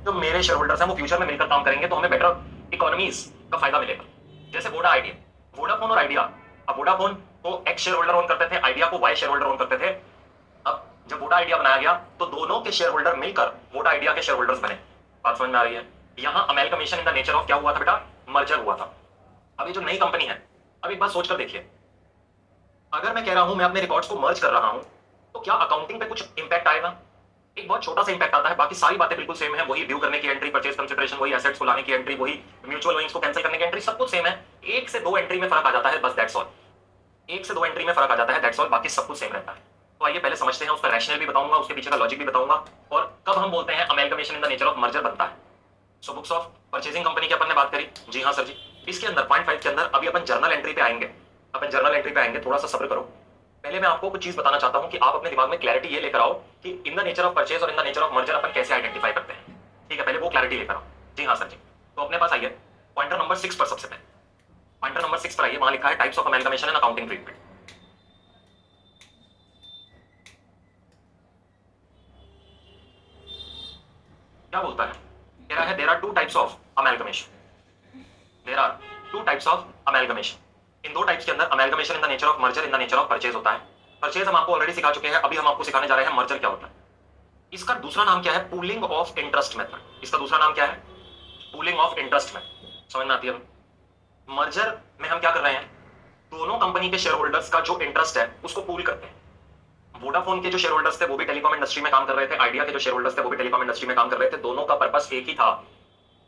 जो मेरे share holders हैं वो फ्यूचर में मिलकर काम करेंगे तो हमें बेटर इकोनॉमीज का फायदा मिलेगा। जैसे वोडा आइडिया, वोडाफोन और आइडिया। अब वोडाफोन को एक्स शेयर होल्डर ओन करते थे, आइडिया को वाई शेयर होल्डर ओन करते थे। अब जब वोडा आइडिया बनाया गया तो दोनों के शेयर होल्डर मिलकर वोडा आइडिया के शेयर होल्डर्स बने। बात समझ में आ रही है? यहां अमेलकमेशन इन द नेचर ऑफ क्या हुआ था बेटा? मर्जर हुआ था। अब ये जो नई कंपनी है, अब एक बात सोचकर देखिए, अगर मैं कह रहा हूं मैं अपने रिकॉर्ड्स को मर्ज कर रहा हूं तो क्या अकाउंटिंग पे कुछ इंपैक्ट आएगा? एक बहुत छोटा सा इंपैक्ट आता है, बाकी सारी बातें बिल्कुल सेम है। वही ड्यू करने की एंट्री, परचेज कंसिडरेशन, वही एसेट्स को लाने की एंट्री, वही म्यूचुअल लोइंग्स को कैंसिल करने की एंट्री, सब कुछ सेम है। एक से दो एंट्री में फर्क आ जाता है, बस दैट्स ऑल। एक से दो एंट्री में फर्क आ जाता है, दैट्स ऑल, बाकी सब कुछ सेम रहता है। तो आइए पहले समझते हैं, उसका रैशनल भी बताऊंगा, उसके पीछे का लॉजिक भी बताऊंगा, और कब हम बोलते हैं amalgamation in the nature of merger बनता है। So books of purchasing company की अपन ने बात करी, जी हाँ सर जी। इसके अंदर पॉइंट 5 के अंदर अभी अपन जर्नल एंट्री पे आएंगे। अपन जर्नल एंट्री पे आएंगे, थोड़ा सा सब्र करो। पहले मैं आपको कुछ चीज बताना चाहता हूं कि आप अपने दिमाग में क्लैरिटी ये लेकर आओ कि in the nature of purchase और in the nature of merger अपन कैसे आइडेंटिफाई करते हैं। ठीक है, पहले वो क्लैरिटी लेकर आओ। जी हाँ सर जी। तो अपने पास आइए पॉइंटर नंबर 6 पर। सबसे पहले पॉइंटर नंबर 6 पर आइए, वहां लिखा है types of amalgamation and accounting treatment. क्या बोलता है? कह रहा है there are two types of amalgamation. There are two types of amalgamation. इन दो टाइप्स के अंदर amalgamation in the nature of merger, in the nature of purchase होता है। परचेज हम आपको ऑलरेडी सिखा चुके हैं, अभी हम आपको सिखाने जा रहे हैं मर्जर क्या होता है। इसका दूसरा नाम क्या है? Pooling of interest method. इसका दूसरा नाम क्या है? Pooling of interest method. समझ में आती है? मर्जर में हम क्या कर रहे हैं? दोनों कंपनी के शेयर होल्डर्स का जो इंटरेस्ट है उसको पूल करते हैं। वोडाफोन के जो शेयर होल्डर्स थे वो भी टेलीकॉम इंडस्ट्री में काम कर रहे थे, आइडिया के जो शेयर होल्डर्स थे वो भी टेलीकॉम इंडस्ट्री में काम कर रहे थे। दोनों का पर्पस एक ही था,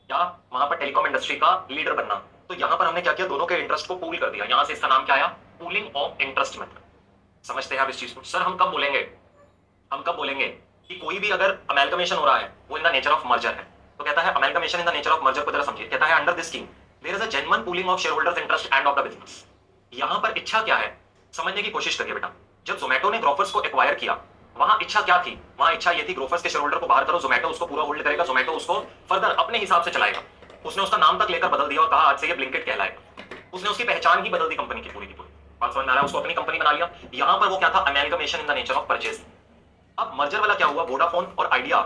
क्या? वहां पर टेलीकॉम इंडस्ट्री का लीडर बनना। तो यहां पर हमने क्या किया? दोनों के इंटरेस्ट को पूल कर दिया। यहां से इसका नाम क्या आया? Pooling of interest method. समझते हैं आप इस चीज को? सर हम कब बोलेंगे, हम कब बोलेंगे कि कोई भी अगर अमेलगमेशन हो रहा है वो in the nature of merger है? तो कहता है amalgamation in the nature of merger को जरा समझिए। कहता है under this scheme there is a genuine pooling of share holders interest and of the business. यहां पर इच्छा क्या है समझने की कोशिश करिए बेटा। जब जोमेटो ने ग्रोफर्स को एक्वायर किया, वहां इच्छा क्या थी? वहां इच्छा ये थी ग्रोफर्स के शेयर होल्डर को बाहर करो, जोमेटो उसको पूरा होल्ड करेगा, जोमेटो उसको फर्दर अपने हिसाब से चलाएगा। उसने उसका नाम तक लेकर बदल दिया और कहा आज से ये ब्लिंकिट कहलाएगा। उसने उसकी पहचान ही बदल दी कंपनी की पूरी की पूरी। बात समझ में आ रहा है? उसको अपनी कंपनी बना लिया। यहां पर वो क्या था? Amalgamation in the nature of purchase. अब मर्जर वाला क्या हुआ? वोडाफोन और आइडिया,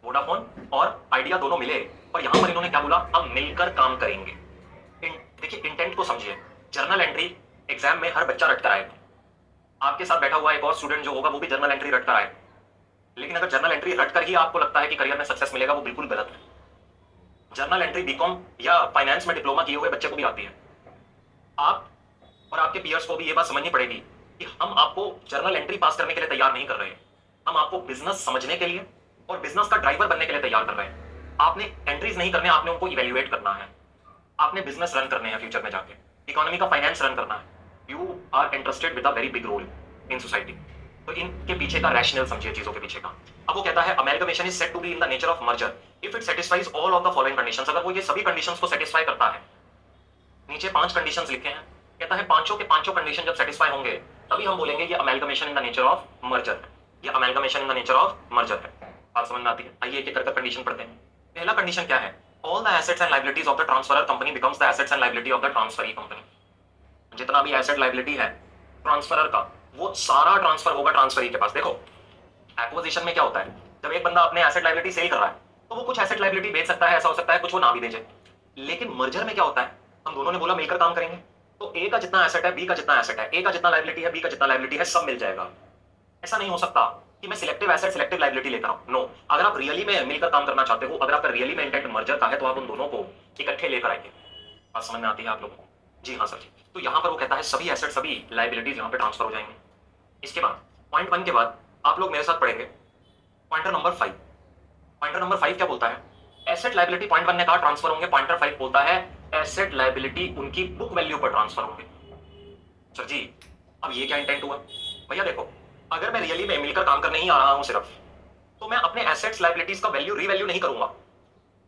वोडाफोन और आइडिया दोनों मिले और यहां पर इन्होंने क्या बोला? हम मिलकर काम करेंगे। देखिए इंटेंट को समझिए। जर्नल एंट्री एग्जाम में हर बच्चा रट कर आएगा। आपके साथ बैठा हुआ एक और स्टूडेंट जो होगा वो भी जर्नल एंट्री रट कर आएगा। लेकिन अगर जर्नल एंट्री रट कर ही आपको लगता है कि करियर में सक्सेस मिलेगा, वो बिल्कुल गलत है। जर्नल एंट्री बीकॉम या फाइनेंस में डिप्लोमा किए हुए बच्चे को भी आती है। आप और आपके पीयर्स को भी ये बात समझनी पड़ेगी कि हम आपको जर्नल एंट्री पास करने के लिए तैयार नहीं कर रहे हैं, हम आपको बिजनेस समझने के लिए और बिजनेस का ड्राइवर बनने के लिए तैयार कर रहे हैं। आपने एंट्रीज नहीं करने, आपने उनको इवेल्युएट करना है। आपने बिजनेस रन करने हैं फ्यूचर में जाके, इकोनॉमी का फाइनेंस रन करना है। You are interested with a very big role in society. तो इनके पीछे का रैशनल समझिए, चीजों के पीछे का। अब वो कहता है amalgamation is said to be in the nature of merger if it satisfies all of the following conditions. अगर वो ये सभी कंडीशंस को सेटिस्फाई करता है, नीचे 5 कंडीशंस लिखे हैं, कहता है पांचों के पांचों कंडीशन जब सेटिस्फाई होंगे तभी हम बोलेंगे ये amalgamation in the nature of merger है, ये amalgamation in the nature of merger है। बात समझ में आती है? आइए एक एक करके कंडीशन पढ़ते हैं। पहला कंडीशन क्या है? All the assets and liabilities of the transferor company becomes the assets and liability of the transferee company. जितना भी एसेट लायबिलिटी है ट्रांसफरर का, वो सारा ट्रांसफर होगा ट्रांसफरी के पास। देखो एक्विजिशन में क्या होता है, जब एक बंदा अपने एसेट लायबिलिटी सेल कर रहा है तो वो कुछ एसेट लायबिलिटी बेच सकता है, ऐसा हो सकता है कुछ वो ना भी बेचे। लेकिन मर्जर में क्या होता है? हम दोनों ने बोला मिलकर काम करेंगे, तो ए का जितना एसेट है, बी का जितना एसेट है, ए का जितना लायबिलिटी है, बी का जितना लायबिलिटी है, सब मिल जाएगा। ऐसा नहीं हो सकता कि मैं सिलेक्टिव एसेट सिलेक्टिव लायबिलिटी लेकर आऊं। नो, अगर आप रियली में मिलकर काम करना चाहते हो, अगर आपका रियली में इंटेंट मर्जर का है, तो आप उन दोनों को इकट्ठे लेकर आएंगे। बात समझ में आती है आप लोगों को? जी हाँ सर जी। तो यहां पर वो कहता है सभी एसेट सभी लायबिलिटीज यहां पे ट्रांसफर हो जाएंगे। इसके बाद पॉइंट 1 के बाद आप लोग मेरे साथ पढ़ेंगे पॉइंटर नंबर 5। पॉइंटर नंबर 5 क्या बोलता है? एसेट लायबिलिटी पॉइंट 1 ने कहा ट्रांसफर होंगे, पॉइंटर 5 बोलता है एसेट लायबिलिटी उनकी बुक वैल्यू पर ट्रांसफर होंगे। सर जी अब ये क्या इंटेंट हुआ? भैया देखो, अगर मैं रियली में मिलकर काम करने ही आ रहा हूं सिर्फ, तो मैं अपने एसेट्स लायबिलिटीज का वैल्यू रीवैल्यू नहीं करूंगा।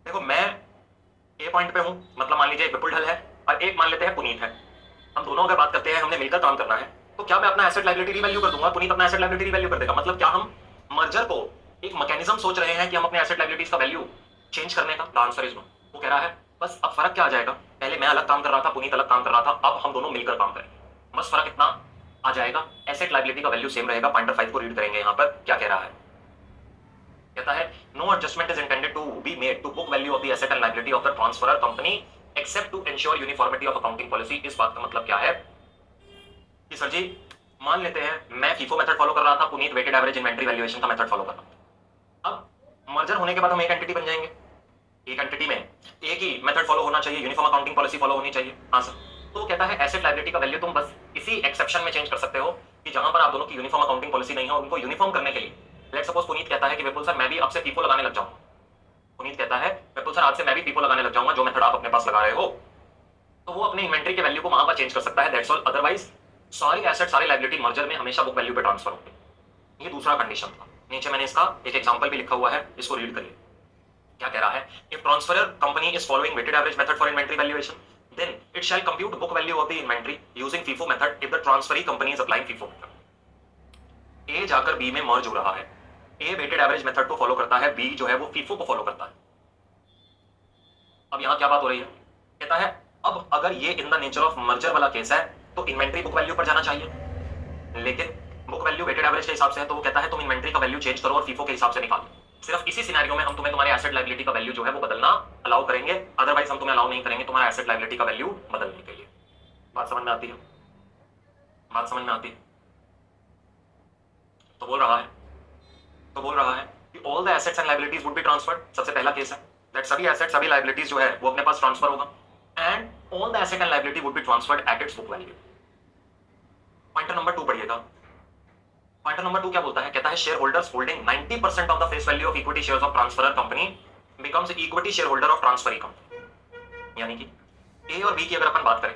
देखो मैं ए पॉइंट पे हूं, मतलब मान लीजिए विपुल ढल है और एक मान लेते हैं पुनीत है। हम दोनों अगर बात करते हैं, हमने मिलकर काम करना है, तो क्या मैं अपना एसेट लायबिलिटी रीवैल्यू कर दूंगा, पुनीत अपना एसेट लायबिलिटी रीवैल्यू कर देगा? मतलब क्या हम मर्जर को एक मैकेनिज्म सोच रहे हैं कि हम अपने एसेट लायबिलिटीज का वैल्यू चेंज करने का? The answer is no. वो कह रहा है बस अब फर्क क्या आ जाएगा, पहले मैं अलग काम कर रहा था, पुनीत अलग काम कर रहा था, अब हम दोनों मिलकर काम करेंगे। बस फर्क इतना आ जाएगा, एसेट लायबिलिटी का वैल्यू सेम रहेगा। पॉइंटर 5 को रीड करेंगे, यहां पर क्या कह रहा है? कहता है no no adjustment is intended to be made to book value of the asset and liability of the transferor company except to ensure uniformity of accounting policy। इस बात का मतलब क्या है कि सर जी मान लेते हैं मैं फीफो मेथड फॉलो कर रहा था, Puneet weighted average inventory valuation का मेथड फॉलो कर रहा था। अब मर्जर होने के बाद हम एक एंटिटी बन जाएंगे, एक एंटिटी में एक ही मेथड फॉलो होना चाहिए, यूनिफॉर्म अकाउंटिंग पॉलिसी फॉलो होनी चाहिए। हाँ सर, तो कहता है एसेट लायबिलिटी का वैल्यू तुम बस इसी एक्सेप्शन में चेंज कर सकते हो कि जहां पर आप दोनों की यूनिफॉर्म अकाउंटिंग पॉलिसी नहीं है, उनको यूनिफॉर्म करने के लिए लेट सपोज पुनीत कहता है कि विपुल सर मैं भी अब से फीफो लगाने लग जाऊंगा। पुनीत कहता है विपुल सर आज से मैं भी फीफो लगाने लग जाऊंगा, जो मेथड आप अपने पास लगा रहे हो, तो वो अपने इन्वेंटरी के वैल्यू को वहां पर चेंज कर सकता है, दैट्स ऑल। अदरवाइज सारी एसेट सारी लायबिलिटी मर्जर में हमेशा बुक वैल्यू पे ट्रांसफर होगी। ये दूसरा कंडीशन था। नीचे मैंने इसका एक एग्जांपल भी लिखा हुआ है, इसको रीड करिए। क्या कह रहा है? If transferor company is following weighted average method for inventory valuation, then it shall compute book value of the inventory using FIFO method if the transferee company is applying FIFO method। A जाकर B में मर्ज हो रहा है, A weighted average method को follow करता है, B जो है वो FIFO को फॉलो करता है। अब यहां क्या बात हो रही है? कहता है अब अगर ये इन द नेचर ऑफ मर्जर वाला केस है तो इन्वेंटरी बुक वैल्यू पर जाना चाहिए, लेकिन बुक वैल्यू वेटेड एवरेज के हिसाब से है, तो वो कहता है तुम इन्वेंटरी का वैल्यू चेंज करो और FIFO के हिसाब से निकालो। सिर्फ इसी सिनेरियो में हम तुम्हें तुम्हारे एसेट लायबिलिटी का वैल्यू जो है वो बदलना अलाउ करेंगे, अदरवाइज हम तुम्हें अलाउ नहीं करेंगे तुम्हारा एसेट लायबिलिटी का वैल्यू बदलने के लिए। बात समझ में आती है? बात समझ में आती है? तो बोल रहा है कि all the assets and liabilities would be transferred. सबसे पहला केस है दैट सभी एसेट्स सभी लायबिलिटीज जो है वो अपने पास ट्रांसफर होगा, and all the asset and liability would be transferred at its book value. Point number 2 पढ़िएगा। पॉइंट नंबर 2 क्या बोलता है? कहता है share holders holding 90% of the face value of equity shares of transferor company becomes equity share holder of transferee company. यानी कि ए और B की अगर अपन बात करें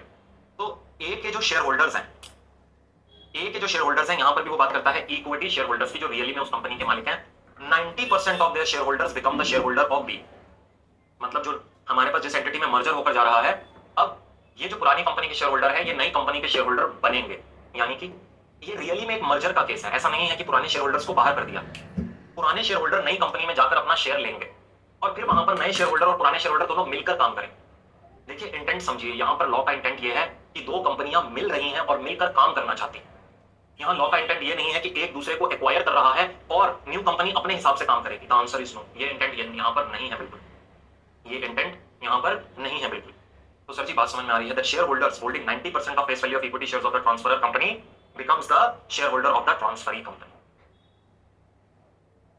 तो ए के जो शेयर होल्डर्स हैं, यहां पर भी वो बात करता है इक्विटी शेयर होल्डर्स की, जो रियली में उस कंपनी के मालिक हैं। 90% of their share holders become the share holder of B. मतलब जो हमारे पास जिस एंटिटी में मर्जर होकर जा रहा है, अब ये जो पुरानी कंपनी के शेयर होल्डर है ये नई कंपनी के शेयर होल्डर बनेंगे। यानी कि ये रियली में एक मर्जर का केस है। ऐसा नहीं है कि पुराने शेयर होल्डर्स को बाहर कर दिया, पुराने शेयर होल्डर नई कंपनी में जाकर अपना शेयर लेंगे और फिर वहां पर नए शेयर होल्डर और पुराने शेयर होल्डर दोनों मिलकर काम करें। देखिए इंटेंट समझिए, यहां पर लॉ का इंटेंट ये है कि दो कंपनियां मिल रही हैं और मिलकर काम करना चाहती हैं। यहां लॉ का इंटेंट ये नहीं है कि एक दूसरे को एक्वायर कर रहा है और न्यू कंपनी अपने हिसाब से काम करेगी। The answer is no. ये इंटेंट यहां पर नहीं है बिल्कुल, ये इंटेंट यहां पर नहीं है बिल्कुल। तो सर जी बात समझ में आ रही है? That share holders holding 90% of face value of equity shares of the transferor company becomes the shareholder of the transferee company।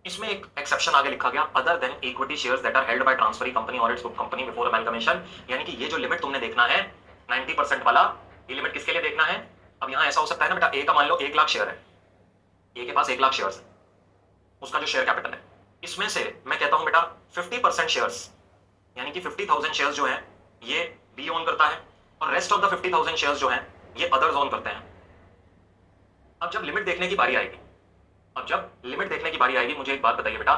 इसमें एक एक्सेप्शन आगे लिखा गया, other than equity shares that are held by transferee company और its group company before amalgamation. यानी कि ये जो लिमिट तुमने देखना है 90% वाला, ये लिमिट किसके लिए देखना है? अब यहां ऐसा हो सकता है ना बेटा, ए का मान लो 1 लाख शेयर है, ए के पास 1 लाख शेयर्स है, उसका जो शेयर कैपिटल है, इसमें से मैं कहता हूं बेटा 50% शेयर्स यानी कि 50,000 शेयर्स जो है ये बी ओन करता है और रेस्ट ऑफ द 50,000 शेयर्स जो है ये अदर्स ओन करते हैं। अब जब लिमिट देखने की बारी आएगी, मुझे एक बात बताइए बेटा,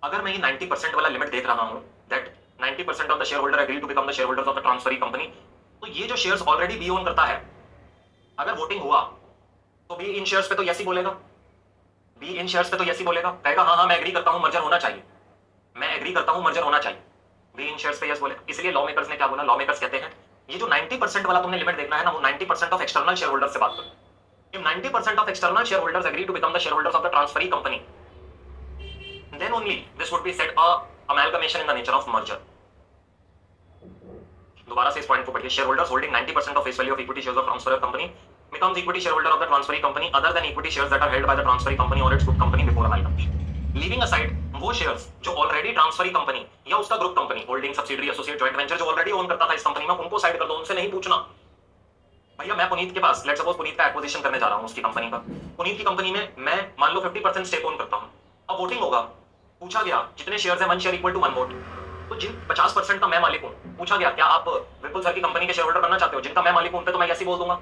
अगर मैं ये 90% वाला लिमिट देख रहा हूं that 90% of the share holder agree to become the share holders of the transferee company, तो ये जो शेयर्स ऑलरेडी बी ओन करता है, अगर वोटिंग हुआ तो बी इन शेयर्स पे तो यस ही बोलेगा, कहेगा हाँ मैं एग्री करता हूं मर्जर होना चाहिए, बी इन शेयर्स पे यस बोले। इसलिए लॉ मेकर्स ने क्या बोला? लॉ मेकर्स कहते हैं ये जो 90% वाला तुमने लिमिट देखना है ना, वो 90% ऑफ एक्सटर्नल शेयर होल्डर से बात करो। If 90% of external shareholders agree to become the shareholders of the transferee company, then only this would be said a amalgamation in the nature of merger। दोबारा से इस पॉइंट को पढ़िए। shareholders holding 90% of face value of equity shares of transferor company becomes equity shareholder of the transferee company other than equity shares that are held by the transferee company or its group company before amalgamation। Leaving aside वो shares जो already transferee company या उसका group company, holding, subsidiary, associate, joint venture जो already own करता था इस company में, उनको साइड कर दो, उनसे नहीं पूछना। भैया मैं पुनीत के पास, लेट सपोज पुनीत का एक्विजिशन करने जा रहा हूं उसकी कंपनी का, पुनीत की कंपनी में मैं मान लो 50% स्टेक ओन करता हूं। अब वोटिंग होगा, पूछा गया जितने शेयर्स हैं 1 शेयर इक्वल टू 1 वोट, तो जिन 50% का मैं मालिक हूं, पूछा गया क्या आप विपुल सर की कंपनी के शेयर होल्डर बनना चाहते हो? जिनका मैं मालिक हूं उन पे तो मैं यस ही बोल दूंगा,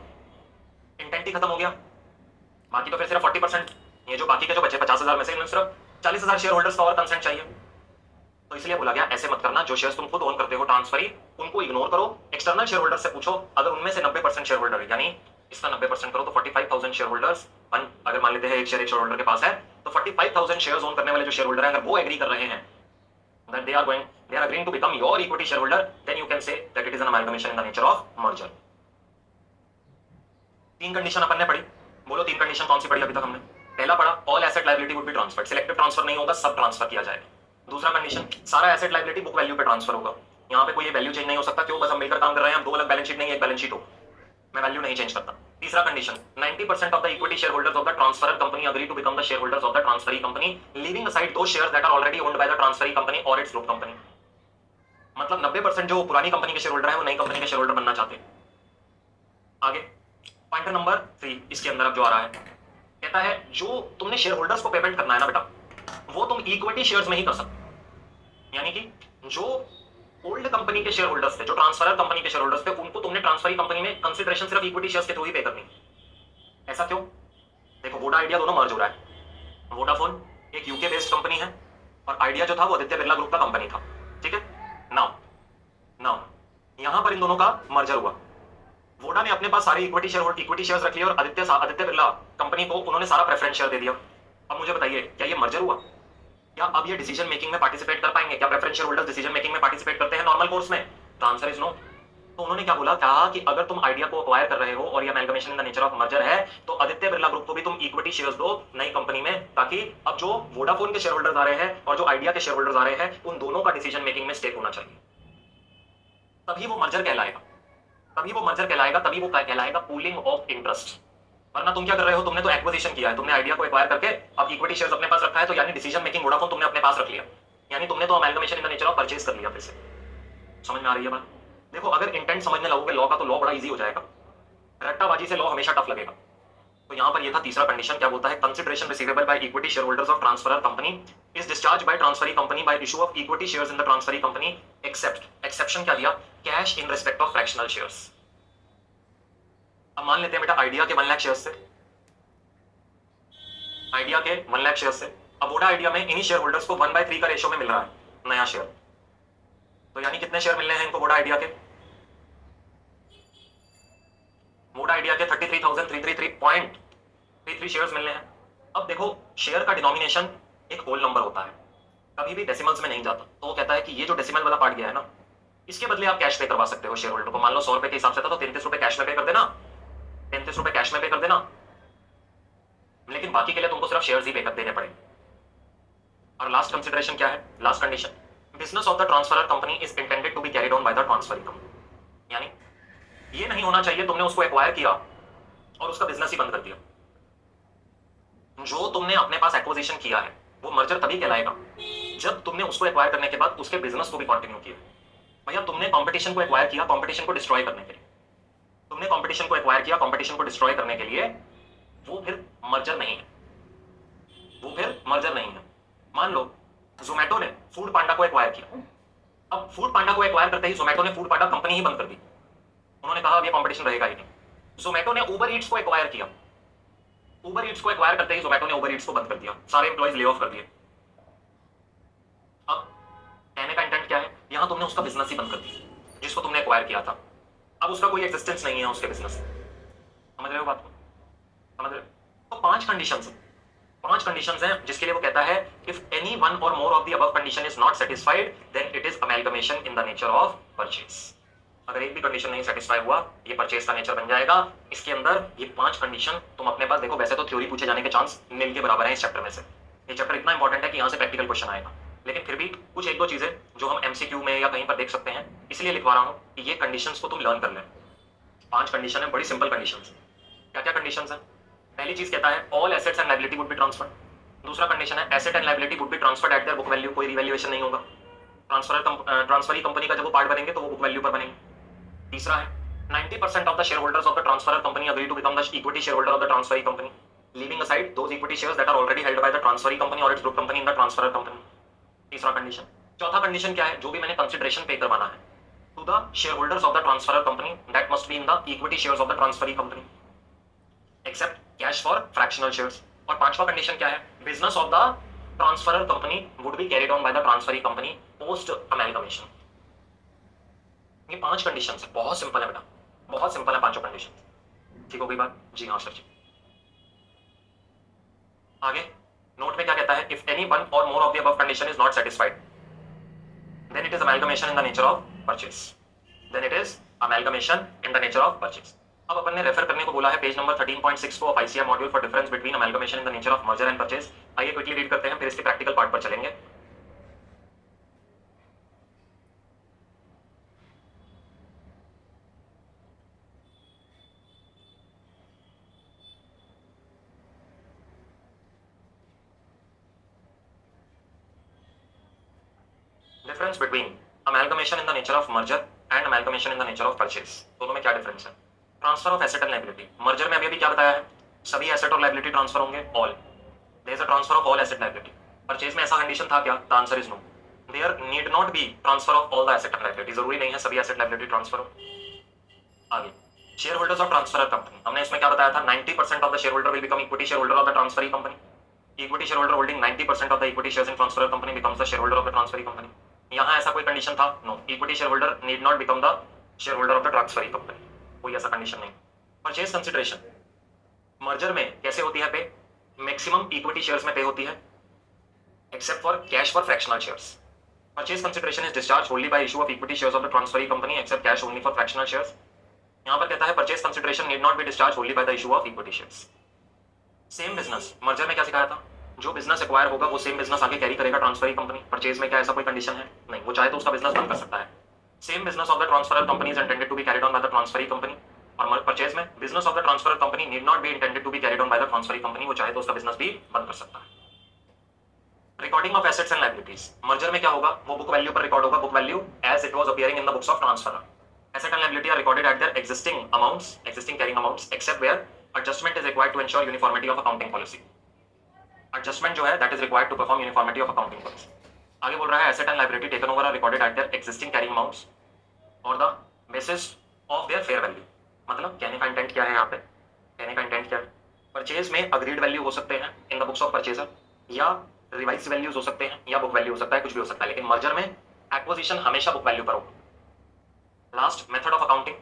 इंटेंट ही खत्म हो गया। बाकी तो फिर सिर्फ 40%, ये जो बाकी के जो बचे 50,000 में से इन्हें सिर्फ 40,000 शेयर होल्डर्स का और कंसेंट चाहिए। तो इसलिए बोला गया ऐसे मत करना, जो शेयर्स तुम खुद ओन करते हो ट्रांसफरी, उनको इग्नोर करो, एक्सटर्नल शेयर होल्डर से पूछो। अगर उनमें से 90% शेयर होल्डर है, यानी इसका 90% करो तो 45,000 शेयर होल्डर्स, अगर मान लेते हैं एक शेयर होल्डर के पास है, तो 45,000 शेयर्स ओन करने वाले जो शेयर होल्डर हैं, अगर वो एग्री कर रहे हैं that they are agreeing to become your equity shareholder, then you can say that it is an amalgamation in the nature of merger। 3 condition अपन ने पढ़ी, बोलो 3 कंडीशन कौन सी पढ़ी अभी तक हमने? पहला पढ़ा all asset liability would be transferred, selective transfer नहीं होगा, सब ट्रांसफर किया जाएगा। दूसरा कंडीशन, सारा एसेट लायबिलिटी बुक वैल्यू पे ट्रांसफर होगा। यहाँ पे कोई ये वैल्यू चेंज नहीं हो सकता, क्यों? बस हम मिलकर काम कर रहे हैं, हम दो अलग बैलेंस शीट नहीं, एक बैलेंस शीट हो, मैं वैल्यू नहीं चेंज करता। तीसरा condition, 90% of the equity share holders of the transferor company agree to become the share holders of the transferee company, leaving aside those shares that are already owned by the transferee company और its group company. मतलब 90% जो पुरानी company के share holder है वो नई company के share holder बनना चाहते हैं। आगे पॉइंट नंबर 3 इसके अंदर अब जो आ रहा है, कहता है जो तुमने शेयर होल्डर्स को पेमेंट करना है ना बेटा, वो तुम इक्विटी शेयर्स में ही कर सकते। यानी कि जो ओल्ड कंपनी के शेयर होल्डर्स थे, जो ट्रांसफरर कंपनी के शेयर होल्डर्स थे, उनको तुमने ट्रांसफरी कंपनी में कंसीडरेशन सिर्फ इक्विटी शेयर्स के थ्रू ही पे करनी। ऐसा क्यों? देखो वोडा आइडिया दोनों मर्ज हो रहा है। वोडाफोन एक यूके बेस्ड कंपनी है और आइडिया जो था वो आदित्य बिरला ग्रुप का कंपनी था, ठीक है। नाउ नाउ यहां पर इन दोनों का मर्जर हुआ। वोडा ने अपने पास सारे इक्विटी शेयर्स रख लिए और आदित्य बिरला कंपनी को उन्होंने सारा प्रेफरेंस शेयर दे दिया। अब मुझे बताइए, क्या ये मर्जर हुआ? क्या अब ये डिसीजन मेकिंग में पार्टिसिपेट कर पाएंगे? क्या preference share holders decision making में पार्टिसिपेट करते हैं नॉर्मल कोर्स में? The answer is no. तो उन्होंने क्या बोला, कहा कि अगर तुम आइडिया को अक्वायर कर रहे हो और ये amalgamation in the nature of merger है, तो आदित्य बिरला ग्रुप को भी तुम इक्विटी शेयर्स दो नई कंपनी में, ताकि अब जो वोडाफोन के शेयर होल्डर्स आ रहे हैं और जो आइडिया के शेयर होल्डर्स आ रहे हैं, उन दोनों का डिसीजन मेकिंग में स्टेक होना चाहिए। तभी वो मर्जर कहलाएगा, तभी वो मर्जर कहलाएगा, तभी वो कहलाएगा पूलिंग ऑफ इंटरेस्ट। वरना तुम क्या कर रहे हो? तुमने तो एक्विजिशन किया है, तुमने आइडिया को एक्वायर करके अब इक्विटी शेयर्स अपने पास रखा है, तो यानी डिसीजन मेकिंग वोडाफोन तुमने अपने पास रख लिया, यानी तुमने तो amalgamation in the nature of purchase कर लिया फिर से। समझ में आ रही है बात? देखो अगर इंटेंट समझने लगोगे लॉ का, तो लॉ बड़ा इजी हो जाएगा। रट्टाबाजी से लॉ हमेशा टफ लगेगा। तो यहां पर ये था तीसरा कंडीशन, क्या बोलता है? Consideration receivable by equity share holders of transferor company is discharge by transferee company by issue of equity shares in the transferee company except, exception क्या दिया? Cash in respect of fractional shares. अब मान लेते हैं बेटा idea के 1 lakh shares से, idea के 1 लाख शेयर से अब वोडा आइडिया में इन्हीं शेयर होल्डर्स को 1/3 का रेशियो में मिल रहा है नया शेयर। तो यानी कितने शेयर मिलने हैं इनको वोडा आइडिया के? वोडा आइडिया के 33,333.33 शेयर्स मिलने हैं। अब देखो शेयर का डिनोमिनेशन एक होल नंबर होता है, कभी भी डेसिमल्स में नहीं जाता। तो वो कहता है कि ये जो डेसिमल वाला पार्ट गया है ना, इसके बदले आप कैश पे करवा सकते हो शेयर होल्डर को। मान लो 100 रुपए के हिसाब से था, तो 33 रुपए कैश में पे कर देना, 33 रुपए कैश में पे कर देना, लेकिन बाकी के लिए तुमको सिर्फ शेयर्स ही पे कर देने पड़े। और लास्ट कंसीडरेशन क्या है? Last condition, business of the transferor company is intended to be carried on by the transferring company. यानी ये नहीं होना चाहिए तुमने उसको एक्वायर किया और उसका बिजनेस ही बंद कर दिया। जो तुमने अपने पास एक्विजिशन किया है वो मर्जर तभी कहलाएगा जब तुमने उसको एक्वायर करने के बाद उसके बिजनेस को भी कंटिन्यू किया। भैया तुमने कंपटीशन को एक्वायर किया कंपटीशन को डिस्ट्रॉय करने के लिए, तुमने कंपटीशन को एक्वायर किया कंपटीशन को डिस्ट्रॉय करने के लिए, वो फिर मर्जर नहीं है, वो फिर मर्जर नहीं है। मान लो जोमेटो ने फूड पांडा को एक्वायर किया, अब फूड पांडा को एक्वायर करते ही जोमेटो ने फूड पांडा कंपनी ही बंद कर दी। उन्होंने कहा अब ये कंपटीशन रहेगा ही नहीं। जोमेटो ने उबर ईट्स को एक्वायर किया, उबर ईट्स को एक्वायर करते ही जोमेटो ने उबर ईट्स को बंद कर दिया, सारे एम्प्लॉइज ले ऑफ कर दिए। अब कहने का इंटेंट क्या है? यहां तुमने उसका बिजनेस ही बंद कर दिया जिसको तुमने एक्वायर किया था, अब उसका कोई एक्जिस्टेंस नहीं है उसके बिजनेस। समझ रहे हो बात को? समझ रहे हो? तो 5 कंडीशंस हैं जिसके लिए वो कहता है if any one or more of the above condition is not satisfied then it is amalgamation in the nature of purchase. अगर एक भी कंडीशन नहीं सेटिस्फाई हुआ ये परचेज का नेचर बन जाएगा। इसके अंदर ये 5 कंडीशन तुम अपने पास देखो, वैसे तो थ्योरी पूछे जाने के चांस नील के बराबर है इस चैप्टर में से। ये चैप्टर इतना इंपॉर्टेंट है कि यहाँ से प्रैक्टिकल क्वेश्चन आएगा, लेकिन फिर भी कुछ 1-2 चीजें जो हम एमसीक्यू में या कहीं पर देख सकते हैं, इसलिए लिखवा रहा हूँ कि ये कंडीशंस को तुम लर्न कर ले। 5 कंडीशन है, बड़ी सिंपल कंडीशंस। क्या क्या कंडीशंस है? पहली चीज कहता है all assets and liability would be transferred. दूसरा कंडीशन है asset and liability would be transferred eight their book value, कोई रिवैल्यूएशन नहीं होगा। ट्रांसफरी कंपनी का जब वो पार्ट बनेंगे तो वो बुक वैल्यू पर बनेंगे। तीसरा है 90% of the share holders of the transferor company agree to become the equity share holder of the transferee company, leaving aside those equity shares that are already held by the transferee company और its group company in the transferor company. तीसरा condition. चौथा condition क्या है? जो भी मैंने consideration pay करवाना है to the share holders of the transferor company that must be in the equity shares of the transferee company except cash for fractional shares. और पांचवा कंडीशन क्या है? Business of the transferor company would be carried on by the transferee company post amalgamation. ये 5 conditions है, बहुत simple है बेटा, बहुत सिंपल है 5 कंडीशन। ठीक हो गई बात? जी हाँ सर जी। आगे नोट में क्या कहता है? If any one or more of the above condition is not satisfied then it is amalgamation in the nature of purchase, then it is amalgamation in the nature of purchase. अब अपन ने refer करने को बोला है page number 13.6 of ICR module for difference between amalgamation in the nature of merger and purchase. आइए quickly read करते हैं, फिर इसके प्रैक्टिकल पार्ट पर चलेंगे। Difference between amalgamation in the nature of merger and amalgamation in the nature of purchase, दोनों में क्या डिफरेंस है? Transfer of asset and liability, merger में अभी क्या बताया है, सभी एसेट और लायबिलिटी ट्रांसफर होंगे, all, there is a transfer of all asset liability. Purchase में ऐसा कंडीशन था क्या? The answer is no, there need not be transfer of all the asset and liability, जरूरी नहीं है सभी एसेट लायबिलिटी ट्रांसफर हो। आगे share holders of transfer company, हमने इसमें क्या बताया था, 90% of the share holder will become equity share holder of the transferring company. Equity share holder holding 90% of the equity shares in transfer company becomes the share holder of the transferring company. यहाँ ऐसा कोई condition था? No, equity share holder need not become the share holder of the transferring company, कोई ऐसा condition नहीं। Purchase consideration merger में कैसे होती है पे? मैक्सिमम इक्विटी शेयर्स में पे होती है except for cash for fractional shares. Purchase consideration is discharge only by issue of equity shares of the transferring company except cash only for fractional shares. यहाँ पर कहता है purchase consideration need not be discharge only by the issue of equity shares. Same business merger में क्या सिखाया था, जो business acquire होगा वो सेम बिजनेस आगे कैरी करेगा ट्रांसफरिंग कंपनी। परचेज में क्या ऐसा कोई कंडीशन है? नहीं, वो चाहे तो उसका बिजनेस बंद कर सकता है। Same business of the transferor company is intended to be carried on by the transferring company. और परचेज में business of the transferor company need not be intended to be carried on by the transferring company, वो चाहे तो उसका business भी बंद कर सकता है। Recording of assets and liabilities merger में क्या होगा, वो बुक वैल्यू पर रिकॉर्ड होगा, book value as it was appearing in the books of transferor. Asset and liability are recorded at their existing amounts, existing carrying amounts, except where adjustment is required to ensure uniformity of accounting policy. Adjustment जो है that is required to perform uniformity of accounting policy. आगे बोल रहा है asset and liability taken over are recorded at their existing carrying amounts or the basis of their fair value. मतलब कहने का intent क्या है यहाँ पे? कहने का इंटेंट क्या है? परचेज में अग्रीड वैल्यू हो सकते हैं इन द बुक्स ऑफ परचेजर, या रिवाइज वैल्यूज हो सकते हैं, या बुक वैल्यू हो सकता है, कुछ भी हो सकता है, लेकिन मर्जर में एक्विजिशन हमेशा बुक वैल्यू पर होगा। लास्ट मेथड ऑफ अकाउंटिंग,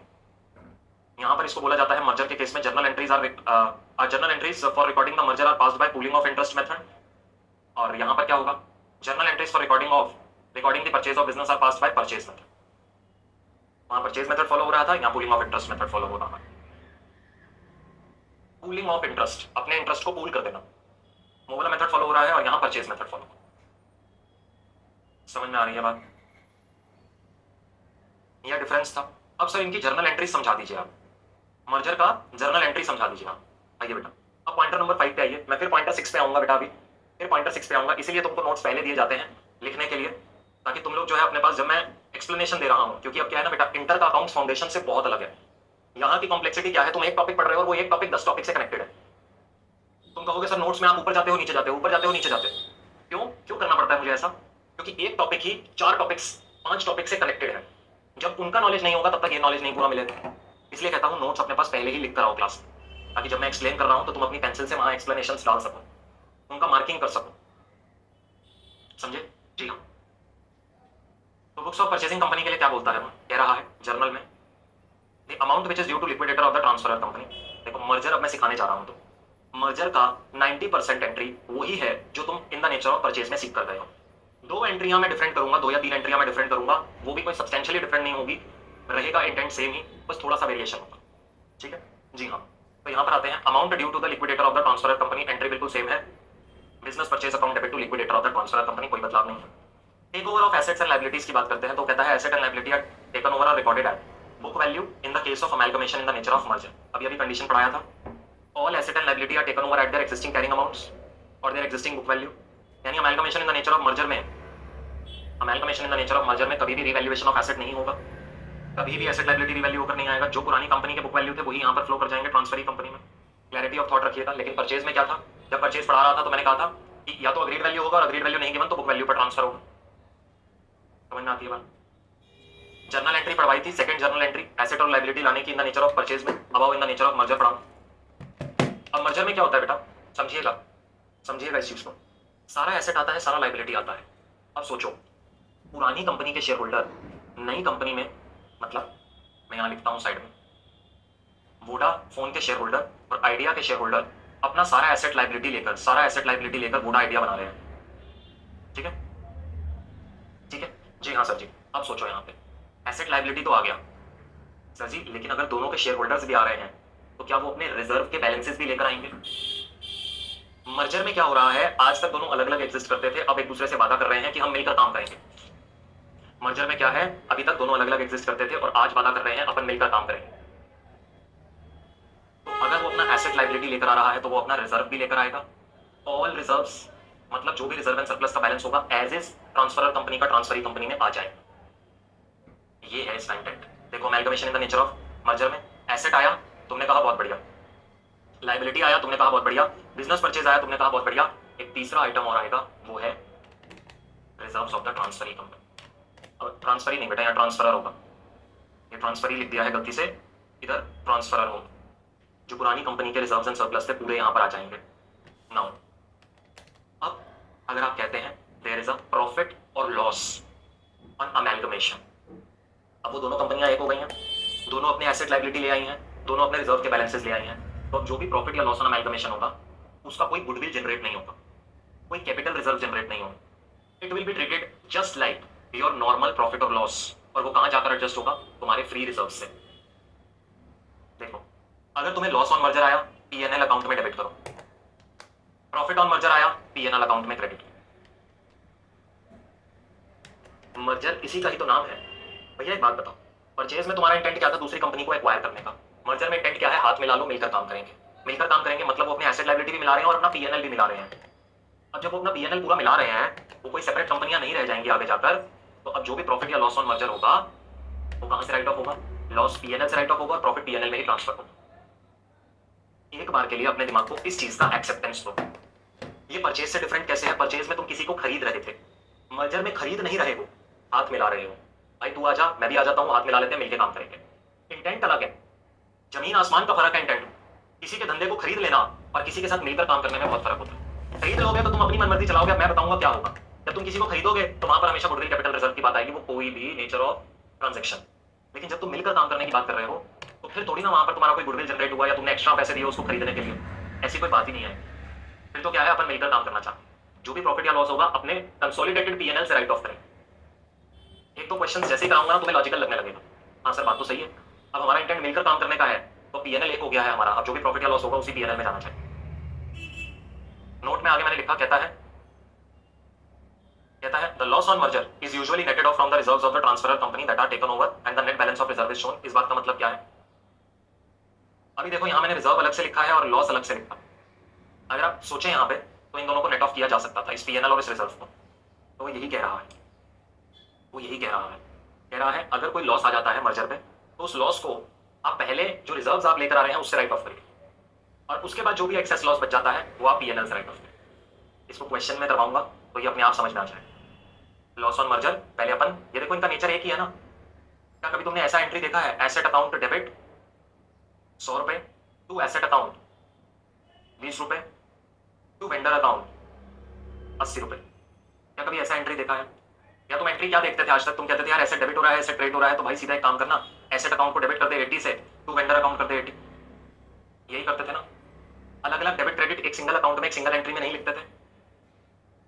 यहां पर इसको बोला जाता है मर्जर के केस में journal entries for recording the merger are passed by pooling of interest method. और यहां पर क्या होगा, journal entries for recording the purchase of business are passed by purchase method. वहां परचेज मेथड फॉलो हो रहा था, यहां pooling of interest method follow हो रहा है। पूलिंग ऑफ इंटरेस्ट, अपने इंटरेस्ट को पूल कर देना, वो वाला मेथड फॉलो हो रहा है, और यहां परचेज मेथड फॉलो। समझ में आ रही है बात? यह डिफरेंस था। अब सर इनकी जर्नल एंट्री समझा दीजिए आप, मर्जर का जर्नल एंट्री समझा दीजिए आप। आइए बेटा, अब पॉइंटर नंबर 5 पे आइए, मैं फिर पॉइंटर 6 पे आऊंगा बेटा, अभी फिर पॉइंटर 6 पे आऊंगा, इसीलिए तुमको नोट्स पहले दिए जाते हैं लिखने के लिए, ताकि तुम लोग जो है अपने पास, जब मैं एक्सप्लेनेशन दे रहा हूं, क्योंकि अब क्या है ना बेटा, इंटर का अकाउंट्स फाउंडेशन से बहुत अलग है। यहाँ की कॉम्प्लेक्सिटी क्या है, तुम एक टॉपिक पढ़ रहे हो और वो एक टॉपिक 10 टॉपिक से कनेक्टेड है। तुम कहोगे सर नोट्स में आप ऊपर जाते हो नीचे जाते हो, ऊपर जाते हो नीचे जाते हो, क्यों क्यों करना पड़ता है मुझे ऐसा? क्योंकि एक टॉपिक ही 4 टॉपिक्स 5 टॉपिक से कनेक्टेड है। जब उनका नॉलेज नहीं होगा तब तक ये नॉलेज नहीं पूरा मिलेगा। इसलिए कहता हूं नोट्स अपने पास पहले ही लिख कर आओ क्लास में, ताकि जब मैं एक्सप्लेन कर रहा हूं तो तुम अपनी पेंसिल से वहां एक्सप्लेनेशंस डाल सको, उनका मार्किंग कर सको। समझे? जी हाँ। तो बुक्स ऑफ परचेसिंग कंपनी के लिए क्या बोलता है, कह रहा है जर्नल में the amount which is due to liquidator of the transferor company. देखो मर्जर अब मैं सिखाने जा रहा हूं, तो मर्जर का 90% एंट्री वही है जो तुम इन द नेचर ऑफ परचेज में सीख कर गए हो। 2 एंट्रियां मैं डिफरेंट करूंगा, 2 या 3 एंट्रियां मैं डिफरेंट करूंगा, वो भी कोई सब्सटेंशियली डिफरेंट नहीं होगी, रहेगा इंटेंट सेम ही, बस थोड़ा सा वेरिएशन होगा। ठीक है जी हाँ। तो यहां पर आते हैं, amount due to the liquidator of the transferor company, entry बिल्कुल सेम है, business purchase account debit to liquidator of the transferor company, कोई बदलाव नहीं है। Take over of assets and liabilities की बात करते हैं, तो कहता है asset and liability are taken over are recorded at book value in the case of amalgamation in the nature of merger. अभी कंडीशन पढ़ाया था, all asset and liability are taken over at their existing carrying amounts or their existing book value। यानी amalgamation in the nature of merger में, amalgamation in the nature of merger में कभी भी revaluation of asset नहीं होगा, कभी भी asset liability revalue होकर नहीं आएगा। जो पुरानी कंपनी के बुक वैल्यू थे वही यहाँ पर फ्लो कर जाएंगे ट्रांसफरिंग कंपनी में। क्लैरिटी ऑफ थॉट रखिएगा। लेकिन परचेज में क्या था, जब परचेज पढ़ा रहा था तो मैंने कहा था कि या तो अग्रीड वैल्यू होगा, और अग्रीड वैल्यू नहीं गिवन तो बुक वैल्यू पर ट्रांसफर होगा। समझ में आती है बात? जर्नल एंट्री पढ़वाई थी, सेकंड जर्नल एंट्री एसेट और लायबिलिटी लाने की in the nature of purchase में, अबाउ in the nature of merger पढ़ाऊं। अब मर्जर में क्या होता है बेटा, समझिएगा समझिएगा इस चीज को। सारा एसेट आता है, सारा लायबिलिटी आता है। अब सोचो, पुरानी कंपनी के शेयर होल्डर नई कंपनी में, मतलब मैं यहां लिखता हूं साइड में, वोडाफोन के शेयर होल्डर और आइडिया के शेयर होल्डर अपना सारा एसेट लायबिलिटी लेकर वोडा आइडिया बना रहे हैं। ठीक है ठीक है जी हाँ सर जी। अब सोचो, यहाँ पे एसेट लायबिलिटी तो आ गया सर जी, लेकिन अगर दोनों के शेयर होल्डर्स भी आ रहे हैं तो क्या वो अपने रिजर्व के बैलेंसेस भी लेकर आएंगे? मर्जर में क्या हो रहा है, आज तक दोनों अलग अलग एग्जिस्ट करते थे, अब एक दूसरे से वादा कर रहे हैं कि हम मिलकर काम करेंगे। मर्जर में क्या है, अभी तक दोनों अलग अलग एग्जिस्ट करते थे और आज वादा कर रहे हैं अपन मिलकर काम करेंगे। तो अगर वो अपना एसेट लायबिलिटी लेकर आ रहा है तो वो अपना रिजर्व भी लेकर आएगा। ऑल रिजर्व्स मतलब जो भी रिजर्व एंड सरप्लस का बैलेंस होगा एज इज ट्रांसफरर कंपनी का ट्रांसफरी कंपनी में आ जाए। ये है इसका इंटेंट। देखो amalgamation in the nature of merger में एसेट आया, तुमने कहा बहुत बढ़िया, लाइबिलिटी आया, तुमने कहा बहुत बढ़िया, बिजनेस परचेज आया, तुमने कहा बहुत बढ़िया, एक तीसरा आइटम और आएगा, वो है reserves of the transferee company. अब ट्रांसफरी नहीं बेटा, यहाँ ट्रांसफरर होगा, ये ट्रांसफरी लिख दिया है गलती से, इधर ट्रांसफरर होगा। जो पुरानी कंपनी के रिजर्व्स एंड सरप्लस थे पूरे यहाँ पर आ जाएंगे। नाउ अब अगर आप कहते हैं देयर इज अ प्रॉफिट और लॉस ऑन अमेलगमेशन, अब वो दोनों कंपनियां एक हो गई हैं, दोनों अपने एसेट लाइबिलिटी ले आई हैं, दोनों अपने रिजर्व के बैलेंसेस ले आई हैं, तो जो भी प्रॉफिट या लॉस ऑन अमेलगमेशन होगा उसका कोई गुडविल जनरेट नहीं होगा, कोई कैपिटल रिजर्व जनरेट नहीं होगा। It will be treated just like your normal profit और लॉस, और वो कहां जाकर एडजस्ट होगा, तुम्हारे फ्री रिजर्व से। देखो अगर तुम्हें लॉस ऑन मर्जर आया पीएनएल अकाउंट में डेबिट करो, प्रॉफिट ऑन मर्जर आया पीएनएल अकाउंट में क्रेडिट। मर्जर इसी का ही तो नाम है। भैया एक बात बताओ, परचेज में तुम्हारा इंटेंट क्या था, दूसरी कंपनी को एक्वायर करने का। मर्जर में इंटेंट क्या है, हाथ मिला लो, मिलकर काम करेंगे। मिलकर काम करेंगे मतलब वो अपने एसेट लायबिलिटी भी मिला रहे हैं और अपना पीएनएल भी मिला रहे हैं। अब जब वो अपना पीएनएल पूरा मिला रहे हैं, वो कोई सेपरेट कंपनियां नहीं रह जाएंगी आगे जाकर, तो अब जो भी प्रॉफिट या लॉस ऑन मर्जर होगा वो कहां से राइट ऑफ होगा, लॉस पीएनएल से राइट ऑफ होगा और प्रॉफिट पीएनएल में ही ट्रांसफर होगा। एक बार के लिए अपने दिमाग को इस चीज का एक्सेप्टेंस दो। ये परचेज से डिफरेंट कैसे है, परचेज में तुम किसी को खरीद रहे थे, मर्जर में खरीद नहीं रहे हो, हाथ मिला रहे हो। भाई तू आजा, मैं भी आ जाता हूँ, हाथ मिला लेते हैं, मिलके काम करेंगे। इंटेंट अलग है, जमीन आसमान का फर्क है इंटेंट। किसी के धंधे को खरीद लेना और किसी के साथ मिलकर काम करने में बहुत फर्क होता है। खरीद लोगे तो तुम अपनी मनमर्जी चलाओगे, मैं बताऊंगा क्या होगा। जब तुम किसी को खरीदोगे तो वहां पर हमेशा गुडविल कैपिटल रिजर्व की बात आएगी, वो कोई भी नेचर ऑफ ट्रांजेक्शन। लेकिन जब तुम मिलकर काम करने की बात कर रहे हो तो फिर थोड़ी ना वहां पर तुम्हारा कोई गुडविल जनरेट हुआ या तुमने एक्स्ट्रा पैसे दिए उसको खरीदने के लिए, ऐसी कोई बात ही नहीं है। फिर तो क्या है, अपन मिलकर काम करना चाहते हैं। जो भी प्रॉफिट या लॉस होगा अपने कंसोलिडेटेड पीएनएल से राइट ऑफ करें। एक तो क्वेश्चन जैसे ही कराऊंगा ना तुम्हें लॉजिकल लगने लगेगा, हाँ सर बात तो सही है। अब हमारा इंटेंट मिलकर काम करने का है तो पीएनएल एक हो गया है हमारा, अब जो भी प्रॉफिट या लॉस होगा उसी पीएनएल में जाना चाहिए। नोट में आगे मैंने लिखा, कहता है the loss on merger is usually netted off from the reserves of the transferor company that are taken over and the net balance of reserve is shown. इस बात का मतलब क्या है, अभी देखो यहां मैंने रिजर्व अलग से लिखा है और लॉस अलग से लिखा। अगर आप सोचें यहां पे तो इन दोनों को नेट ऑफ किया जा सकता था, इस पीएनएल और इस रिजर्व को। तो वो यही कह रहा है, कह रहा है अगर कोई लॉस आ जाता है मर्जर पे तो उस लॉस को आप पहले जो रिजर्व्स आप लेकर आ रहे हैं उससे राइट ऑफ करिए, और उसके बाद जो भी एक्सेस लॉस बच जाता है वो आप पीएनएल से राइट ऑफ करिए। इसको क्वेश्चन में करवाऊंगा तो ये अपने आप समझ में आ जाए। लॉस ऑन मर्जर पहले अपन, ये देखो इनका नेचर एक ही है ना। क्या कभी तुमने ऐसा एंट्री देखा है, एसेट अकाउंट डेबिट 100 रुपए टू एसेट अकाउंट 20 रुपए टू वेंडर अकाउंट 80 रुपए? क्या कभी ऐसा एंट्री देखा है? या तुम एंट्री क्या देखते थे आज तक, तुम कहते थे यार एसेट डेबिट हो रहा है, एसेट क्रेडिट हो रहा है, तो भाई सीधा एक काम करना, एसेट अकाउंट को डेबिट कर दे 80 से, टू वेंडर अकाउंट कर दे 80। यही करते थे ना, अलग अलग डेबिट क्रेडिट एक सिंगल अकाउंट में एक सिंगल एंट्री में नहीं लिखते थे।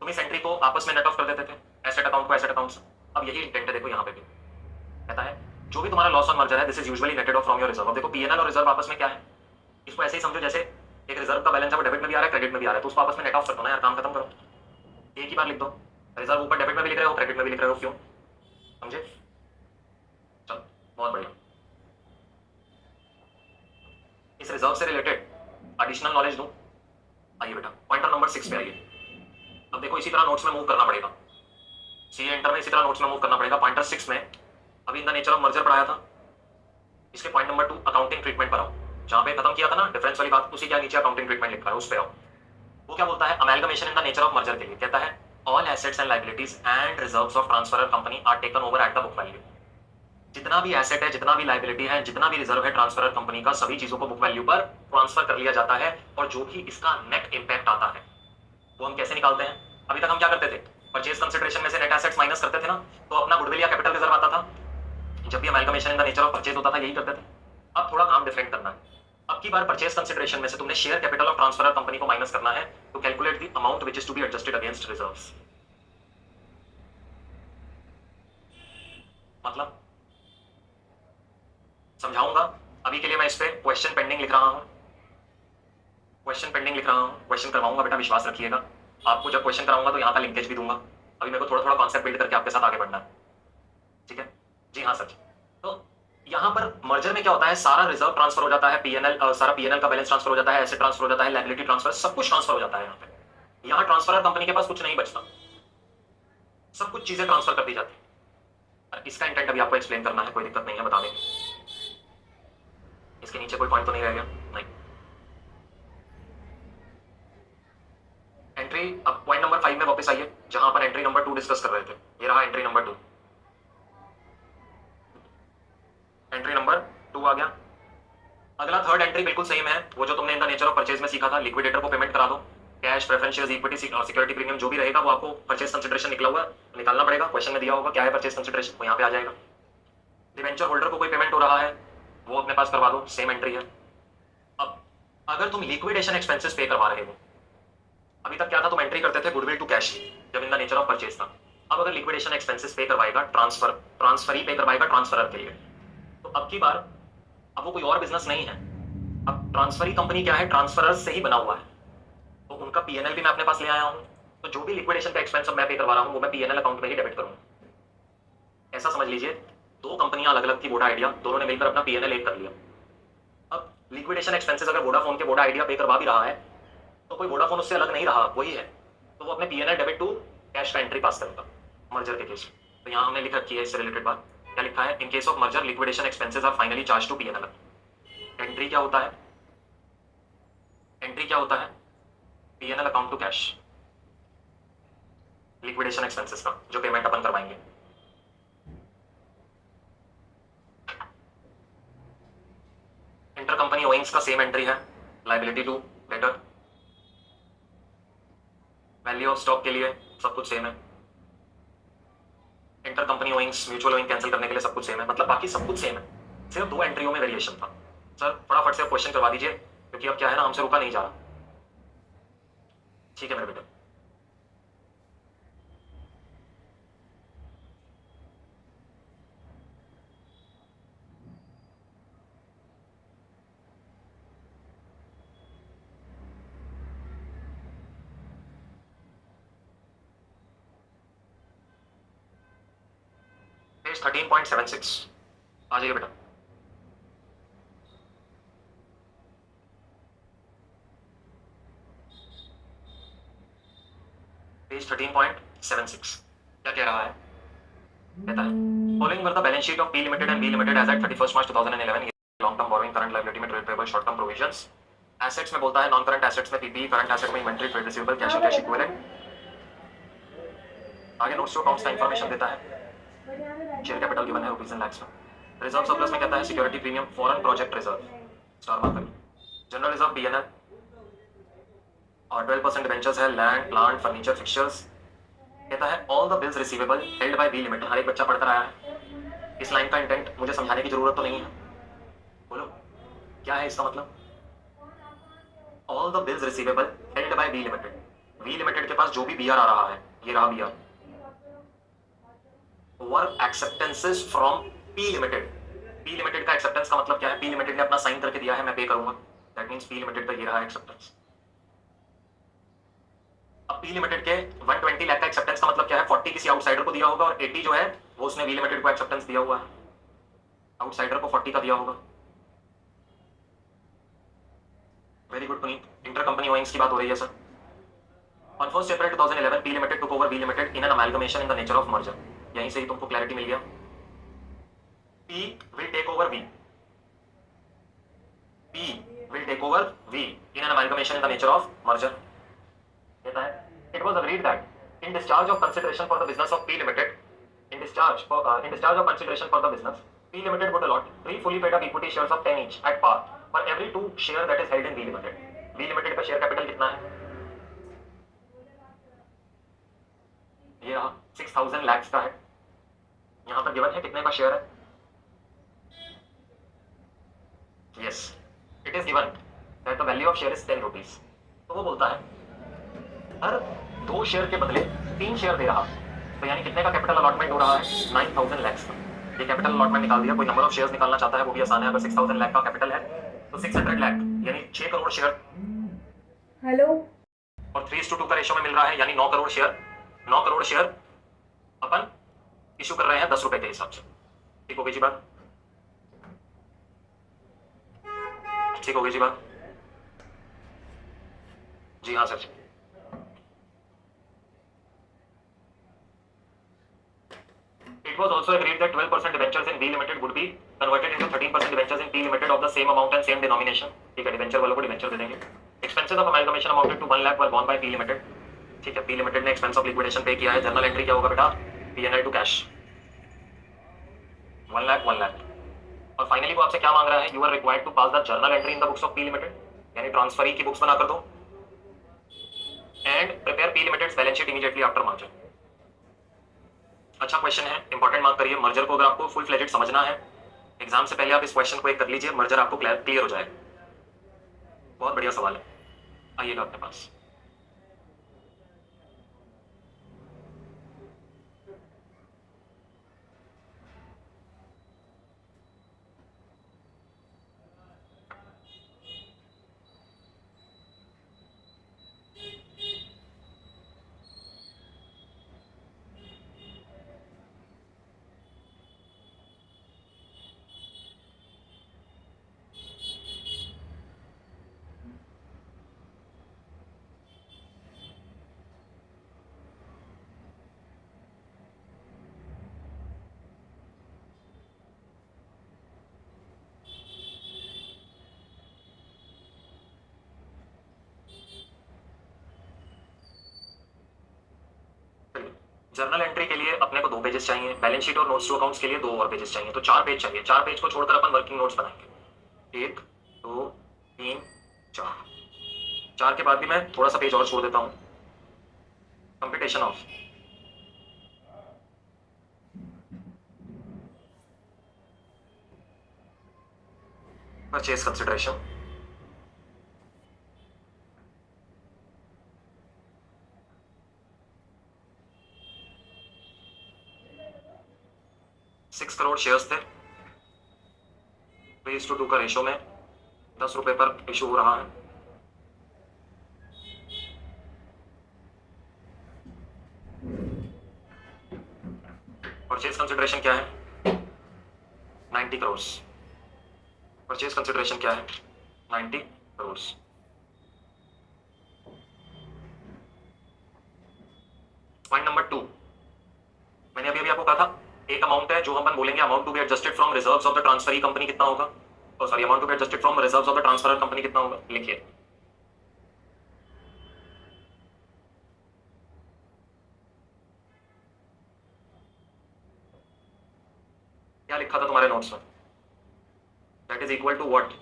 तुम इस एंट्री को आपस में नेट ऑफ कर देते थे, एसेट अकाउंट को एसेट अकाउंट से। अब यही इंटेंट है, देखो यहाँ पे भी कहता है जो भी तुम्हारा लॉस ऑन मर्जर है this is usually netted off from your reserve. अब देखो पीएनएल और रिजर्व आपस में क्या है, इसको ऐसे ही समझो जैसे एक रिजर्व का बैलेंस है वो डेबिट में भी आ रहा है क्रेडिट में भी आ रहा है, तो उसको आपस में नेट ऑफ कर दो ना यार, काम खत्म करो। एक ही बार लिख दो, रिजर्व ऊपर डेबिट में भी लिख रहे हो क्रेडिट में भी लिख रहे हो, क्यों? समझे? चलो बहुत बढ़िया। इस रिजर्व से रिलेटेड एडिशनल नॉलेज दूं, आइए बेटा पॉइंटर नंबर 6 पे आइए। अब देखो इसी तरह नोट्स में मूव करना पड़ेगा, सीए इंटर में इसी तरह नोट्स में मूव करना पड़ेगा। पॉइंटर 6 में अभी इन द नेचर ऑफ मर्जर पढ़ाया था, इसके पॉइंट नंबर 2 अकाउंटिंग ट्रीटमेंट पर आओ। जहां पे खत्म किया था ना डिफरेंस वाली बात, उसी के नीचे अकाउंटिंग ट्रीटमेंट लिखा है उस पे आओ। वो क्या बोलता है, amalgamation in the nature of merger के लिए कहता है all assets and liabilities and reserves of transferor company are taken over at the book value. जितना भी एसेट है, जितना भी लायबिलिटी है, जितना भी रिजर्व है ट्रांसफरर कंपनी का, सभी चीजों को बुक वैल्यू पर ट्रांसफर कर लिया जाता है। और जो भी इसका नेट इंपैक्ट आता है वो हम कैसे निकालते हैं? अभी तक हम क्या करते थे, परचेज कंसिडरेशन में से नेट एसेट्स माइनस करते थे ना, तो अपना गुडविल या कैपिटल रिजर्व आता था। जब भी amalgamation in the nature of purchase होता था यही करते थे। अब थोड़ा काम डिफरेंट करना है। अब की बार परचेज कंसिडरेशन में से तुमने share capital of transferor company को माइनस करना है to calculate the amount which is to be adjusted against reserves. मतलब समझाऊंगा, अभी के लिए मैं इस पे क्वेश्चन पेंडिंग लिख रहा हूं, क्वेश्चन करवाऊंगा बेटा, विश्वास रखिएगा। आपको जब क्वेश्चन कराऊंगा तो यहाँ का लिंकेज भी दूंगा। अभी मेरे को थोड़ा थोड़ा कॉन्सेप्ट बिल्ड करके आपके साथ आगे बढ़ना है, ठीक है जी? हाँ सच। तो यहाँ पर मर्जर में क्या होता है, सारा रिजर्व ट्रांसफर हो जाता है, पीएनएल सारा पीएनएल का बैलेंस ट्रांसफर हो जाता है, एसेट ट्रांसफर हो जाता है, लायबिलिटी ट्रांसफर, सब कुछ ट्रांसफर हो जाता है यहाँ पे। यहां ट्रांसफरर कंपनी के पास कुछ नहीं बचता, सब कुछ चीजें ट्रांसफर कर दी जाती है। इसका इंटेंट अभी आपको एक्सप्लेन करना है, कोई दिक्कत नहीं है, बता देंगे। इसके नीचे कोई पॉइंट तो नहीं रह गया? नहीं। एंट्री, अब पॉइंट नंबर 5 में वापस आइए, जहां पर एंट्री नंबर 2 डिस्कस कर रहे थे। ये रहा एंट्री नंबर 2, एंट्री नंबर 2 आ गया। अगला थर्ड एंट्री बिल्कुल सेम है, वो जो तुमने इन द नेचर ऑफ परचेज में सीखा था, लिक्विडेटर को पेमेंट करा दो, cash, preference shares, equity, security premium जो भी रहेगा वो आपको परचेज कंसिडरेशन निकला हुआ निकालना पड़ेगा। क्वेश्चन में दिया होगा क्या है परचेज कंसिडरेशन, वो यहाँ पे आ जाएगा। डिवेंचर होल्डर को कोई पेमेंट हो रहा है वो अपने पास करवा दो, सेम एंट्री है। अब अगर तुम लिक्विडेशन एक्सपेंसेस पे करवा रहे हो, अभी तक क्या था, तुम एंट्री करते थे गुडविल टू कैश जब इन द नेचर ऑफ परचेज था। अब अगर लिक्विडेशन एक्सपेंसेस पे करवाएगा, ट्रांसफर ही पे करवाएगा ट्रांसफरर के लिए, तो अब की बार अब वो कोई और बिजनेस नहीं है। अब ट्रांसफरी कंपनी क्या है, ट्रांसफरर से ही बना हुआ है, तो उनका पीएनएल भी मैं अपने पास ले आया हूं। तो जो भी लिक्विडेशन का एक्सपेंस मैं पे करवा रहा हूं वो मैं पीएनएल अकाउंट में ही डेबिट करूंगा। ऐसा समझ लीजिए, दो कंपनियां अलग अलग थी, वोडा आइडिया, दोनों ने मिलकर अपना पीएनएल एक कर लिया। अब लिक्विडेशन एक्सपेंसेस अगर वोडाफोन के वोडा आइडिया पे करवा भी रहा है तो कोई वोडाफोन उससे अलग नहीं रहा, वही है, तो वो अपने पीएनएल डेबिट टू कैश का एंट्री पास करेगा मर्जर के केस में। तो यहाँ हमने लिख रखी है इससे रिलेटेड बात, क्या लिखा है, in case of merger liquidation expenses are finally charge to PNL. Entry क्या होता है, एंट्री क्या होता है, PNL account to cash, liquidation expenses का जो पेमेंट अपन करवाएंगे। इंटर कंपनी ओइंग्स का सेम एंट्री है, liability to debtor, value of stock के लिए सब कुछ सेम है। Inter company owings, mutual owing cancel करने के लिए सब कुछ सेम है, मतलब बाकी सब कुछ सेम है, सिर्फ दो एंट्रियों में वेरिएशन था। सर फटाफट से क्वेश्चन करवा दीजिए, क्योंकि अब क्या है ना, हमसे रुका नहीं जा रहा। ठीक है मेरे बेटे। पेज 13.76 आ जाइए बेटा। पेज 13.76 क्या कह रहा है, कहता है following were the balance sheet of P limited and B limited as at 31 March 2011। Long term borrowing, current liability में trade payable, short term provisions. Assets में बोलता है नॉन करंट एसेट्स में पीपी, करंट एसेट में inventory, trade receivable, cash and cash equivalent. आगे notes to accounts का information देता है, शेयर कैपिटल गिवन है रुपीज इन लैक्स में। रिजर्व सरप्लस में कहता है security premium, foreign project reserve, star mark करिए। जनरल रिजर्व पीएनएल और 12% डिबेंचर्स है, लैंड, प्लांट, फर्नीचर, फिक्सचर्स। कहता है all the bills receivable held by B limited. हर एक बच्चा पढ़ता रहा है, इस लाइन का इंटेंट मुझे समझाने की जरूरत तो नहीं है, बोलो क्या है इसका मतलब। All the bills receivable held by B limited, B limited के पास जो भी बीआर आ रहा है, ये रहा BR, were acceptances from P limited. P limited का एक्सेप्टेंस का मतलब क्या है, पी लिमिटेड ने अपना साइन करके दिया है मैं पे करूंगा, दैट मींस पी लिमिटेड का ये रहा एक्सेप्टेंस। अब पी लिमिटेड के 120 लाख का एक्सेप्टेंस का मतलब क्या है, 40 किसी आउटसाइडर को दिया होगा और 80 जो है वो उसने वी लिमिटेड को एक्सेप्टेंस दिया हुआ है, आउटसाइडर को 40 का दिया होगा। Very good Puneet. Inter company owings की बात हो रही है sir. On 1 April 2011 P limited took over V limited in an amalgamation in the nature of merger. यहीं से ही तुमको क्लैरिटी मिल गया, P will take over V, P will take over V in an amalgamation in the nature of merger. कहता है it was agreed that in discharge of consideration for the business of P Limited, in discharge of consideration for the business, P Limited would allot 3 fully paid up equity shares of 10 each at par for every 2 share that is held in V Limited. V Limited का share capital कितना है, ये रहा 6000 lakhs का है। यहां पर given है कितने का शेयर है, yes it is given that the value of share is 10 rupees। तो वो बोलता है हर 2 शेयर के बदले 3 शेयर दे रहा, तो यानी कितने का कैपिटल अलॉटमेंट हो रहा है, 9000 lakhs का। ये कैपिटल अलॉटमेंट निकाल दिया, कोई नंबर ऑफ शेयर्स निकालना चाहता है वो भी आसान है। अगर 6000 लाख का कैपिटल है तो 600 लाख यानी 6 करोड़ शेयर, हेलो, और 3:2 का रेशियो में मिल रहा है, यानी 9 करोड़ शेयर। 9 करोड़ शेयर अपन इशू कर रहे हैं 10 रुपए के हिसाब से। ठीक हो गई जी बात, ठीक हो गई जी बात, जी हाँ sir. It was also agreed that 12% debentures in B Limited would be converted into 13% debentures in P Limited of the same amount and same denomination. ठीक है, डिबेंचर वालों को डिबेंचर दे देंगे. Expenses of amalgamation amounted to 1 lakh were borne by P Limited. ठीक है, P Limited ने expense of liquidation पे किया है. जर्नल एंट्री क्या होगा बेटा? P&L to cash. 1 lakh 1 lakh. और फाइनली वो आपसे क्या मांग रहा है? You are required to pass the journal entry in the books of P Limited. यानी ट्रांसफरी की बुक्स बना कर दो. And prepare P Limited's balance sheet immediately after merger. अच्छा क्वेश्चन है, इंपॉर्टेंट मार्क करिए. मर्जर को अगर आपको फुल फ्लेजेड समझना है, एग्जाम से पहले आप इस क्वेश्चन को एक कर लीजिए, मर्जर आपको क्लियर हो जाएगा. बहुत बढ़िया सवाल है, आइएगा अपने पास. जर्नल एंट्री के लिए अपने को 2 पेजेस चाहिए, बैलेंस शीट और नोट्स टू अकाउंट्स के लिए 2 और पेजेस चाहिए, तो 4 पेज चाहिए. 4 पेज को छोड़कर अपन वर्किंग नोट्स बनाएंगे. 1 2 3 4. 4 के बाद भी मैं थोड़ा सा पेज और छोड़ देता हूं. Computation of purchase consideration, ₹6 crore shares थे. 3:2 का रेशो में ₹10 पर इशू हो रहा है. परचेज कंसिडरेशन क्या है? 90 करोड़. परचेज कंसिडरेशन क्या है? 90 करोड़. पॉइंट नंबर 2, मैंने अभी आपको कहा था एक अमाउंट है जो हम बोलेंगे amount to be adjusted from reserves of the transferee company कितना होगा. Sorry, amount to be adjusted from reserves of the transferor company कितना होगा. लिखिए, क्या लिखा था तुम्हारे नोट्स में? That is equal to what?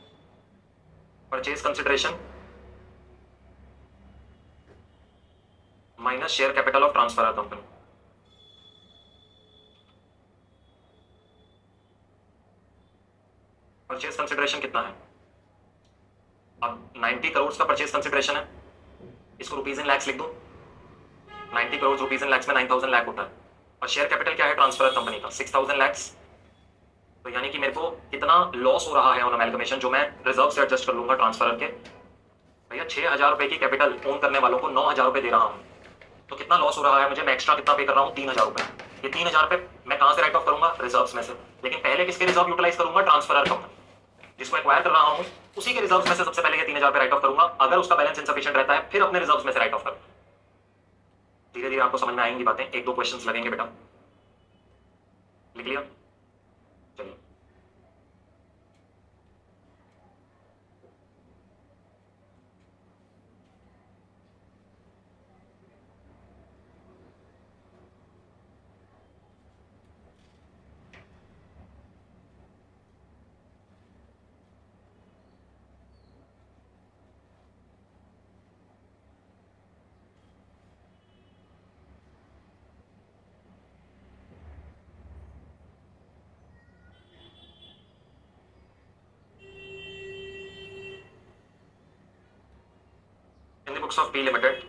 Purchase consideration minus share capital of transferor company. Purchase consideration कितना है? अब 90 करोड़ का परचेज कंसिडरेशन है, इसको रुपीज इन लैक्स लिख दो. 90 करोड़ रुपीज इन लैक्स में 9000 लाख होता है. और शेयर कैपिटल क्या है ट्रांसफर कंपनी का? 6000 लैक्स. तो यानी कि मेरे को कितना लॉस हो रहा है ऑन अमेलगमेशन, जो मैं रिजर्व से एडजस्ट कर लूंगा ट्रांसफर के. भैया 6000 रुपए की कैपिटल ओन करने वालों को 9000 रुपए दे रहा हूं, तो कितना लॉस हो रहा है मुझे? मैं एक्स्ट्रा कितना पे कर रहा हूं? 3000 रुपए. ये 3000 रुपए मैं कहां से राइट ऑफ करूंगा? रिजर्व्स में से. लेकिन पहले किसके रिजर्व यूटिलाइज करूंगा? ट्रांसफरर कंपनी जिसको एक्वायर कर रहा हूं, उसी के रिजर्व्स में से सबसे पहले ये 3000 पे राइट ऑफ करूंगा. अगर उसका बैलेंस इनसफिशिएंट रहता है फिर अपने रिजर्व्स में से राइट ऑफ करूंगा. धीरे धीरे आपको समझ में आएंगी बातें, 1-2 क्वेश्चंस लगेंगे बेटा. लिख लिया? चलिए, in the books of P Limited,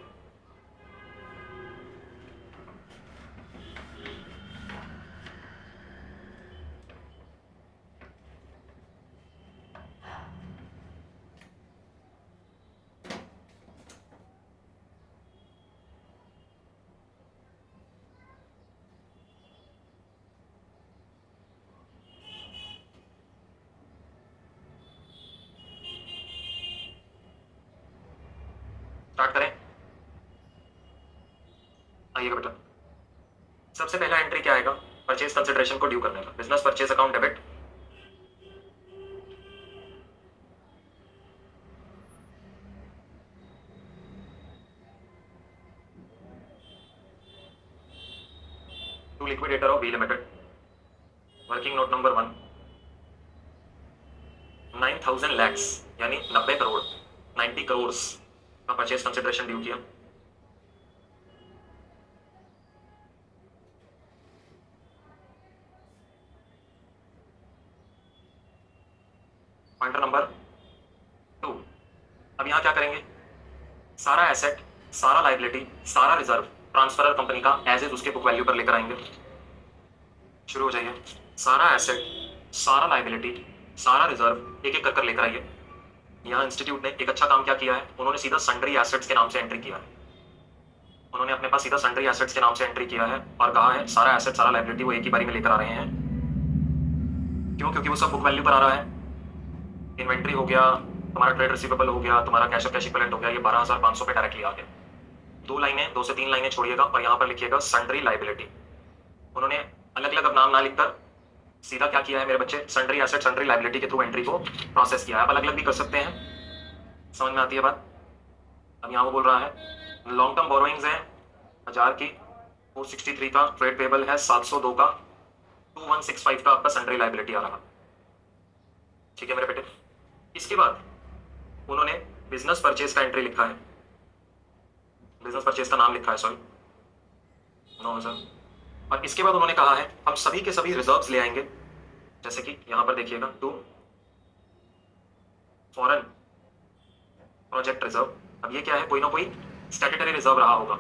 start करें. आइएगा बेटा. सबसे पहला एंट्री क्या आएगा? परचेज कंसिडरेशन को ड्यू करने का। Business purchase account debit, to liquidator of B limited, working note number 1, 9,000 lakhs यानी 90 करोड़, 90 करोड़ का परचेज कंसिडरेशन ड्यू किया। पॉइंटर नंबर 2, अब यहां क्या करेंगे, सारा एसेट, सारा लाइबिलिटी, सारा रिजर्व ट्रांसफरर कंपनी का एज इज उसके बुक वैल्यू पर लेकर आएंगे। शुरू हो जाइए। सारा एसेट, सारा लाइबिलिटी, सारा रिजर्व एक एक कर लेकर आइए। यहाँ इंस्टीट्यूट ने एक अच्छा काम क्या किया है, उन्होंने सीधा सन्ड्री एसेट्स के नाम से एंट्री किया है। उन्होंने अपने पास सीधा सन्ड्री एसेट्स के नाम से एंट्री किया है और कहा है सारा एसेट, सारा लाइबिलिटी वो एक ही बारी में लेकर आ रहे हैं। क्यों? क्योंकि वो सब बुक वैल्यू पर आ रहा है। इन्वेंट्री हो गया, तुम्हारा ट्रेड रिसीवेबल हो गया, तुम्हारा कैश ऑफ कैश इक्विवेलेंट हो गया, ये 12,500 पे डायरेक्टली आ गया। 2 लाइनें, 2 से 3 लाइनें छोड़िएगा और यहाँ पर लिखिएगा सन्ड्री लाइबिलिटी। उन्होंने अलग अलग अब नाम ना लिखकर सीधा क्या किया है मेरे बच्चे, सन्ड्री एसेट सन्ड्री लाइबिलिटी के थ्रू एंट्री को प्रोसेस किया है। आप अलग अलग भी कर सकते हैं, समझ में आती है बात। अब यहाँ वो बोल रहा है लॉन्ग टर्म बोरोइंग्स है 1000 की, 463 का, ट्रेड पेबल है 702 का, 2165 का आपका सन्ड्री लाइबिलिटी आ रहा। ठीक है मेरे बेटे। इसके बाद उन्होंने बिजनेस परचेज का एंट्री लिखा है, बिजनेस परचेज का नाम लिखा है, सॉरी 9,000। और इसके बाद उन्होंने कहा है हम सभी के सभी रिजर्व्स ले आएंगे, जैसे कि यहां पर देखिएगा टू फॉरेन प्रोजेक्ट रिजर्व। अब ये क्या है, कोई ना कोई स्टैट्यूटरी रिजर्व रहा होगा।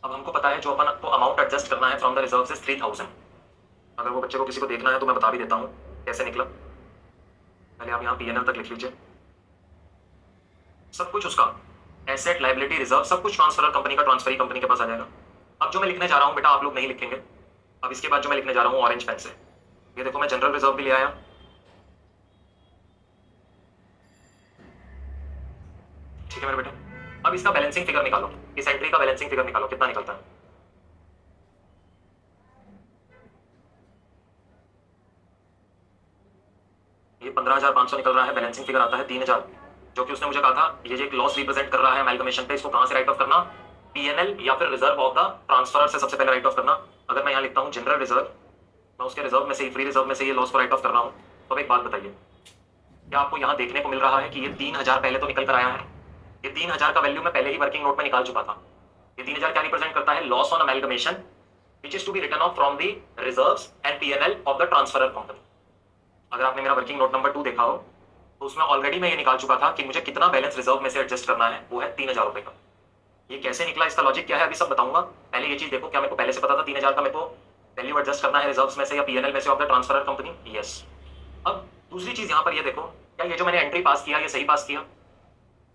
अब हमको पता है जो अपन को अमाउंट एडजस्ट करना है फ्रॉम द रिजर्व इज 3,000। अगर वो बच्चे को किसी को देखना है तो मैं बता भी देता हूं कैसे निकला। पहले आप यहाँ पीएनएल तक लिख लीजिए। सब कुछ उसका एसेट, लाइबिलिटी, रिजर्व सब कुछ ट्रांसफरर कंपनी का, ट्रांसफरी कंपनी के पास आ जाएगा। अब जो मैं लिखने जा रहा हूं बेटा आप लोग नहीं लिखेंगे। अब इसके बाद जो मैं लिखने जा रहा हूं ऑरेंज पेन से, ये देखो मैं जनरल रिजर्व भी ले आया। ठीक है मेरे बेटे। अब इसका बैलेंसिंग फिगर निकालो, इस एंट्री का बैलेंसिंग फिगर निकालो कितना निकलता है। ये 15,500 निकल रहा है, बैलेंसिंग फिगर आता है 3,000, जो कि उसने मुझे कहा था ये जो एक लॉस रिप्रेजेंट कर रहा है अमेलगमेशन पे, इसको कहां से राइट ऑफ करना, पीएनएल या फिर रिजर्व ऑफ द ट्रांसफरर से सबसे पहले राइट ऑफ करना। अगर मैं यहां लिखता हूं जनरल रिजर्व, मैं उसके रिजर्व में से, फ्री रिजर्व में से ये लॉस को राइट ऑफ कर रहा हूं। तो अब एक बात बताइए, क्या आपको यहां देखने को मिल रहा है कि ये 3,000 पहले तो निकल कर आया है। ये 3,000 का वैल्यू मैं पहले ही वर्किंग नोट में निकाल चुका था। ये 3,000 क्या रिप्रेजेंट करता है, loss on amalgamation which is to be written off from the reserves and P&L of the transferor company। अगर आपने मेरा वर्किंग नोट नंबर 2 देखा हो तो उसमें ऑलरेडी मैं ये निकाल चुका था कि मुझे कितना बैलेंस रिजर्व में से एडजस्ट करना है, वो है 3,000 रुपए का। ये कैसे निकला, इसका लॉजिक क्या है अभी सब बताऊंगा। पहले ये चीज देखो, क्या मेरे को पहले से पता था 3,000 का मेरे को वैल्यू एडजस्ट करना है रिजर्व्स में से या पीएनएल में से of the transferor company? Yes. अब दूसरी चीज यहाँ पर ये देखो, क्या ये जो मैंने एंट्री पास किया ये सही पास किया?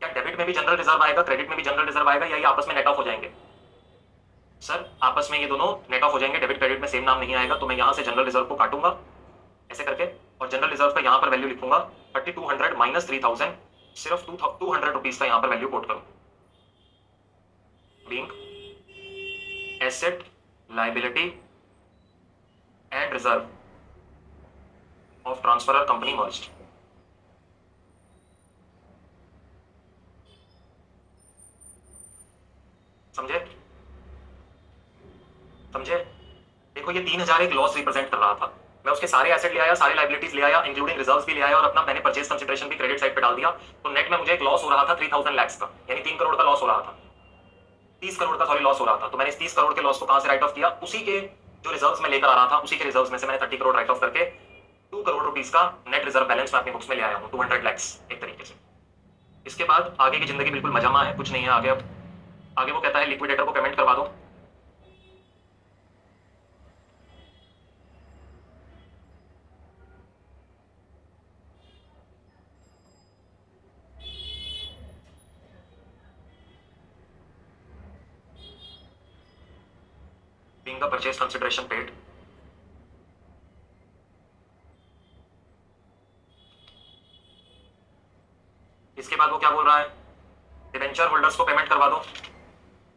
क्या डेबिट में भी जनरल रिजर्व आएगा, क्रेडिट में भी जनरल रिजर्व आएगा, या ये आपस में नेट ऑफ हो जाएंगे? सर आपस में ये दोनों नेट ऑफ हो जाएंगे, डेबिट क्रेडिट में सेम नाम नहीं आएगा। तो मैं यहाँ से जनरल रिजर्व को काटूंगा ऐसे करके और जनरल रिजर्व का यहाँ पर वैल्यू लिखूंगा 3,200 माइनस 3,000, सिर्फ 200 रुपीज का यहाँ पर वैल्यू कोट करूं। Being asset, liability and reserve of transferor company merged. समझे? समझे? देखो ये 3,000 एक लॉस रिप्रेजेंट कर रहा था। मैं उसके सारे एसेट ले आया, सारे लाइबिलिटीज ले आया, इंक्लूडिंग रिजर्व्स भी ले आया और अपना मैंने परचेज कंसिडरेशन भी क्रेडिट साइड पे डाल दिया। तो नेट में मुझे एक लॉस हो रहा था 3,000 लैक्स का, यानी 3 करोड़ का लॉस हो रहा था, 30 करोड़ का सॉरी लॉस हो रहा था। तो मैंने इस 30 करोड़ के लॉस को कहां से राइट ऑफ किया, उसी के जो रिजर्व्स में लेकर आ रहा था उसी के रिजर्व्स में से मैंने 30 करोड़ राइट ऑफ करके 2 करोड़ रुपीस का नेट रिजर्व बैलेंस मैं अपनी बुक्स में ले आया हूं, 200 लैक्स एक तरीके से। इसके बाद आगे की जिंदगी बिल्कुल मजामा है, कुछ नहीं है आगे। अब आगे वो कहता है लिक्विडेटर को पेमेंट करवा दो। being the purchase consideration paid, इसके बाद वो क्या बोल रहा है, डिबेंचर होल्डर्स को पेमेंट करवा दो।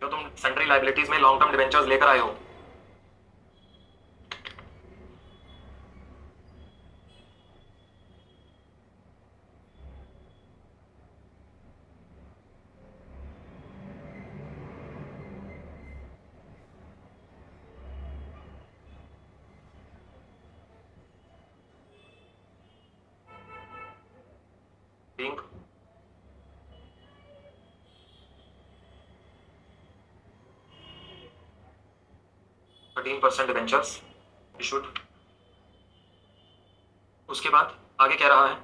जो तुम सेंट्री लाइबिलिटीज में लॉन्ग टर्म डिवेंचर्स लेकर आए हो, being 13% डिवेंचर्स इशूड। उसके बाद आगे कह रहा है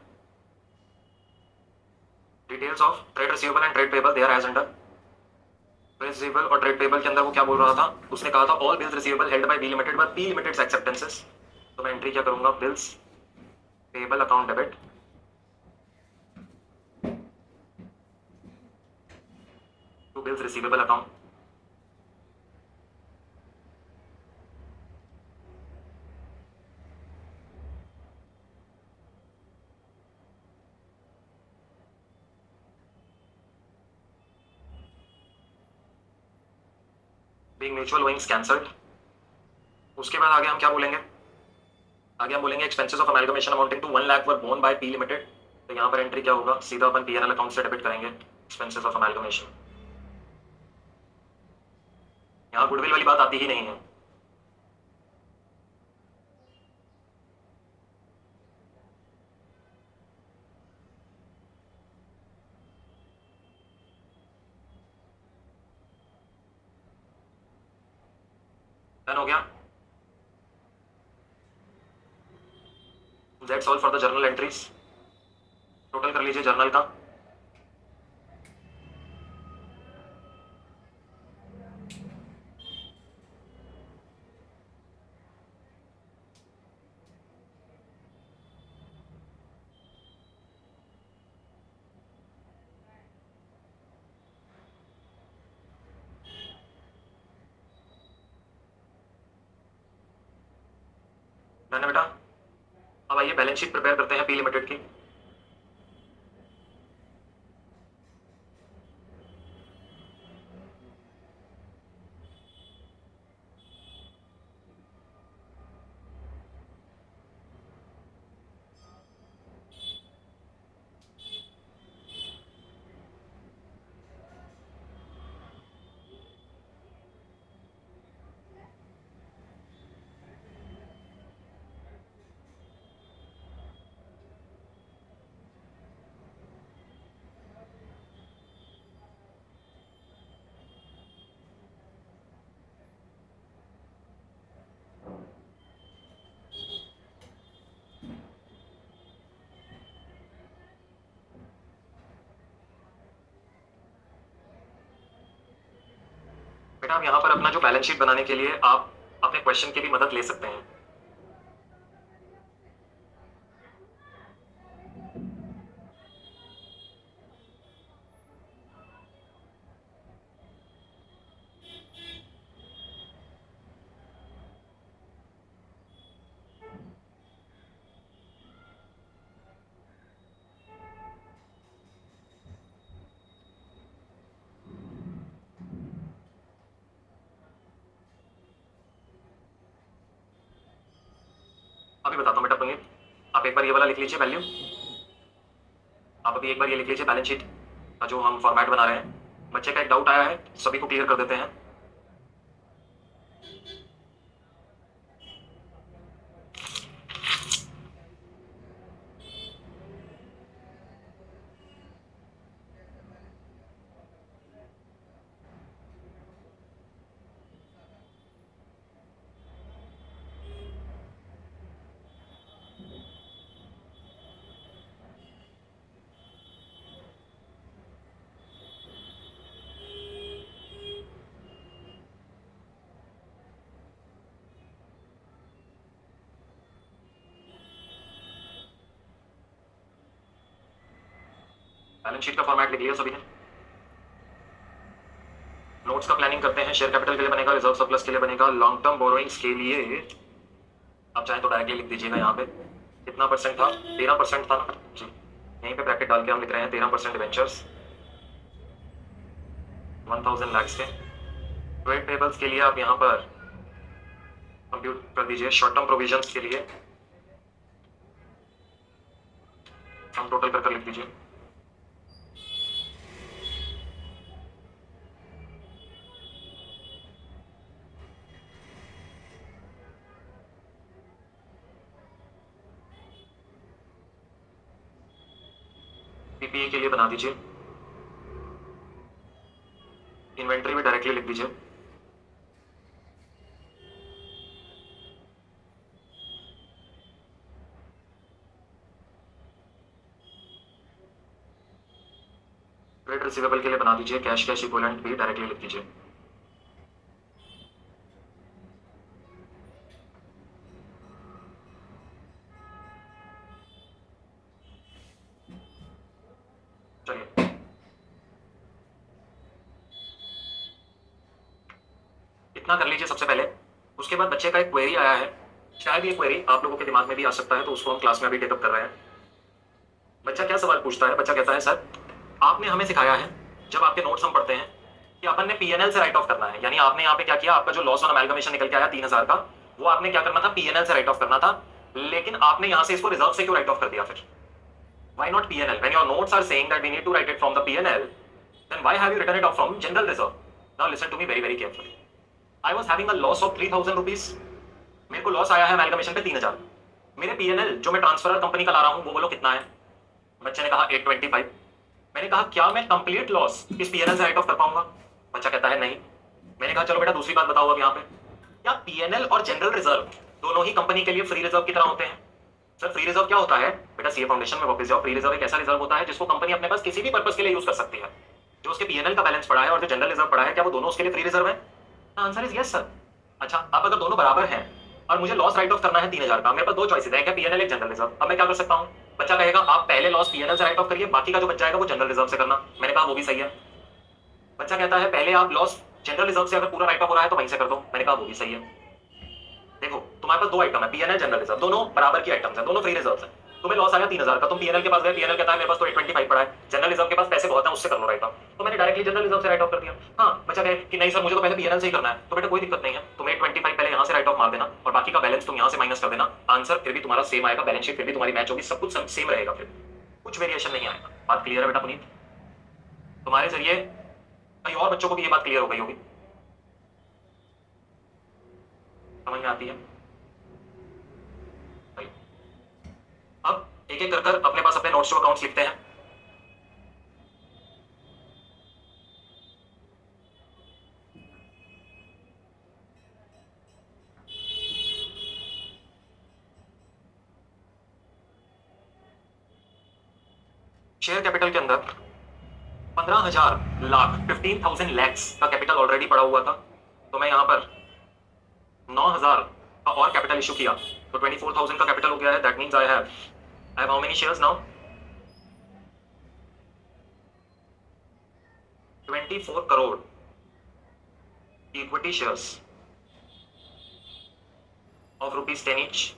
details of trade receivable and trade payable they are as under. Trade receivable और ट्रेड पेबल के अंदर वो क्या बोल रहा था, उसने कहा था all bills receivable held by B limited by B limited acceptances. तो मैं एंट्री क्या करूंगा, bills payable account debit to bills receivable account. Being mutual owings cancelled. उसके बाद आगे हम क्या बोलेंगे, आगे हम बोलेंगे expenses of amalgamation amounting to 1 lakh were borne by P limited. तो यहाँ पर एंट्री क्या होगा, सीधा अपन पीएनएल अकाउंट से डेबिट करेंगे एक्सपेंसेस ऑफ अमेलगमेशन। यहाँ गुडविल वाली बात आती ही नहीं है। डन हो गया। That's all for the journal entries. Total कर लीजिए जर्नल का। डन है बेटा। अब आइए बैलेंस शीट प्रिपेयर करते हैं पी लिमिटेड की। बेटा आप यहाँ पर अपना जो बैलेंस शीट बनाने के लिए आप अपने क्वेश्चन की भी मदद ले सकते हैं। अभी बताता हूँ बेटा पुनीत, आप एक बार ये वाला लिख लीजिए वैल्यू। आप अभी एक बार ये लिख लीजिए बैलेंस शीट का जो हम फॉर्मेट बना रहे हैं। बच्चे का एक डाउट आया है, सभी को क्लियर कर देते हैं। बैलेंस शीट का फॉर्मेट लिख लिया सभी ने। नोट्स का प्लानिंग करते हैं। शेयर कैपिटल के लिए बनेगा, रिजर्व सरप्लस के लिए बनेगा, लॉन्ग टर्म बोरोइंग्स के लिए आप चाहें तो डायरेक्टली लिख दीजिएगा। यहाँ पे कितना परसेंट था, 13% था ना जी। यहीं पे ब्रैकेट डाल के हम लिख रहे हैं 13% डिवेंचर्स 1000 लाख के। ट्रेड पेबल्स के लिए आप यहाँ पर कंप्यूट कर दीजिए। शॉर्ट टर्म प्रोविजंस के लिए हम टोटल कर लिख दीजिए। पीपीई के लिए बना दीजिए। इन्वेंट्री भी डायरेक्टली लिख दीजिए। ट्रेड रिसीवेबल के लिए बना दीजिए। कैश कैश इक्विवेलेंट भी डायरेक्टली लिख दीजिए। चलिए, इतना कर लीजिए सबसे पहले। उसके बाद बच्चे का एक क्वेरी आया है, शायद ये क्वेरी आप लोगों के दिमाग में भी आ सकता है, तो उसको हम क्लास में अभी टेकअप कर रहे हैं। बच्चा क्या सवाल पूछता है? बच्चा कहता है, सर आपने हमें सिखाया है जब आपके नोट्स हम पढ़ते हैं कि अपन ने पीएनएल से राइट ऑफ करना है। यानी आपने यहाँ पे क्या किया, आपका जो लॉस ऑन अमेलगमेशन निकल के आया 3000 का, वो आपने क्या करना था, पीएनएल से राइट ऑफ करना था। लेकिन आपने यहाँ से इसको रिजर्व से क्यों राइट ऑफ कर दिया फिर? Why not PNL? When your notes are saying that we need to write it from the PNL, then why have you written it off from general reserve? Now listen to me very very carefully. I was having a loss of 3000 rupees. मेरे को loss आया है amalgamation पे 3000। मेरे PNL जो मैं transferor company का ला रहा हूँ वो बोलो कितना है? बच्चे ने कहा 825। मैंने कहा क्या मैं कंप्लीट लॉस इस पीएनएल से राइट ऑफ कर पाऊंगा? बच्चा कहता है नहीं। मैंने कहा चलो बेटा दूसरी बात बताओ अब यहाँ पे, क्या पीएनएल और जनरल रिजर्व दोनों ही कंपनी के लिए फ्री रिजर्व की तरह होते हैं? सर फ्री रिजर्व क्या होता है? बेटा सीए फाउंडेशन में वापस जाओ। फ्री रिजर्व एक ऐसा रिजर्व होता है जिसको कंपनी अपने पास किसी भी पर्पस के लिए यूज कर सकती है। जो उसके पीएनएल का बैलेंस पड़ा है और जो जनरल रिजर्व पड़ा है, क्या वो दोनों उसके लिए फ्री रिजर्व है? Answer is yes sir. अच्छा, अब अगर दोनों बराबर हैं और मुझे लॉस राइट ऑफ करना है 3000 का, मेरे पास दो चॉइसेस है, क्या पीएनएल एक जनरल रिजर्व। अब मैं क्या कर सकता हूँ? बच्चा कहेगा आप पहले लॉस पीएनएल से राइट ऑफ करिए, बाकी का जो बच जाएगा वो जनरल रिजर्व से करना। मैंने कहा वो भी सही है। बच्चा कहता है पहले आप लॉस जनरल रिजर्व से अगर पूरा राइट ऑफ हो रहा है तो वहीं से कर दो। मैंने कहा वो भी सही है। देखो तुम्हारे पास दो आइटम है, पीएनएल जनरल रिजर्व, दोनों बराबर की आइटम्स हैं, दोनों फ्री रिजर्व्स हैं। तुम्हें लॉस आया 3000 का, तुम पीएनएल के पास गए, पीएनएल कहता है मेरे पास तो 825 पड़ा है, जनरल रिजर्व के पास पैसे बहुत हैं उससे कर लो राइट ऑफ। तो मैंने डायरेक्टली जनरल रिजर्व से राइट ऑफ कर दिया। हाँ, बच्चा कहे कि नहीं सर मुझे तो पहले पीएनएल से ही करना है, तो बेटा कोई दिक्कत नहीं है, तुम 825 पहले यहाँ से राइट ऑफ मार देना और बाकी का बैलेंस तुम यहाँ से माइनस कर देना। आंसर फिर भी तुम्हारा सेम आएगा, बैलेंस शीट फिर भी तुम्हारी मैच होगी, सब कुछ सेम रहेगा, फिर कुछ वेरिएशन नहीं आएगा। बात क्लियर है बेटा पुनीत? तुम्हारे जरिए कई और बच्चों को भी ये बात क्लियर हो गई होगी, समझ में आती है? अब एक एक कर कर अपने पास अपने नोट्स टू अकाउंट्स लिखते हैं। शेयर कैपिटल के अंदर 15,000 लाख 15,000 लैक्स का कैपिटल ऑलरेडी पड़ा हुआ था, तो मैं यहां पर 9,000 का और कैपिटल इशू किया तो 24,000 का कैपिटल हो गया है। That means I have how many shares now? 24 crore equity shares of ₹10 each.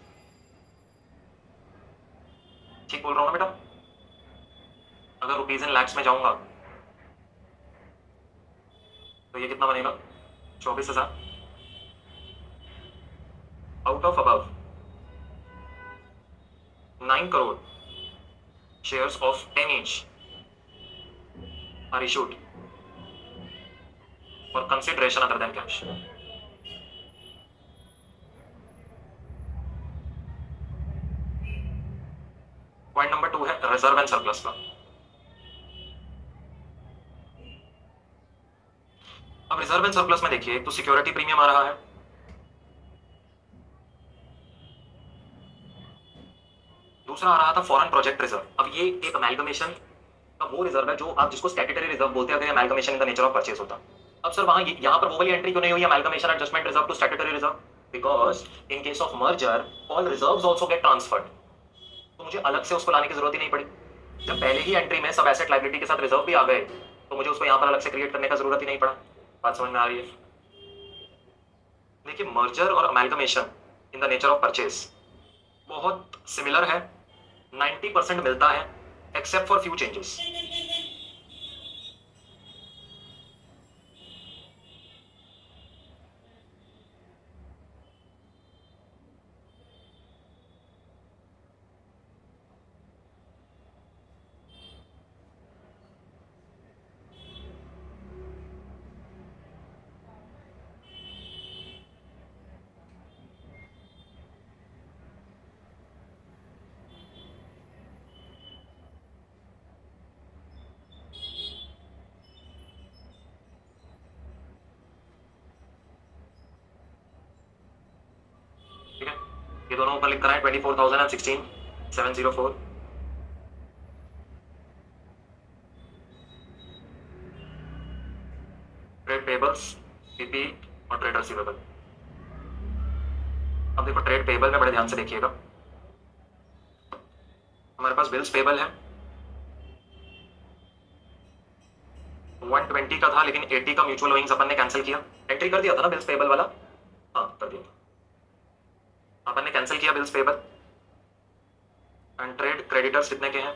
ठीक बोल रहा हूं ना बेटा? अगर रुपीज इन लैक्स में जाऊंगा तो ये कितना बनेगा? 24,000 out of above 9 crore shares of 10 each are issued for consideration other than cash. Point number 2 है रिजर्व एंड सरप्लस का। अब रिजर्व एंड सरप्लस में देखिए, एक तो सिक्योरिटी प्रीमियम आ रहा है, दूसरा आ रहा था फॉरेन प्रोजेक्ट रिजर्व। अब ये एक अमेलगमेशन का वो रिजर्व है जो आप जिसको स्टैट्यूटरी रिजर्व बोलते हैं अगर amalgamation in the nature of purchase होता। अब सर वहां यहां पर वो वाली एंट्री क्यों नहीं हुई amalgamation adjustment reserve to statutory reserve? Because in case of merger all reserves also get transferred, तो मुझे अलग से उसको लाने की जरूरत ही नहीं पड़ी। जब पहले ही एंट्री में सब एसेट लायबिलिटी के साथ रिजर्व भी आ गए तो मुझे उसको यहां पर अलग से क्रिएट करने का जरूरत ही नहीं पड़ा। बात समझ में आ रही है? देखिए मर्जर और amalgamation in the nature of purchase बहुत सिमिलर है, 90% मिलता है एक्सेप्ट फॉर फ्यू चेंजेस। ये दोनों ऊपर लिख कर आए 24,016 704। ट्रेड पेबल्स, पीपी और ट्रेड रिसीवेबल। अब देखो ट्रेड पेबल में बड़े ध्यान से देखिएगा, हमारे पास बिल्स पेबल है 120 का था, लेकिन 80 का म्यूचुअल ओइंग्स अपन ने कैंसिल किया। एंट्री कर दिया था ना बिल्स पेबल वाला, हाँ कर दिया था, अपन ने कैंसिल किया bills payable. And trade creditors कितने के हैं?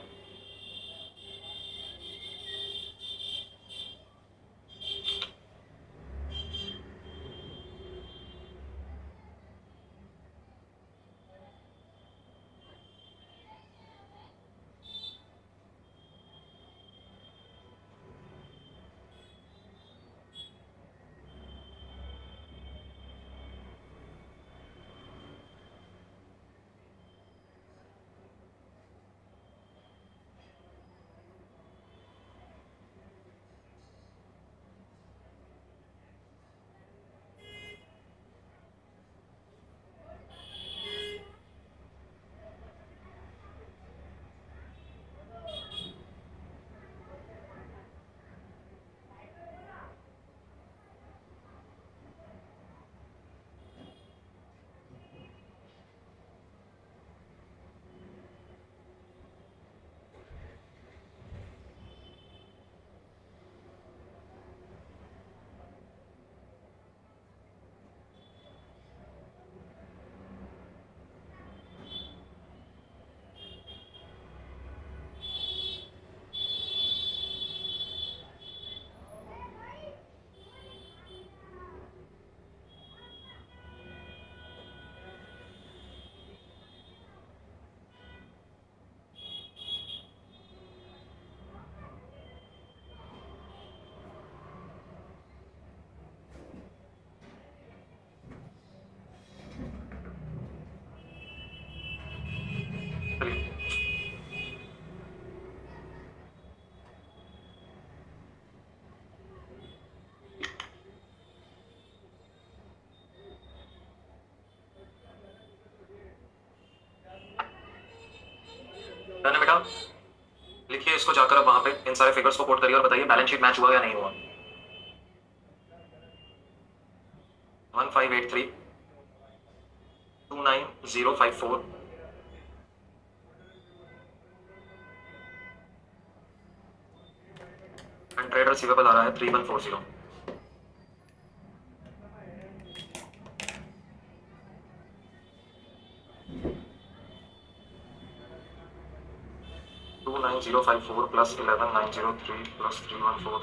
चलिए डन है बेटा, लिखिए इसको जाकर अब वहां पे इन सारे फिगर्स को कोट करिए और बताइए बैलेंस शीट मैच हुआ या नहीं हुआ। 1583 29054 एंड ट्रेड रिसीवेबल आ रहा है 3140। टू 9054 प्लस 11903 प्लस 3140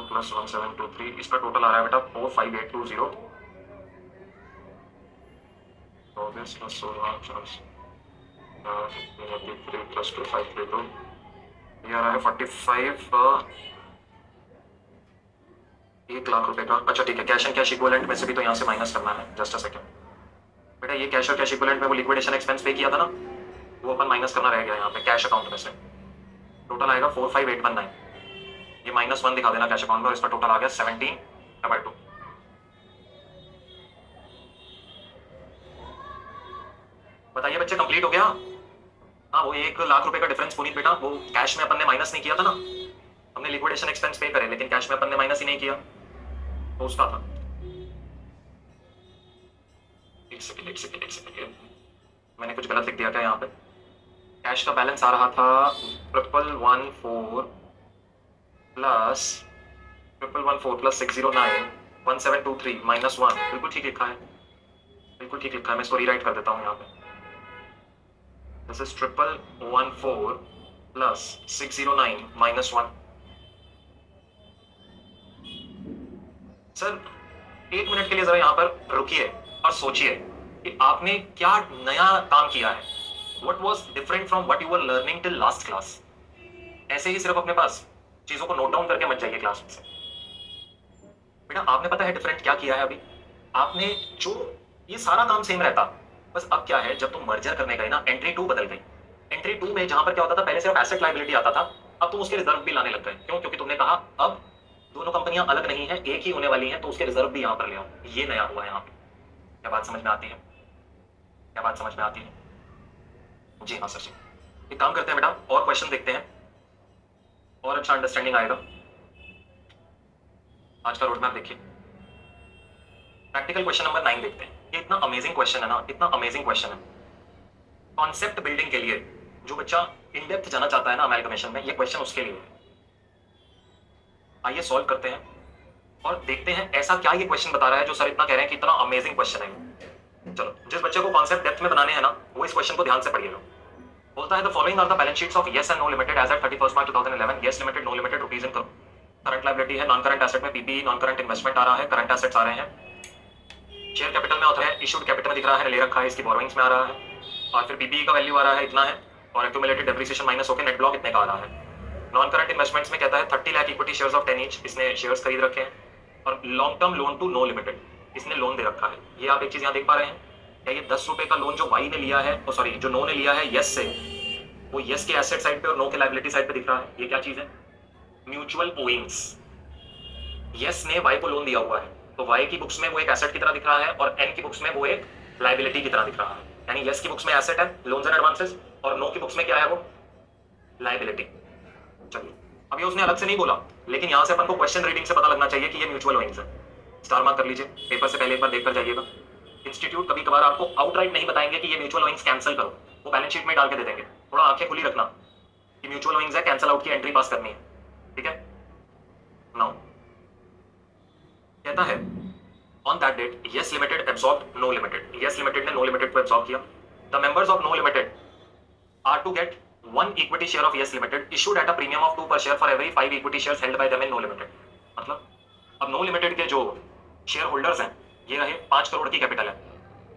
प्लस 1723, इसका टोटल आ रहा है बेटा 45820। प्लस 16 प्लस 2532, ये आ रहा है 45 1 लाख रुपए का। अच्छा ठीक है, कैश एंड कैश इक्विवेलेंट में से भी तो यहाँ से माइनस करना है, जस्ट अ सेकंड बेटा। ये कैश और कैश इक्विवेलेंट में वो लिक्विडेशन एक्सपेंस पे किया था ना, वो अपन माइनस करना रह गया यहाँ पे कैश अकाउंट में से। टोटल आएगा 45819, ये -1 दिखा देना कैश अकाउंट में, और इसका टोटल आ गया 17/2। बताइए बच्चे कंप्लीट हो गया? हाँ, वो 1 लाख रुपए का डिफरेंस पुनीत बेटा, वो कैश में अपन ने माइनस नहीं किया था ना, हमने लिक्विडेशन एक्सपेंस पे करे, लेकिन कैश में अपन ने माइनस ही नहीं किया, तो उसका था। एक सेकंड, मैंने कुछ गलत लिख दिया क्या यहाँ पे? कैश का बैलेंस आ रहा था 1114 प्लस 609 1723 -1, बिल्कुल ठीक लिखा है, बिल्कुल ठीक लिखा है। मैं इसको रीराइट कर देता हूँ यहाँ पे। This is 1114 plus 609 -1। Sir 1 minute के लिए जरा यहाँ पर रुकिए और सोचिए कि आपने क्या नया काम किया है। What was different from what you were learning till last class? ऐसे ही सिर्फ अपने पास चीजों को नोट डाउन करके मत जाइए क्लास में से। बेटा आपने पता है डिफरेंट क्या किया है अभी? आपने जो ये सारा काम सेम रहता, बस अब क्या है, जब तुम मर्जर करने गए ना, एंट्री 2 बदल गई। एंट्री 2 में जहां पर क्या होता था, पहले सिर्फ एसेट लायबिलिटी आता था, अब तुम उसके रिजर्व भी लाने लग गए। क्यों? क्योंकि तुमने कहा अब दोनों कंपनियां अलग नहीं है, एक ही होने वाली हैं, तो उसके रिजर्व भी यहां पर ले आओ। ये नया हुआ है यहाँ पे। क्या बात समझ में आती है? क्या बात समझ में आती है? जी हाँ सर जी। एक काम करते हैं बेटा, और क्वेश्चन देखते हैं और अच्छा अंडरस्टैंडिंग आएगा। आज का रोड मैप देखिए, प्रैक्टिकल क्वेश्चन नंबर 9 देखते हैं। ये इतना अमेजिंग क्वेश्चन है ना, इतना अमेजिंग क्वेश्चन है। कॉन्सेप्ट बिल्डिंग के लिए जो बच्चा इन डेप्थ जाना चाहता है ना अमेलगमेशन में, ये क्वेश्चन उसके लिए है। आइए सॉल्व करते हैं और देखते हैं ऐसा क्या ये क्वेश्चन बता रहा है जो सर इतना कह रहे हैं कि इतना अमेजिंग क्वेश्चन है ये। चलो, जिस बच्चे को कॉन्सेप्ट डेप्थ में बनाने हैं ना, वो इस क्वेश्चन को ध्यान से पढ़िएगा। बोलता है the following are the balance sheets of yes and no limited as at 31 March 2011। Yes limited, no limited, rupees in करो। करंट लायबिलिटी है, नॉन करंट एसेट में पीपी, नॉन करंट इन्वेस्टमेंट आ रहा है, करंट एसेट्स आ रहे हैं। Share capital में होता है, इशूड कैपिटल में दिख रहा है, ले रखा है, इसकी बोरोइंग्स में आ रहा है। और फिर पीपीई का वैल्यू आ रहा है, इतना है, और एक्यूमुलेटेड डेप्रिसिएशन माइनस होकर नेट ब्लॉक इतने का आ रहा है। नॉन करंट इन्वेस्टमेंट्स में कहता है 30 lakh equity shares of 10 each, इसने शेयर्स खरीद रखे हैं। और long term loan to no limited, इसने लोन दे रखा है। ये आप एक चीज यहाँ देख पा रहे हैं, क्या ये 10 रुपए का लोन जो वाई ने लिया है, सॉरी जो नो ने लिया है यस से, वो यस के एसेट साइड पे और नो के लायबिलिटी साइड पे दिख रहा है। ये क्या चीज है? म्यूचुअल ओइंग्स। यस ने वाई को लोन दिया हुआ है, तो वाई की बुक्स में वो एक एसेट की तरह दिख रहा है और एन की बुक्स में वो एक लायबिलिटी की तरह दिख रहा है। यानी यस की बुक्स में एसेट है, लोन्स एंड एडवांसेस, और नो की बुक्स में क्या है, वो लायबिलिटी। चलिए, अब ये उसने अलग से नहीं बोला, लेकिन यहां से अपन को क्वेश्चन रीडिंग से पता लगना चाहिए कि ये म्यूचुअल ओइंग्स है। स्टार मार्क कर लीजिए, पेपर से पहले एक बार देखकर जाइएगा। इंस्टीट्यूट कभी कभार आपको आउटराइट नहीं बताएंगे कि ये म्यूचुअल ओइंग्स कैंसिल करो, वो बैलेंस शीट में डाल के दे देंगे। थोड़ा आंखें खुली रखना कि म्यूचुअल ओइंग्स है, कैंसिल आउट की एंट्री पास करनी है, ठीक है। नाउ कहता है on that date yes limited absorb no limited. Yes limited ने नो लिमिटेड को एब्सॉर्ब किया। The members of no limited are to get 1 equity share of yes limited issued at a premium of 2 per share for every 5 equity shares held by them in no limited। मतलब अब know limited के जो share holders हैं, ये रहे 5 करोड़ की capital है,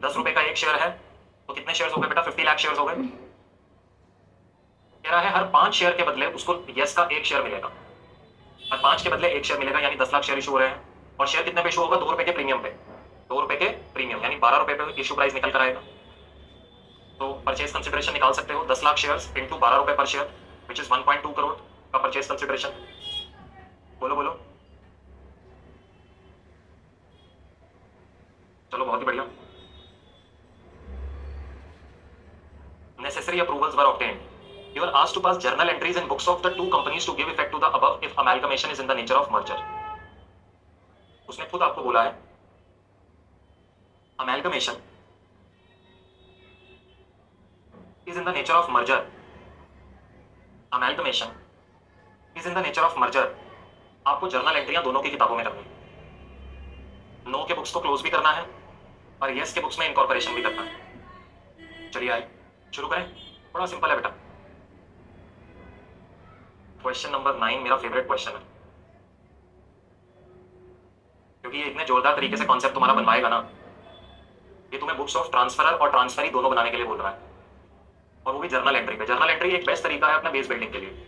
10 रुपए का एक शेयर है, तो कितने शेयर्स हो गए बेटा? 50 लाख शेयर्स हो गए। कह रहा है हर 5 शेयर के बदले उसको यस का एक शेयर मिलेगा। हर 5 के बदले एक शेयर मिलेगा, यानी 10 लाख शेयर इशू हो रहे हैं। और शेयर कितने पे इशू होगा? 2 रुपए के प्रीमियम पे। 2 रुपए के प्रीमियम यानी 12 रुपए पे इशू प्राइस निकल कर आएगा। तो परचेज कंसिडरेशन निकाल सकते हो, 10 लाख शेयर्स इंटू 12 रुपए पर शेयर, विच इज 1.2 करोड़ का परचेज कंसिडरेशन। बोलो बोलो, चलो बहुत ही बढ़िया। Necessary approvals were obtained. You are asked to pass journal entries in books of the two companies to give effect to the above if amalgamation is in the nature of merger। उसने खुद आपको बोला है amalgamation is in the nature of merger। amalgamation is in the nature of merger। आपको journal एंट्रियां दोनों की किताबों में करनी, नो के बुक्स को क्लोज भी करना है और यस के बुक्स में इनकॉर्पोरेशन भी करना है। चलिए आइए शुरू करें, बड़ा सिंपल है बेटा। क्वेश्चन नंबर 9 मेरा फेवरेट क्वेश्चन है, क्योंकि ये इतने जोरदार तरीके से कॉन्सेप्ट तुम्हारा बनवाएगा ना, ये तुम्हें बुक्स ऑफ ट्रांसफरर और ट्रांसफरी दोनों बनाने के लिए बोल रहा है, और वो भी जर्नल एंट्री पे। जर्नल एंट्री एक बेस्ट तरीका है अपना बेस बिल्डिंग के लिए।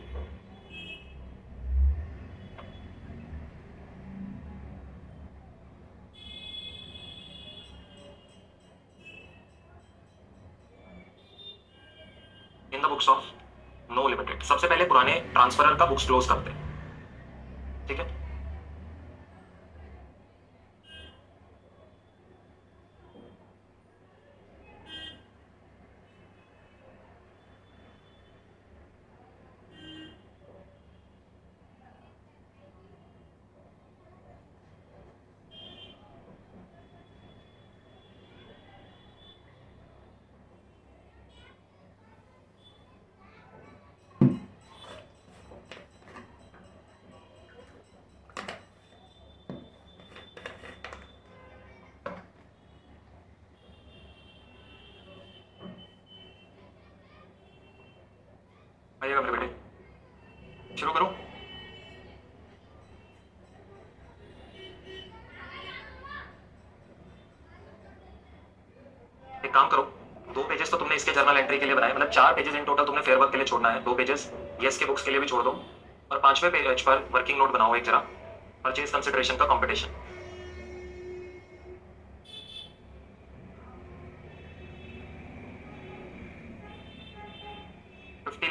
In the books of no limited, सबसे पहले पुराने ट्रांसफरर का बुक्स क्लोज करते हैं, ठीक है। आइएगा मेरे बेटे, शुरू करो। एक काम करो, 2 पेजेस तो तुमने इसके जर्नल एंट्री के लिए बनाए, मतलब 4 पेजेस इन टोटल तुमने फेयर वर्क के लिए छोड़ना है। 2 पेजेस यस के बुक्स के लिए भी छोड़ दो, और 5वें पेज पर वर्किंग नोट बनाओ एक जरा, परचेज कंसिडरेशन का कंपटीशन।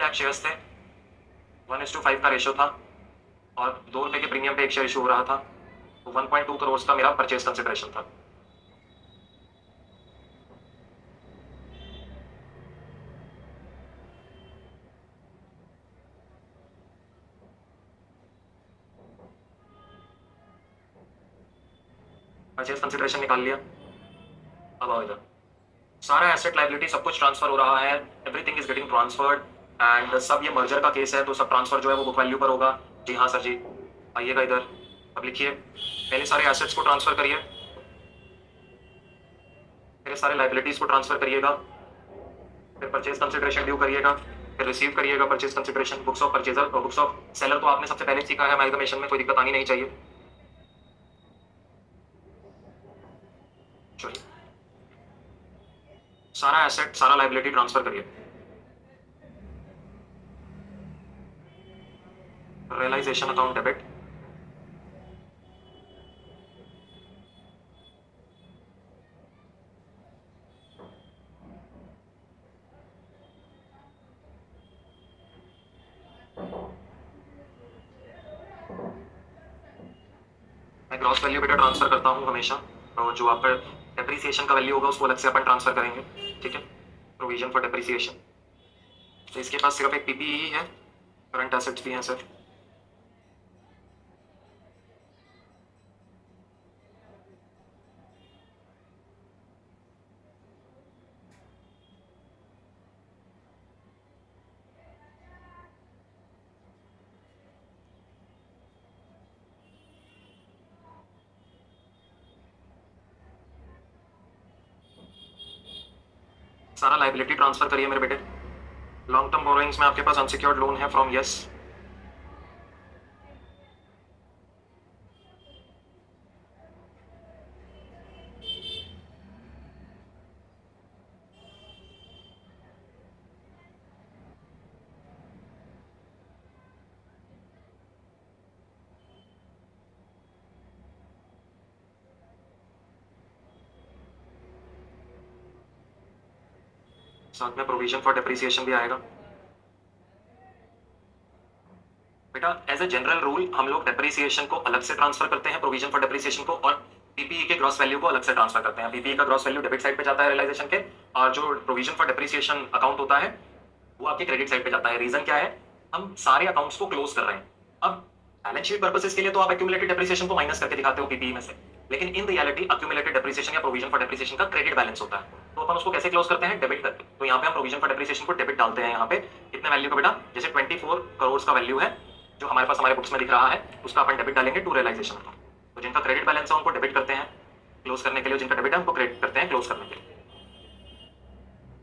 लाख शेयर्स थे, 1:5 का रेशियो था, और 2 रुपए के प्रीमियम पे एक शेयर इशू हो रहा था, तो 1.2 करोड़ का मेरा परचेज कंसिडरेशन था। परचेज कंसिडरेशन निकाल लिया। अब आओ इधर, सारा एसेट लाइबिलिटी सब कुछ ट्रांसफर हो रहा है, everything is getting transferred and सब ये मर्जर का केस है तो सब ट्रांसफर जो है वो बुक वैल्यू पर होगा। जी हाँ सर जी, आइएगा इधर। अब लिखिए, पहले सारे एसेट्स को ट्रांसफर करिए, फिर सारे लाइबिलिटीज को ट्रांसफर करिएगा, फिर परचेज कंसिडरेशन ड्यू करिएगा, फिर रिसीव करिएगा purchase consideration, books of purchaser और बुक्स ऑफ सेलर तो आपने सबसे पहले सीखा है अमेलगमेशन में, कोई दिक्कत आनी नहीं चाहिए। चलिए, सारा एसेट सारा लाइबिलिटी ट्रांसफर करिए। रियलाइजेशन अकाउंट डेबिट, मैं ग्रॉस वैल्यू बेटा ट्रांसफर करता हूँ हमेशा, तो जो आपका डेप्रिसिएशन का वैल्यू होगा उसको अलग से अपन ट्रांसफर करेंगे, ठीक है। प्रोविजन फॉर डेप्रिसिएशन, तो इसके पास सिर्फ एक पीपीई ही है, करंट एसेट्स भी हैं सर। सारा लाइबिलिटी ट्रांसफर करिए मेरे बेटे। लॉन्ग टर्म बोरोइंग्स में आपके पास अनसिक्योर्ड लोन है फ्रॉम यस, साथ में प्रोविजन फॉर डेप्रिसिएशन भी आएगा। बेटा एज ए जनरल रूल हम लोग डेप्रिसिएशन को अलग से ट्रांसफर करते हैं, प्रोविजन फॉर डेप्रिसिएशन को, और पीपीई के ग्रॉस वैल्यू को अलग से ट्रांसफर करते हैं। पीपीई का ग्रॉस वैल्यू डेबिट साइड पे जाता है रियलाइजेशन के, और जो प्रोविजन फॉर डेप्रिसिएशन अकाउंट होता है वो आपके क्रेडिट साइड पे जाता है। रीजन क्या है, हम सारे अकाउंट्स को क्लोज कर रहे हैं। अब बैलेंस शीट पर्पसेस के लिए तो आप एक्यूमुलेटेड डेप्रिसिएशन को माइनस करके दिखाते हो पीपीई में से, लेकिन इन रियलिटी एक्यूमुलेटेड डेप्रिसिएशन या प्रोविजन फॉर डेप्रिसिएशन का क्रेडिट बैलेंस होता है, तो अपन उसको कैसे क्लोज करते हैं, डेबिट करके। तो यहाँ पे हम प्रोविजन फॉर डेप्रिसिएशन को डेबिट डालते हैं। यहाँ पे कितने वैल्यू का बेटा, जैसे 24 करोड़ का वैल्यू है जो हमारे पास हमारे बुक्स में दिख रहा है, उसका अपन डेबिट डालेंगे टू रियलाइजेशन अकाउंट। तो जिनका क्रेडिट बैलेंस है उनको डेबिट करते हैं क्लोज करने के लिए, जिनका डेबिट है उनको क्रेडिट करते हैं क्लोज करने के लिए।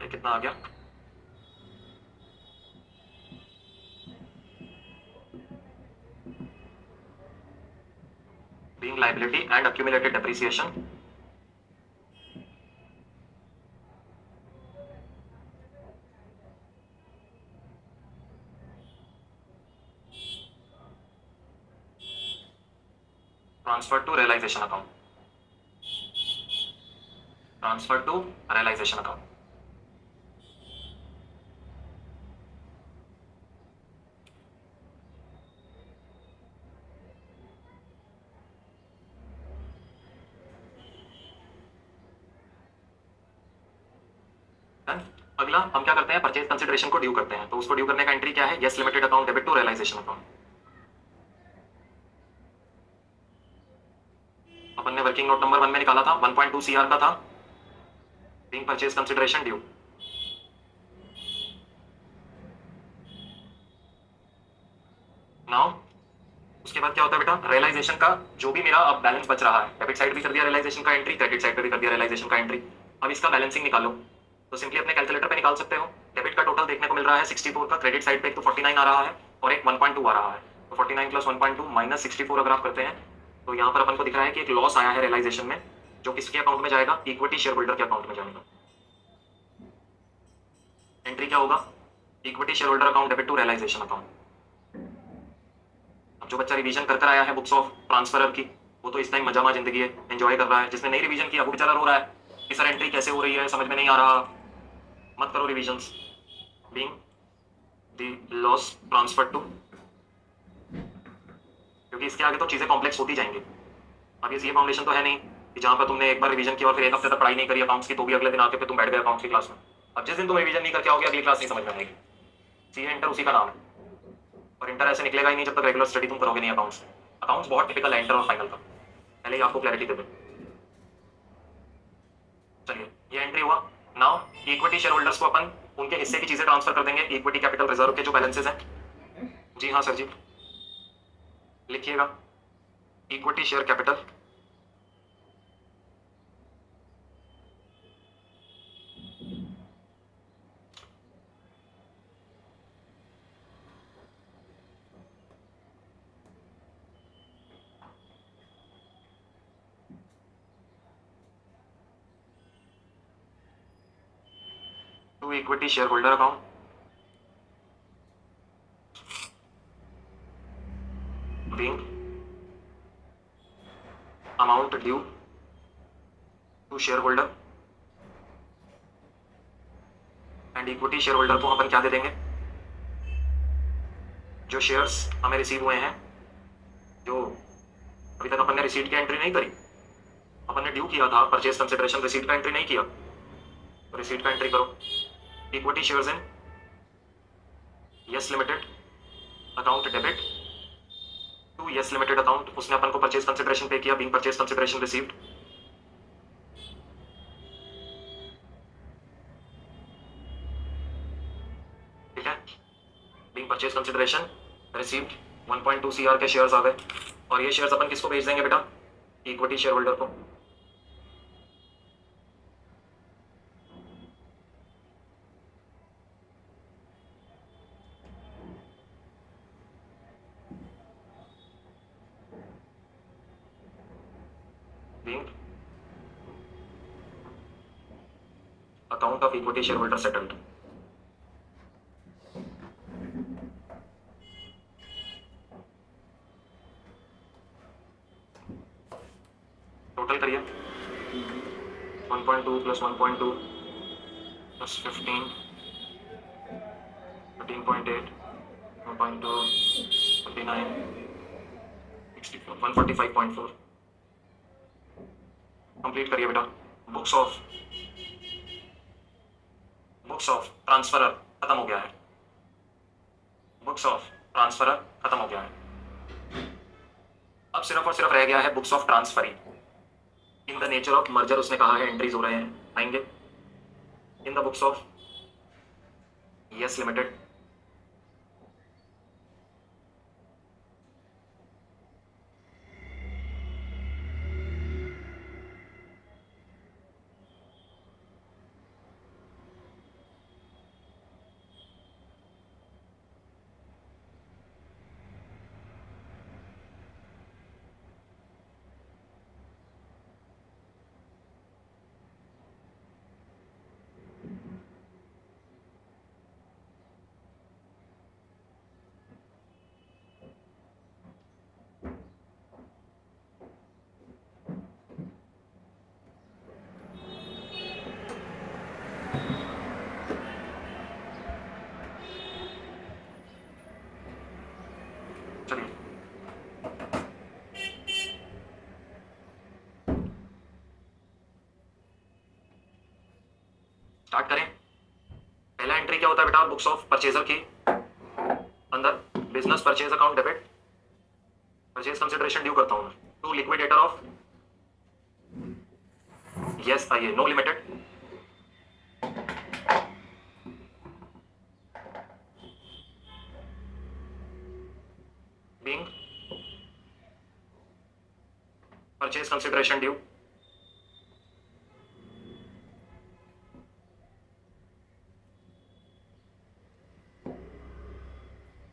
ये कितना आ गया, being liability and accumulated depreciation, transfer to realization account, transfer to realization account। अगला हम क्या करते हैं, परचेज कंसिडरेशन को ड्यू करते हैं, तो उसको ड्यू करने का एंट्री क्या है, yes limited account debit to realisation account. अपन ने वर्किंग नोट नंबर 1 में निकाला था 1.2 सीआर का था, being purchase consideration due. Now उसके बाद क्या होता है बेटा, रियलाइजेशन का जो भी मेरा अब बैलेंस बच रहा है, डेबिट साइड भी कर दिया रियलाइजेशन का एंट्री, क्रेडिट साइड पे भी कर दिया रियलाइजेशन का एंट्री। अब इसका बैलेंसिंग निकालो, तो सिंपली अपने कैलकुलेटर पे निकाल सकते हो। डेबिट का टोटल देखने को मिल रहा है 64 का, क्रेडिट साइड पे एक तो 49 आ रहा है और एक 1.2 आ रहा है, तो 49 प्लस 1.2 माइनस 64 अगर आप करते हैं तो यहाँ पर अपन को दिख रहा है कि एक लॉस आया है रियलाइजेशन में, जो किसके अकाउंट में जाएगा, इक्विटी शेयर होल्डर के अकाउंट में जाएगा। एंट्री क्या होगा, equity share holder account debit to realisation account. अब जो बच्चा रिवीजन कर आया है बुक्स ऑफ ट्रांसफरर की, वो तो इस टाइम मजा जिंदगी है, एंजॉय कर रहा है। जिसने नई रिवीजन किया वो बेचारा रो रहा है कि सर एंट्री कैसे हो रही है, समझ में नहीं आ रहा। मत करो revisions, being the loss transfer to, क्योंकि इसके आगे तो चीजें कॉम्प्लेक्स होती जाएंगी। अब ये सीए फाउंडेशन तो है नहीं कि जहां पर तुमने एक बार रिवीजन किया और फिर एक हफ्ते तक पढ़ाई नहीं करी अकाउंट्स की, तो भी अगले दिन आके फिर तुम बैठ गए अकाउंट्स की क्लास में। अब जिस दिन तुम रिवीजन नहीं करके आओगे अगली क्लास नहीं समझ में आएगी। सीए इंटर उसी का नाम है, और इंटर ऐसे निकलेगा ही नहीं जब तक रेगुलर स्टडी तुम करोगे नहीं अकाउंट्स। अकाउंट्स बहुत टिपिकल है इंटर और फाइनल का, पहले ही आपको क्लैरिटी दे दो। चलिए ये एंट्री हुआ। नाउ इक्विटी शेयर होल्डर्स को अपन उनके हिस्से की चीजें ट्रांसफर कर देंगे, इक्विटी कैपिटल रिजर्व के जो बैलेंसेस हैं। जी हाँ सर जी, लिखिएगा equity share capital, to equity share holder account, being amount due to shareholder and equity share holder को अपन क्या दे देंगे, जो शेयर्स हमें रिसीव हुए हैं, जो अभी तक अपन ने रिसीट की एंट्री नहीं करी, अपन ने ड्यू किया था परचेज कंसिडरेशन, रिसीट का एंट्री नहीं किया, तो रिसीट का एंट्री करो। Equity shares in yes limited account debit to yes limited account, उसने अपन को परचेज कंसिडरेशन पे किया, बीइंग परचेज कंसिडरेशन रिसीव्ड। ठीक है, being purchase consideration received 1.2 CR के शेयर्स आ गए, और ये शेयर्स अपन किसको भेज देंगे बेटा, इक्विटी शेयर होल्डर को। being account of equity shareholder settled। Total करिए 1.2 प्लस 1.2 प्लस 15 13.8 1.2 29 64 145.4। कंप्लीट करिए बेटा। बुक्स ऑफ ट्रांसफरर खत्म हो गया है, बुक्स ऑफ ट्रांसफरर खत्म हो गया है। अब सिर्फ और सिर्फ रह गया है books of transferee. In the nature of merger उसने कहा है एंट्रीज हो रहे हैं, आएंगे इन the books of yes limited, चलिए स्टार्ट करें। पहला एंट्री क्या होता है बेटा, बुक्स ऑफ परचेजर की अंदर business purchase account debit, purchase consideration due करता हूं टू लिक्विडेटर ऑफ यस आइए no limited, being purchase consideration due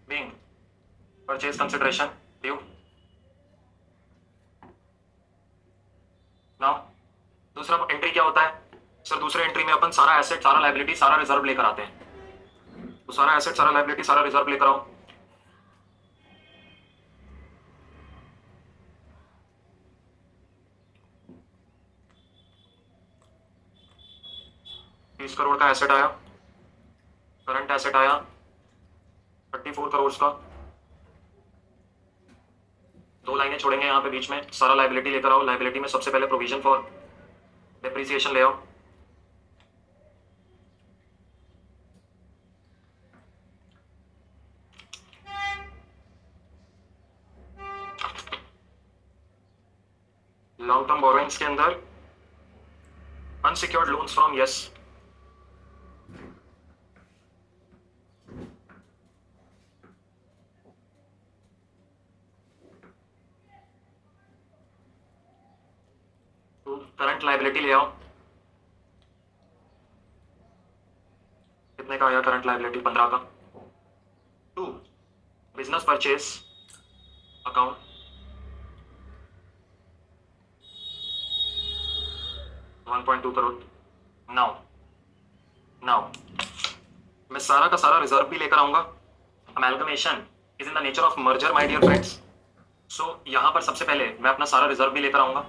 being purchase consideration due. Now दूसरा एंट्री क्या होता है सर, दूसरे एंट्री में अपन सारा एसेट सारा लायबिलिटी सारा रिजर्व लेकर आते हैं, तो सारा एसेट सारा लायबिलिटी सारा रिजर्व लेकर आओ। ₹30 करोड़ का एसेट आया, करंट एसेट आया 34 करोड़ का। दो लाइनें छोड़ेंगे यहाँ पे बीच में, सारा लायबिलिटी लेकर आओ। लायबिलिटी में सबसे पहले प्रोविजन फॉर डेप्रिसिएशन ले आओ, लॉन्ग टर्म बोरोइंग्स के अंदर अनसिक्योर्ड लोन्स फ्रॉम यस, तो करंट लाइबिलिटी ले आओ। कितने का आया करंट लाइबिलिटी? 15 का। To business purchase account, 1.2 crore. Now now मैं सारा का सारा रिजर्व भी लेकर आऊंगा। Amalgamation is in the nature of merger my dear friends. So यहां पर सबसे पहले मैं अपना सारा रिजर्व भी लेकर आऊंगा।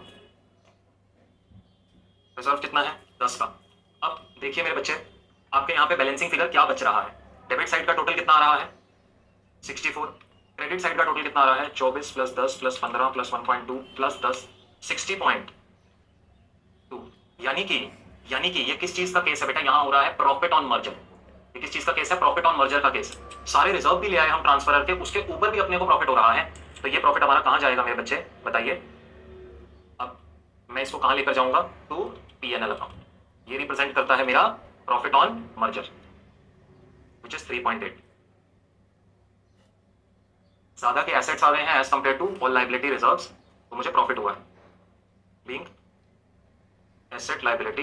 रिजर्व कितना है? 10 का। अब देखिए मेरे बच्चे, आपके यहाँ पे बैलेंसिंग फिगर क्या बच रहा है? डेबिट साइड का टोटल कितना आ रहा है? 64। क्रेडिट साइड का टोटल कितना आ रहा है? 24 प्लस 10 प्लस 15 प्लस 1.2 प्लस 10, 60.2। यानी कि ये किस चीज का केस है बेटा? यहाँ हो रहा है प्रॉफिट ऑन मर्जर। ये किस चीज का केस है? प्रॉफिट ऑन मर्जर का केस है। सारे रिजर्व भी ले आए हम ट्रांसफर के, उसके ऊपर भी अपने को प्रॉफिट हो रहा है। तो ये प्रॉफिट हमारा कहाँ जाएगा मेरे बच्चे, बताइए? अब मैं इसको कहाँ लेकर जाऊंगा? To PNL account. ये रिप्रेजेंट करता है मेरा profit on merger, which is 3.8। ज्यादा के एसेट्स आ गए हैं as compare to all liability reserves, तो मुझे प्रॉफिट हुआ है। Being asset liability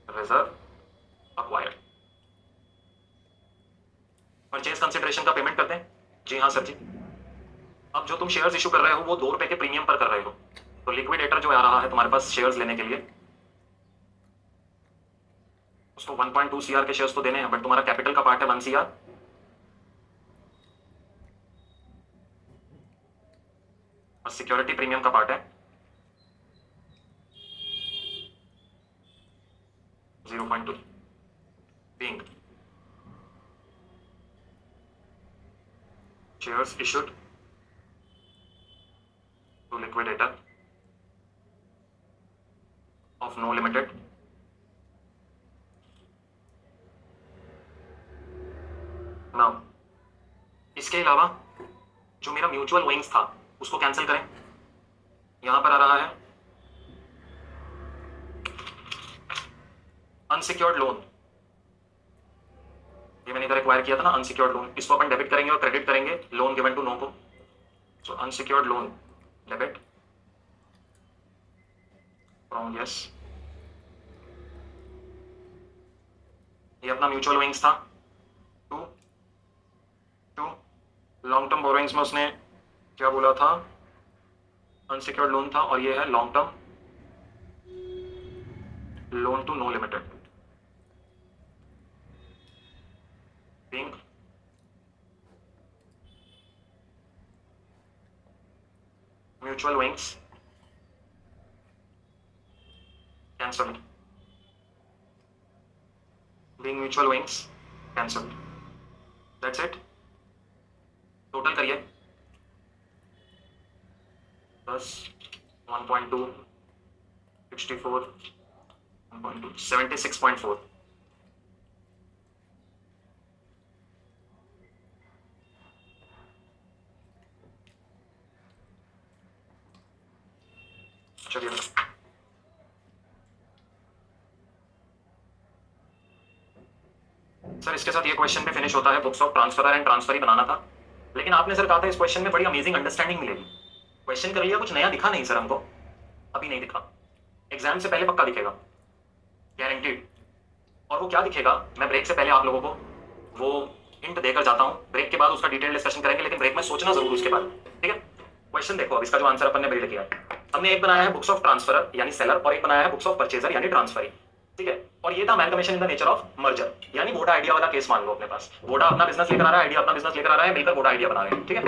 reserve acquired. Purchase consideration का पेमेंट करते हैं? जी हाँ सर जी। अब जो तुम शेयर्स इशू कर रहे हो वो 2 रुपए के प्रीमियम पर कर रहे हो, तो लिक्विडेटर जो आ रहा है तुम्हारे पास शेयर्स लेने के लिए, उसको 1.2 सीआर के शेयर्स तो देने हैं, बट तुम्हारा कैपिटल का पार्ट है 1 सीआर, और सिक्योरिटी प्रीमियम का पार्ट है 0.2। Being shares issued to liquidator of no limited now। इसके अलावा जो मेरा म्यूचुअल विंग्स था उसको कैंसिल करें। यहां पर आ रहा है अनसिक्योर्ड लोन, ये मैंने इधर एक्वायर किया था ना अनसिक्योर्ड लोन, इसको अपन डेबिट करेंगे और क्रेडिट करेंगे लोन गिवन टू नो को। So unsecured loan debit from yes. ये अपना म्यूचुअल विंग्स था। To to long term borrowings में उसने क्या बोला था? अनसिक्योर्ड लोन था, और ये है long term loan to no limited. Being mutual owings cancelled. Being mutual owings cancelled. That's it. Total करिए 10, 1.2, 64, 1.2, 76.4। चलिए सर, इसके साथ ये क्वेश्चन भी फिनिश होता है। Books of transfer and transfer ही बनाना था, लेकिन आपने सर कहा था इस क्वेश्चन में बड़ी अमेजिंग अंडरस्टैंडिंग मिलेगी। क्वेश्चन कर लिया, कुछ नया दिखा नहीं सर हमको, अभी नहीं दिखा, एग्जाम से पहले पक्का दिखेगा, गारंटीड। और वो क्या दिखेगा, मैं ब्रेक से पहले आप लोगों को वो हिंट देकर जाता हूँ। ब्रेक के बाद उसका डिटेल डिस्कशन करेंगे, लेकिन ब्रेक में सोचना जरूर उसके बाद, ठीक है? क्वेश्चन देखो, अब इसका जो आंसर अपन ने बिल्ड किया है, हमने एक बनाया है बुक्स ऑफ ट्रांसफर यानी सेलर, और एक बनाया है बुक्स ऑफ परचेजर यानी ट्रांसफरी, ठीक है? और ये था amalgamation in the nature of merger, यानी वोडा आइडिया वाला केस मान लो अपने पास। वोडा अपना बिजनेस लेकर आ रहा है, आइडिया अपना बिजनेस लेकर आ रहा है, मिलकर वोडा आइडिया बना रहे हैं, ठीक है?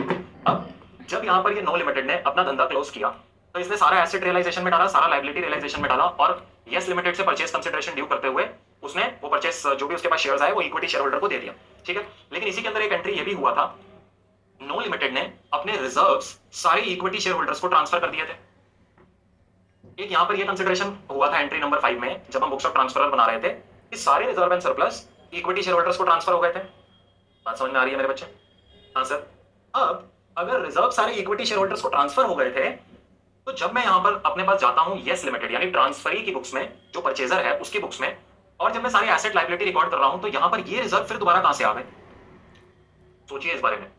अब जब यहाँ पर ये नो लिमिटेड ने अपना धंधा क्लोज किया, तो इसने सारा एसेट रियलाइजेशन में डाला, सारा लाइबिलिटी रियलाइजेशन में डाला, और यस लिमिटेड से परचेज कंसिडरेशन ड्यू करते हुए उसने वो परचेज जो भी उसके पास शेयर्स आए वो इक्विटी शेयर होल्डर को दे दिया, ठीक है? लेकिन इसी के अंदर एक एंट्री ये भी हुआ था, नो लिमिटेड ने अपने रिजर्व्स सारे इक्विटी शेयर होल्डर्स को ट्रांसफर कर दिए थे। एक यहाँ पर ये कंसिडरेशन हुआ था एंट्री नंबर 5 में, जब हम बुक्स ऑफ ट्रांसफर बना रहे थे, कि सारे reserve and surplus equity share holders को ट्रांसफर हो गए थे। बात समझ में आ रही है मेरे बच्चे? हाँ सर। अब अगर रिजर्व सारे इक्विटी शेयर होल्डर्स को ट्रांसफर हो गए थे, तो जब मैं यहां पर अपने पास जाता हूं येस लिमिटेड यानी ट्रांसफरी की बुक्स में, जो परचेजर है उसकी बुक्स में, और जब मैं सारे एसेट लायबिलिटी रिकॉर्ड कर रहा हूं, तो यहां पर ये रिजर्व फिर दोबारा कहां से आ गए? सोचिए इस बारे में।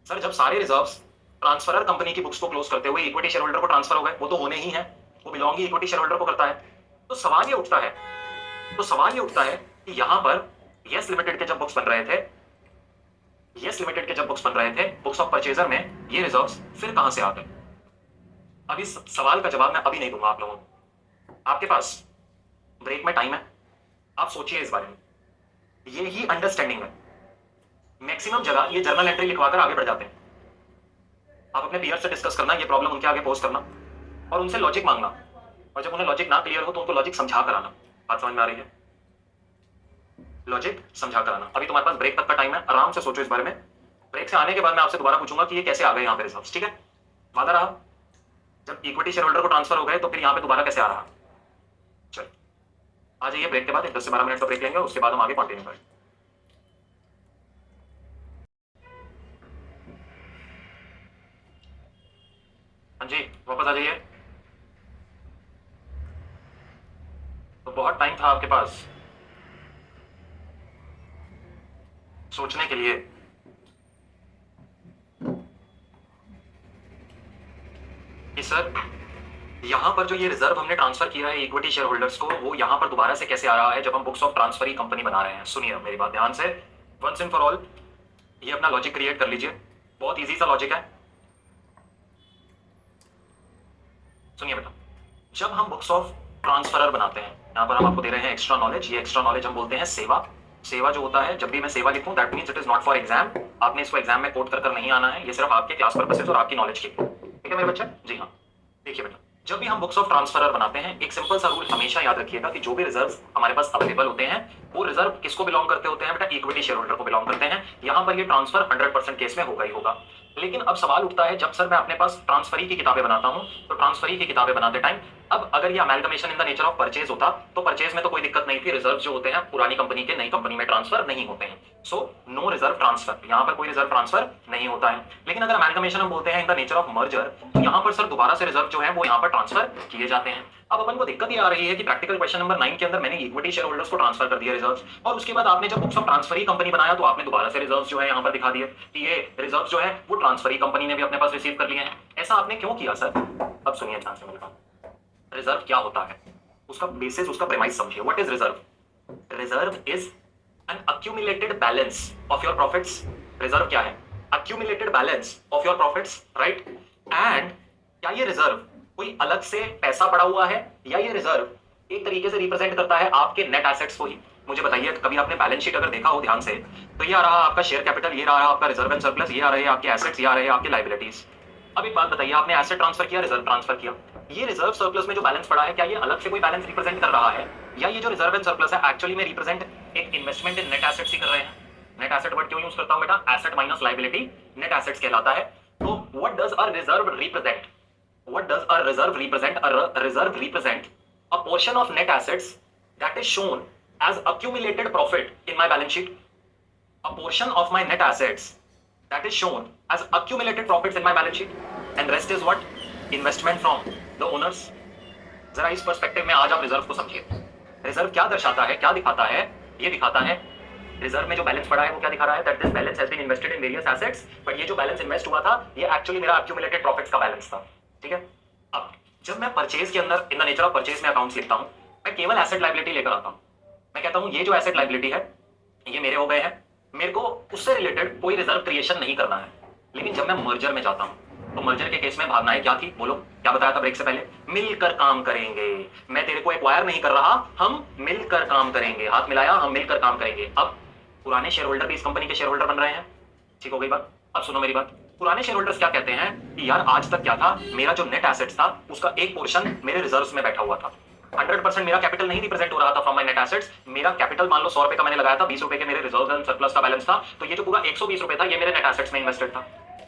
सर जब सारे रिजर्व्स ट्रांसफरर कंपनी की बुक्स को क्लोज करते हुए इक्विटी शेयर होल्डर को ट्रांसफर हो गए, वो तो होने ही है, वो बिलोंग ही इक्विटी शेयर होल्डर को करता है। तो सवाल ये उठता है कि यहां पर येस लिमिटेड के जब बुक्स बन रहे थे, बुक्स ऑफ परचेजर में ये रिजर्व्स फिर कहां से आ गए? अब इस सवाल का जवाब मैं अभी नहीं दूंगा आप लोगों को, आपके पास ब्रेक में टाइम है, आप सोचिए इस बारे में। ये ही अंडरस्टैंडिंग है। मैक्सिमम जगह ये जर्नल एंट्री लिखवाकर आगे बढ़ जाते हैं। आप अपने पीयर से डिस्कस करना, ये प्रॉब्लम उनके आगे पोस्ट करना और उनसे लॉजिक मांगना, और जब उन्हें लॉजिक ना क्लियर हो तो उनको लॉजिक समझा कर आना। बात समझ में आ रही है? लॉजिक समझा कर आना। अभी तुम्हारे पास ब्रेक तक का टाइम है, आराम से सोचो इस बारे में। ब्रेक से आने के बाद मैं आपसे दोबारा पूछूंगा कि ये कैसे आ गए यहाँ पे रिजल्ट्स, ठीक है? वादा रहा। जब इक्विटी शेयर होल्डर को ट्रांसफर हो गए तो फिर यहाँ पे दोबारा कैसे आ रहा? चल आ जाइए, ब्रेक के बाद 10 से 12 मिनट का ब्रेक लेंगे, उसके बाद हम आगे कंटिन्यू करें। हाँ जी, वापस आ जाइए। तो बहुत टाइम था आपके पास सोचने के लिए। कि सर यहां पर जो ये रिजर्व हमने ट्रांसफर किया है इक्विटी शेयर होल्डर्स को, वो यहां पर दोबारा से कैसे आ रहा है जब हम बुक्स ऑफ ट्रांसफरी कंपनी बना रहे हैं? सुनिए मेरी बात ध्यान से, वंस एंड फॉर ऑल ये अपना लॉजिक क्रिएट कर लीजिए। बहुत इजी सा लॉजिक है। सुनिए बेटा, जब हम बुक्स ऑफ ट्रांसफरर बनाते हैं, यहां पर हम आपको दे रहे हैं एक्स्ट्रा नॉलेज। ये एक्स्ट्रा नॉलेज हम बोलते हैं सेवा। सेवा जो होता है, जब भी मैं सेवा लिखूं that means it is not for exam. आपने इसको एग्जाम में कोट कर नहीं आना है, ये सिर्फ आपके क्लास पर्पसेस और आपकी नॉलेज के लिए, ठीक है मेरे बच्चे? जी हाँ। देखिए बेटा, जब भी हम बुक्स ऑफ ट्रांसफरर बनाते हैं, एक सिंपल सा रूल हमेशा याद रखिएगा कि जो भी रिजर्व हमारे पास अवेलेबल होते हैं, वो रिजर्व किसको बिलोंग करते होते हैं बेटा? इक्विटी शेयर होल्डर को बिलोंग करते हैं। यहां पर ये ट्रांसफर 100% केस में होगा ही होगा। लेकिन अब सवाल उठता है, जब सर मैं अपने पास ट्रांसफरी की किताबें बनाता हूं, तो ट्रांसफरी की किताबें बनाते टाइम अब अगर ये amalgamation in the nature of purchase होता, तो परचेज में तो कोई दिक्कत नहीं थी। रिजर्व जो होते हैं पुरानी कंपनी के नई कंपनी में ट्रांसफर नहीं होते हैं, सो नो रिजर्व ट्रांसफर, यहां पर कोई रिजर्व ट्रांसफर नहीं होता है। लेकिन अगर अमेलगमेशन हम बोलते हैं इन द नेचर ऑफ मर्जर, तो यहां पर सर दोबारा से रिजर्व जो है वो यहां पर ट्रांसफर किए जाते हैं। अब अपन को दिक्कत ये आ रही है कि प्रैक्टिकल क्वेश्चन नंबर 9 के अंदर मैंने इक्विटी शेयर होल्डर्स को ट्रांसफर कर दिया रिजर्व्स, और उसके बाद आपने जब बुक्स ऑफ ट्रांसफरी कंपनी बनाया तो आपने दोबारा से रिजर्व्स जो है यहां पर दिखा दिए कि ये रिजर्व्स जो है वो ट्रांसफरी कंपनी ने भी अपने पास रिसीव कर लिए हैं। ऐसा आपने क्यों किया सर? अब सुनिए ध्यान से मेरी बात। रिजर्व क्या होता है, उसका बेसिस, उसका प्रेमाइस समझिए। What is reserve? Reserve is an accumulated balance of your profits. Reserve क्या है? Accumulated balance of your profits, right? And क्या ये रिजर्व कोई अलग से पैसा पड़ा हुआ है, या ये रिजर्व एक तरीके से रिप्रेजेंट करता है आपके नेट एसेट्स को ही? मुझे बताइए, कभी आपने बैलेंस शीट अगर देखा हो ध्यान से, तो ये आ रहा आपका शेयर कैपिटल, ये रहा आपका रिजर्व एंड सरप्लस, ये आ रहे हैं आपके एसेट्स, ये आ रहे हैं आपके लायबिलिटीज। अब एक बात बताइए, आपने एसेट ट्रांसफर किया, रिजर्व ट्रांसफर किया, ये रिजर्व सरप्लस में जो बैलेंस पड़ा है, क्या ये अलग से कोई बैलेंस रिप्रेजेंट कर रहा है, या ये जो रिजर्व एंड सरप्लस है एक्चुअली में रिप्रेजेंट एक इन्वेस्टमेंट इन नेट एसेट्स ही कर रहे हैं? नेट एसेट वर्ड क्यों यूज करता हूं बेटा? Asset minus liability net assets कहलाता है। तो what does a reserve represent? What does a reserve represent? A reserve represent a portion of net assets that is shown as accumulated profit in my balance sheet. A portion of my net assets that is shown as accumulated profits in my balance sheet, and rest is what? Investment from the owners. जरा इस perspective में आज आप reserve को समझिए। Reserve क्या दर्शाता है, क्या दिखाता है? ये दिखाता है रिजर्व में जो बैलेंस पड़ा है वो क्या दिखा रहा है? That this balance has been invested in various assets, but ये जो बैलेंस इन्वेस्ट हुआ था ये एक्चुअली मेरा accumulated प्रॉफिट्स का बैलेंस था, ठीक है? अब जब मैं परचेज के अंदर इन द नेचर ऑफ परचेज में अकाउंट्स लिखता हूं, मैं केवल एसेट लायबिलिटी लेकर आता हूं। मैं कहता हूं ये जो एसेट लायबिलिटी है ये मेरे हो गए हैं, मेरे को उससे रिलेटेड कोई रिजर्व क्रिएशन नहीं करना है। लेकिन जब मैं मर्जर में जाता हूं, तो मर्जर के केस में भावनाएं क्या थी? बोलो, क्या बताया था ब्रेक से पहले? मिलकर काम करेंगे। मैं तेरे को एक्वायर नहीं कर रहा, हम मिलकर काम करेंगे। हाथ मिलाया, हम मिलकर काम करेंगे। अब पुराने शेयर होल्डर भी इस कंपनी के शेयर होल्डर बन रहे हैं, ठीक हो गई बात? अब सुनो मेरी बात। पुराने शेयर होल्डर्स क्या कहते हैं कि यार आज तक क्या था, मेरा जो नेट एसेट्स था उसका एक पोर्शन मेरे रिजर्व्स में बैठा हुआ था। 100% मेरा कैपिटल नहीं रिप्रेजेंट हो रहा था फ्रॉम माय नेट एसेट्स। मेरा कैपिटल मान लो 100 रुपए का मैंने लगाया था, 20 रुपए के मेरे रिजर्व एंड सरप्लस का बैलेंस था, तो ये जो पूरा 120 रुपए था ये मेरे नेट एसेट्स में इन्वेस्टेड था।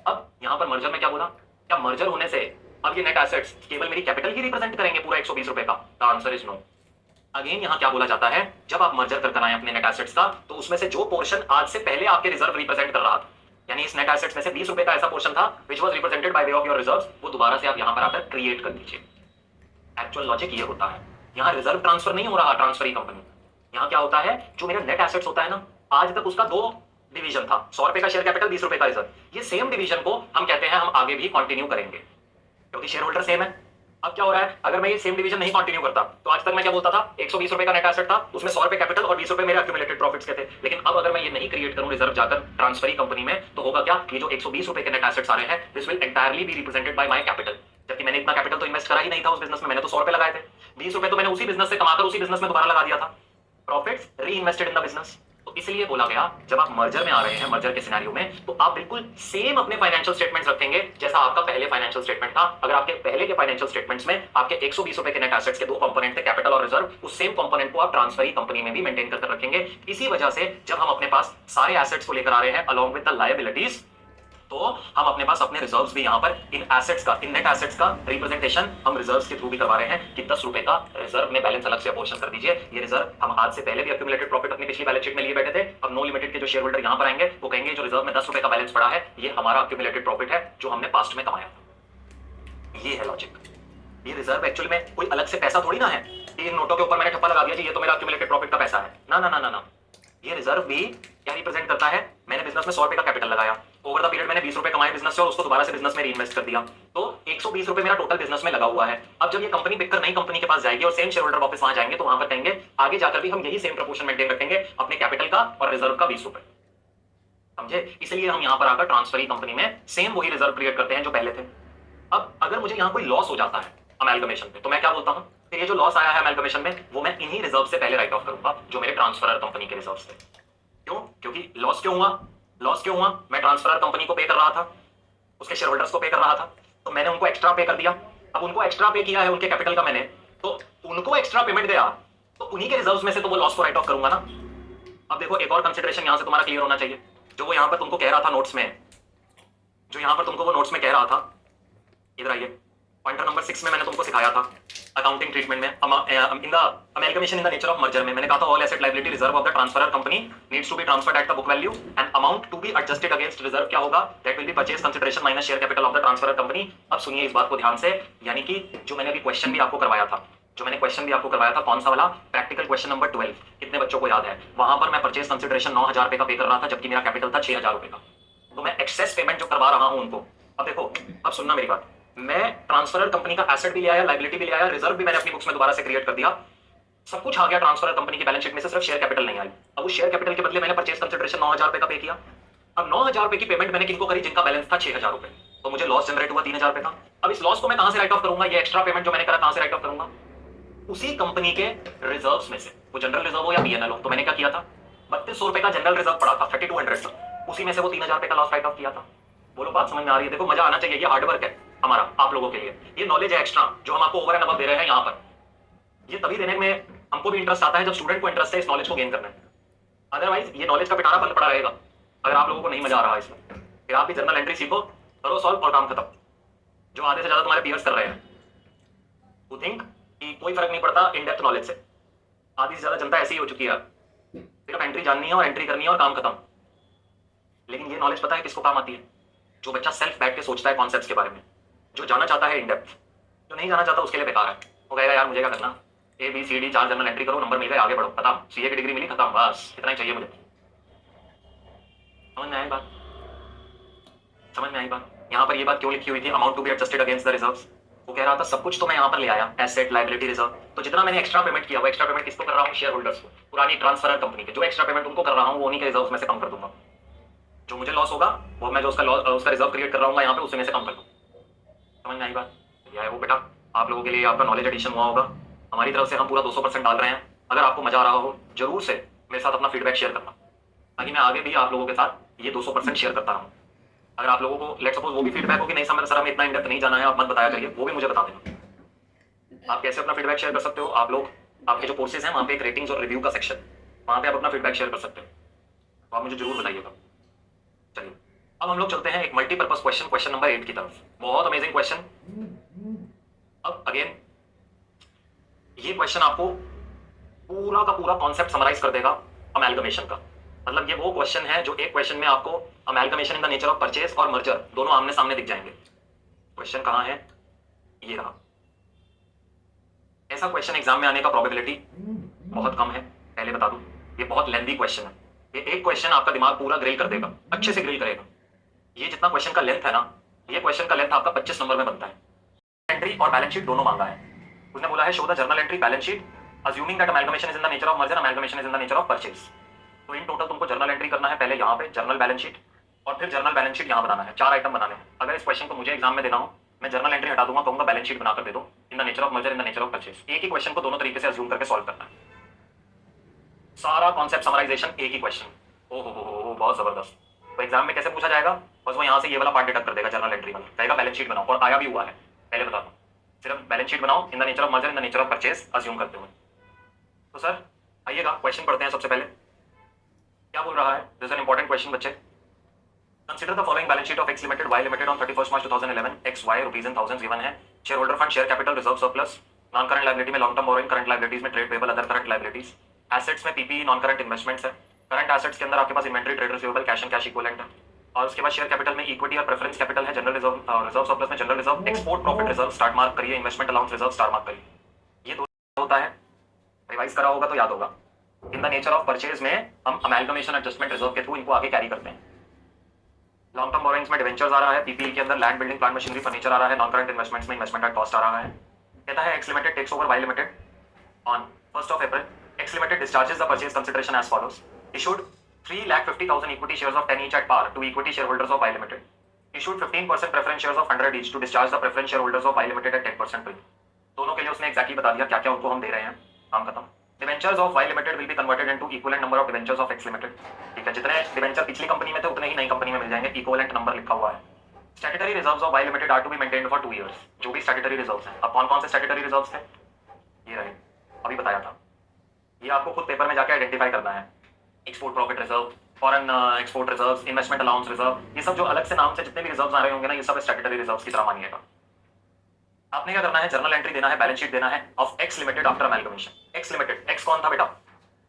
अब यहां पर मर्जर में क्या बोला? क्या मर्जर होने से अब ये नेट एसेट्स केवल मेरी कैपिटल ही रिप्रेजेंट करेंगे पूरा 120 रुपए का? The answer is no. Again यहां क्या बोला जाता है, जब आप मर्जर कर आए अपने नेट एसेट्स का, तो उसमें से जो पोर्शन आज से पहले आपके रिजर्व रिप्रेजेंट कर रहा था, यानी इस नेट एसेट्स में से 20 रुपए का ऐसा पोर्शन था which was represented by way of your reserves, वो दोबारा से आप यहां पर आकर क्रिएट कर दीजिए। एक्चुअल लॉजिक ये होता है, यहां रिजर्व ट्रांसफर नहीं हो रहा ट्रांसफरी कंपनी, यहां क्या होता है, जो मेरा नेट एसेट्स होता है ना, आज तक उसका दो डिवीजन था, 100 रुपए का शेयर कैपिटल, 20 रुपए का रिजर्व, ये सेम डिवीजन को हम कहते हैं हम आगे भी कंटिन्यू करेंगे क्योंकि शेयर होल्डर सेम है। अब क्या हो रहा है, अगर मैं ये सेम डिवीजन नहीं कंटिन्यू करता तो आज तक मैं क्या बोलता था, 120 रुपए का नेट एसेट था, उसमें 100 रुपए कैपिटल और 20 रुपए मेरे एक्यूमुलेटेड प्रॉफिट्स के थे। लेकिन अब अगर मैं ये नहीं क्रिएट करूं रिजर्व जाकर ट्रांसफरी कंपनी में, तो होगा क्या, ये जो 120 रुपए के नेट एसेट्स आ रहे हैं, this will entirely be represented by my capital, जबकि मैंने इतना कैपिटल तो इन्वेस्ट करा ही नहीं था उस बिजनेस में, मैंने तो 100 रुपए लगाए थे, 20 रुपए तो मैंने उसी बिजनेस से कमाकर उसी बिजनेस में दोबारा लगा दिया था, प्रॉफिट्स री इन्वेस्टेड इन द बिजनेस। तो इसलिए बोला गया जब आप मर्जर में आ रहे हैं, मर्जर के सिनेरियो में, तो आप बिल्कुल सेम अपने फाइनेंशियल स्टेटमेंट्स रखेंगे जैसा आपका पहले फाइनेंशियल स्टेटमेंट था। अगर आपके पहले के फाइनेंशियल स्टेटमेंट्स में आपके 120 रुपए के नेट एसेट्स के दो कंपोनेंट थे, कैपिटल और रिजर्व, उस सेम कंपोनेंट को आप ट्रांसफरी कंपनी में भी मेंटेन कर रखेंगे। इसी वजह से जब हम अपने पास सारे एसेट्स को लेकर आ रहे हैं अलोंग विद द लायबिलिटीज, तो हम अपने पास अपने रिजर्व्स भी यहां पर इन एसेट्स का, इन नेट एसेट्स का रिप्रेजेंटेशन हम रिजर्व्स के थ्रू भी करवा रहे हैं कि 10 रुपए का रिजर्व में बैलेंस अलग से अपोर्शन कर दीजिए। ये रिजर्व हम आज से पहले भी एक्यूमुलेटेड प्रॉफिट अपनी पिछली बैलेंस शीट में लिए बैठे थे, अब नो लिमिटेड के जो शेयर होल्डर यहां पर आएंगे वो कहेंगे जो रिजर्व में 10 रुपए का बैलेंस पड़ा है, ये हमारा एक्यूमुलेटेड प्रॉफिट है जो हमने पास्ट में कमाया था। ये है लॉजिक। ये रिजर्व एक्चुअल में कोई अलग से पैसा थोड़ी ना है, इन नोटों के ऊपर मैंने ठप्पा लगा दिया जी ये तो मेरा एक्यूमुलेटेड प्रॉफिट का पैसा है, ना ना ना ना ना। ये रिजर्व भी क्या रिप्रेजेंट करता है, मैंने बिजनेस में 100 रुपए का कैपिटल लगाया, ओवर द पीरियड मैंने 20 रुपए कमाए बिजनेस से और उसको दोबारा से बिजनेस में रीइन्वेस्ट कर दिया, तो 120 रुपए मेरा टोटल बिजनेस में लगा हुआ है। अब जब ये कंपनी बिककर नई कंपनी के पास जाएगी और सेम शेयर होल्डर वापस वहां जाएंगे, तो वहां पर कहेंगे आगे जाकर भी हम यही सेम प्रपोर्शन मेंटेन रखेंगे, अपने कैपिटल का और रिजर्व का 20 रुपए, समझे। इसलिए हम यहां पर आकर ट्रांसफरी कंपनी में सेम वही रिजर्व क्रिएट करते हैं जो पहले थे। अब अगर मुझे यहां कोई लॉस हो जाता है अमेलगमेशन पे, तो मैं क्या बोलता हूं, फिर ये जो लॉस आया है अमेलगमेशन में, वो मैं इन्हीं रिजर्व से पहले राइट ऑफ करूंगा जो मेरे ट्रांसफरर कंपनी के रिजर्व थे। क्यों, क्योंकि लॉस क्यों हुआ, लॉस क्यों हुआ, मैं ट्रांसफरर कंपनी को पे कर रहा था, उसके शेयर होल्डर्स को पे कर रहा था, तो मैंने उनको एक्स्ट्रा पे कर दिया। अब उनको एक्स्ट्रा पे किया है उनके कैपिटल का मैंने, तो उनको एक्स्ट्रा पेमेंट गया, तो उन्हीं के रिजर्व्स में से तो वो लॉस को राइट ऑफ करूंगा ना। अब देखो एक और कंसिडरेशन यहां से तुम्हारा क्लियर होना चाहिए, जो वो यहां पर तुमको कह रहा था नोट्स में, जो यहां पर तुमको वो नोट्स में कह रहा था, इधर आइए, पॉइंटर नंबर 6 में मैंने तुमको सिखाया था अकाउंटिंग ट्रीटमेंट में in the amalgamation in the nature of merger में मैंने कहा था all asset liability reserve of the transferor company needs to be transferred at the book value and amount to be adjusted against reserve क्या होगा, that will be purchase consideration minus share capital of the transferor company. अब सुनिए इस बात को ध्यान से, यानी कि जो मैंने अभी क्वेश्चन भी आपको करवाया था, जो मैंने क्वेश्चन भी आपको करवाया था, कौन सा वाला, प्रैक्टिकल क्वेश्चन नंबर 12, कितने बच्चों को याद है, वहां पर मैं परचेज कंसीडरेशन 9,000 रुपए का पे कर रहा था जबकि मेरा कैपिटल था 6,000 रुपए का, तो मैं एक्सेस पेमेंट जो करवा रहा हूं उनको। अब देखो, अब सुनना मेरी बात, मैं ट्रांसफरर कंपनी का एसेट भी ले आया, लायबिलिटी भी ले आया, रिजर्व भी मैंने अपनी बुक्स में दोबारा से क्रिएट कर दिया, सब कुछ आ गया ट्रांसफरर कंपनी की बैलेंस शीट में से, सिर्फ शेयर कैपिटल नहीं आई। अब उस शेयर कैपिटल के बदले मैंने परचेज कंसीडरेशन 9,000 रुपए का पे किया। अब 9,000 रुपए की पेमेंट मैंने किनको करी, जिनका बैलेंस था 6,000 रुपए, तो मुझे लॉस जनरेट हुआ 3,000 रुपए का। अब इस लॉस को मैं कहां से राइट ऑफ करूंगा, ये एक्स्ट्रा पेमेंट जो मैंने करा कहां से राइट ऑफ करूंगा, उसी कंपनी के रिजर्व्स में से, वो जनरल रिजर्व हो या पीएनएल हो। तो मैंने क्या किया था, 3200 रुपए का जनरल रिजर्व पड़ा था, 3200 का, उसी में से वो 3,000 रुपए का लॉस राइट ऑफ किया था। बोलो बात समझ में आ रही है, देखो मजा आना चाहिए, ये हार्डवर्क है हमारा आप लोगों के लिए, ये नॉलेज है एक्स्ट्रा जो हम आपको ओवर एंड अबव दे रहे हैं यहाँ पर। ये तभी देने में हमको भी इंटरेस्ट आता है जब स्टूडेंट को इंटरेस्ट है इस नॉलेज को गेन करने में, अदरवाइज ये नॉलेज का पिटारा बंद पड़ा रहेगा अगर आप लोगों को नहीं मजा आ रहा है इसमें। फिर आप भी जर्नल एंट्री सीखो, करो सॉल्व और काम खत्म। जो आधे से ज्यादा तुम्हारे पीयर्स कर रहे हैं वो थिंक कि कोई फर्क नहीं पड़ता इन डेप्थ नॉलेज से, आधी से ज्यादा जनता ऐसी ही हो चुकी है, सिर्फ एंट्री जाननी है और एंट्री करनी है और काम खत्म। लेकिन ये नॉलेज पता है किसको काम आती है, जो बच्चा सेल्फ बैठ के सोचता है कॉन्सेप्ट्स के बारे में, जो जाना चाहता है इन डेप्थ, जो नहीं जाना चाहता उसके लिए बेकार है। वो कहेगा यार मुझे क्या करना, ABCD 4 जर्नल एंट्री करो, नंबर मिल गए, आगे बढ़ो, खत्म, सीए की डिग्री मिली, खत्म, बस इतना ही चाहिए मुझे। समझ में आई बात, समझ में आई बात। यहाँ पर ये बात क्यों लिखी हुई थी, amount to be adjusted against the reserves, वो कह रहा था सब कुछ तो मैं यहाँ पर ले आया, एसेट लायबिलिटी रिजर्व, तो जितना मैंने एक्स्ट्रा पेमेंट किया वो एक्स्ट्रा पेमेंट किसको कर रहा हूँ, शेयर होल्डर्स को, पुरानी ट्रांसफरर कंपनी के, जो एक्स्ट्रा पेमेंट उनको कर रहा हूँ वो उन्हीं के रिजर्व में से कम कर दूंगा। जो मुझे लॉस होगा वो मैं जो उसका रिजर्व क्रिएट कर रहा हूँ यहाँ पे उसी में से कम कर दूँ। समझ में आई बात, यह है वो बेटा, आप लोगों के लिए आपका नॉलेज एडिशन हुआ होगा। हमारी तरफ से हम पूरा 200% डाल रहे हैं। अगर आपको मजा आ रहा हो जरूर से मेरे साथ अपना फीडबैक शेयर करना, ताकि मैं आगे भी आप लोगों के साथ ये 200% शेयर करता रहूँ। अगर आप लोगों को लेट सपोज वो भी फीडबैक हो कि नहीं समझ सर हमें इतना इन डेप्थ नहीं जाना है, आप मत बताया करिए, वो भी मुझे बता देना। आप कैसे अपना फीडबैक शेयर कर सकते हो, आप लोग आपके जो कोर्सेज हैं वहाँ पे एक रेटिंग्स और रिव्यू का सेक्शन, वहाँ पे आप अपना फीडबैक शेयर कर सकते हो, तो आप मुझे जरूर बताइएगा। चलिए अब हम लोग चलते हैं एक मल्टीपर्पज क्वेश्चन, क्वेश्चन नंबर 8 की तरफ। बहुत अमेजिंग क्वेश्चन। अब अगेन ये क्वेश्चन आपको पूरा का पूरा कॉन्सेप्ट समराइज कर देगा अमेलगमेशन का। मतलब ये वो क्वेश्चन है जो एक क्वेश्चन में आपको amalgamation in the nature of purchase और मर्जर दोनों आमने सामने दिख जाएंगे। क्वेश्चन कहाँ है, ये रहा। ऐसा क्वेश्चन एग्जाम में आने का प्रोबेबिलिटी बहुत कम है, पहले बता दूं। ये बहुत लेंथी क्वेश्चन है, ये एक क्वेश्चन आपका दिमाग पूरा ग्रिल कर देगा, अच्छे से ग्रिल करेगा। ये जितना क्वेश्चन का लेंथ है ना, ये क्वेश्चन का लेंथ आपका 25 नंबर में बनता है। एंट्री और बैलेंस शीट दोनों मांगा है। उसने बोला है show the journal entry balance sheet assuming that amalgamation is in the nature of merger, amalgamation is in the nature of purchase. तो इन टोटल तुमको जर्नल एंट्री करना है पहले यहाँ पे, जर्नल बैलेंस शीट, और फिर जर्नल बैलेंस शीट यहाँ बनाना है। 4 आइटम बनाने हैं। अगर इस क्वेश्चन को मुझे एग्जाम में देना हो, मैं जर्नल एंट्री हटा दूंगा, कहूंगा बैलेंस शीट बनाकर दे दो इन the nature of merger in the nature of purchase. एक ही क्वेश्चन को दोनों तरीके से अज्यूम करके सॉल्व करना है, सारा कॉन्सेप्ट समराइजेशन एक ही क्वेश्चन। ओ बहुत जबरदस्त। तो एग्जाम में कैसे पूछा जाएगा, बस वो यहाँ से ये वाला पार्ट डिडक्ट कर देगा, जर्नल एंट्री वाला, कहेगा बैलेंस शीट बनाओ, और आया भी हुआ है, पहले बता दूं। सिर्फ बैलेंस शीट बनाओ इन the nature of merger in the nature of purchase assume करते हुए। तो सर आइएगा क्वेश्चन पढ़ते हैं। सबसे पहले क्या बोल रहा है, दिस एन इंपॉर्टेंट क्वेश्चन बच्चे। Consider the following balance sheet of X limited Y limited on 31 March 2011। X Y rupees in thousand given है। Share holder fund, share capital, reserve surplus, non current liability में long term borrowing, current liabilities में trade payable, other current liabilities, assets में PP non current investments है। Current assets के अंदर आपके पास inventory, trade receivable, cash and cash equivalent है। और उसके बाद शेयर कैपिटल में इक्विटी और प्रेफरेंस कैपिटल है। जनरल रिजर्व, रिजर्व सरप्लस में general reserve, export profit reserve start mark करिए, investment allowance reserve star mark करिए। ये दो होता है, रिवाइज करा होगा तो याद होगा। In the nature of purchase में हम अमेलगमेशन एडजस्टमेंट रिजर्व के थ्रू इनको आगे कैरी करते हैं। लॉन्ग टर्म बोरोइंग्स में डिवेंचर्स आ रहा है, पीपीई के अंदर land, building, plant, machinery, furniture आ रहा है। नॉन करंट इन्वेस्टमेंट्स में इन्वेस्टमेंट एट कॉस्ट आ रहा है। कहता है X limited takes over Y limited on 1st of April. X Limited discharges the purchase consideration as follows. Issued 3,50,000 equity shares of 10 each at par to equity shareholders of Y Limited. Issued 15% preference shares of 100 each to discharge the preference shareholders of Y Limited at 10% premium. दोनों के लिए उसने exactly बता दिया क्या क्या उनको हम दे रहे हैं, काम खत्म। Debentures of Y limited will be converted into equivalent number of debentures of X limited. ठीक है, जितने डिवेंचर पिछली कंपनी में थे उतने ही नई कंपनी में मिल जाएंगे, इक्विवेलेंट नंबर लिखा हुआ है। Statutory reserves of Y limited are to be maintained for 2 years। जो भी स्टैट्यूटरी रिजर्व्स हैं, अब कौन कौन से स्टैट्यूटरी रिजर्व्स थे, ये रहे, अभी बताया था। ये आपको खुद पेपर में जाके आइडेंटिफाई करना है। Export profit reserve, foreign export reserve, investment allowance reserve, ये सब जो अलग से नाम से जितने भी रिजर्व्स आ रहे होंगे ना, ये सब स्टैट्यूटरी रिजर्व्स की तरह मानिएगा। आपने क्या करना है, जर्नल एंट्री देना है, बैलेंस शीट देना है of X limited after amalgamation. X limited, X कौन था बेटा,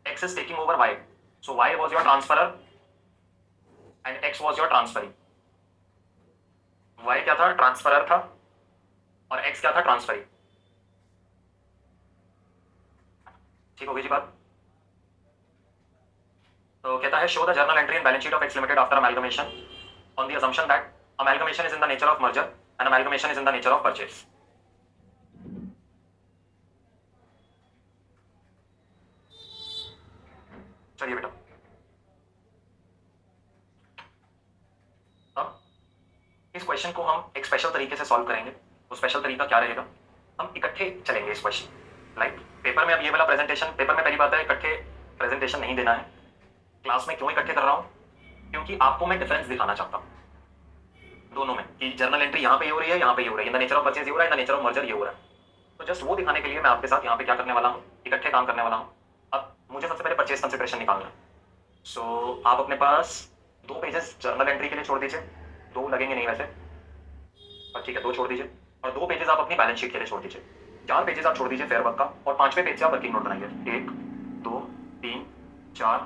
X is taking over Y, so Y was your transferor and X was your transferee. Y क्या था, ट्रांसफरर था, और एक्स क्या था, ट्रांसफरी। ठीक होगी जी बात। तो कहता है show the journal entry and balance sheet of X limited after amalgamation on the assumption that amalgamation is in the nature of merger and amalgamation is in the nature of purchase. चलिए बेटा, अब इस question को हम एक special तरीके से solve करेंगे। वो स्पेशल तरीका क्या रहेगा, हम इकट्ठे चलेंगे इस क्वेश्चन। लाइक पेपर में अब ये वाला प्रेजेंटेशन, पेपर में पहली बात है इकट्ठे प्रेजेंटेशन नहीं देना है। क्लास में क्यों इकट्ठे कर रहा हूं, क्योंकि आपको मैं डिफरेंस दिखाना चाहता हूं दोनों में, कि जर्नल एंट्री यहाँ पे हो रही है, यहाँ पे हो रही है, इन द नेचर ऑफ परचेज ये हो रहा है, इन द नेचर ऑफ मर्जर ये हो रहा है। तो जस्ट वो दिखाने के लिए मैं आपके साथ यहाँ पे क्या करने वाला हूँ, इकट्ठे काम करने वाला हूँ। अब मुझे सबसे पहले परचेज कंसिडरेशन निकालना है। सो आप अपने पास 2 पेजेस जर्नल एंट्री के लिए छोड़ दीजिए, 2 लगेंगे नहीं वैसे, और ठीक है 2 छोड़ दीजिए, और 2 पेजेस आप अपनी बैलेंस शीट के लिए छोड़ दीजिए। 4 पेजेस आप छोड़ दीजिए फेयर वर्क का, और 5वें पेज से आप वर्किंग नोट बनाइए। 1 2 3 4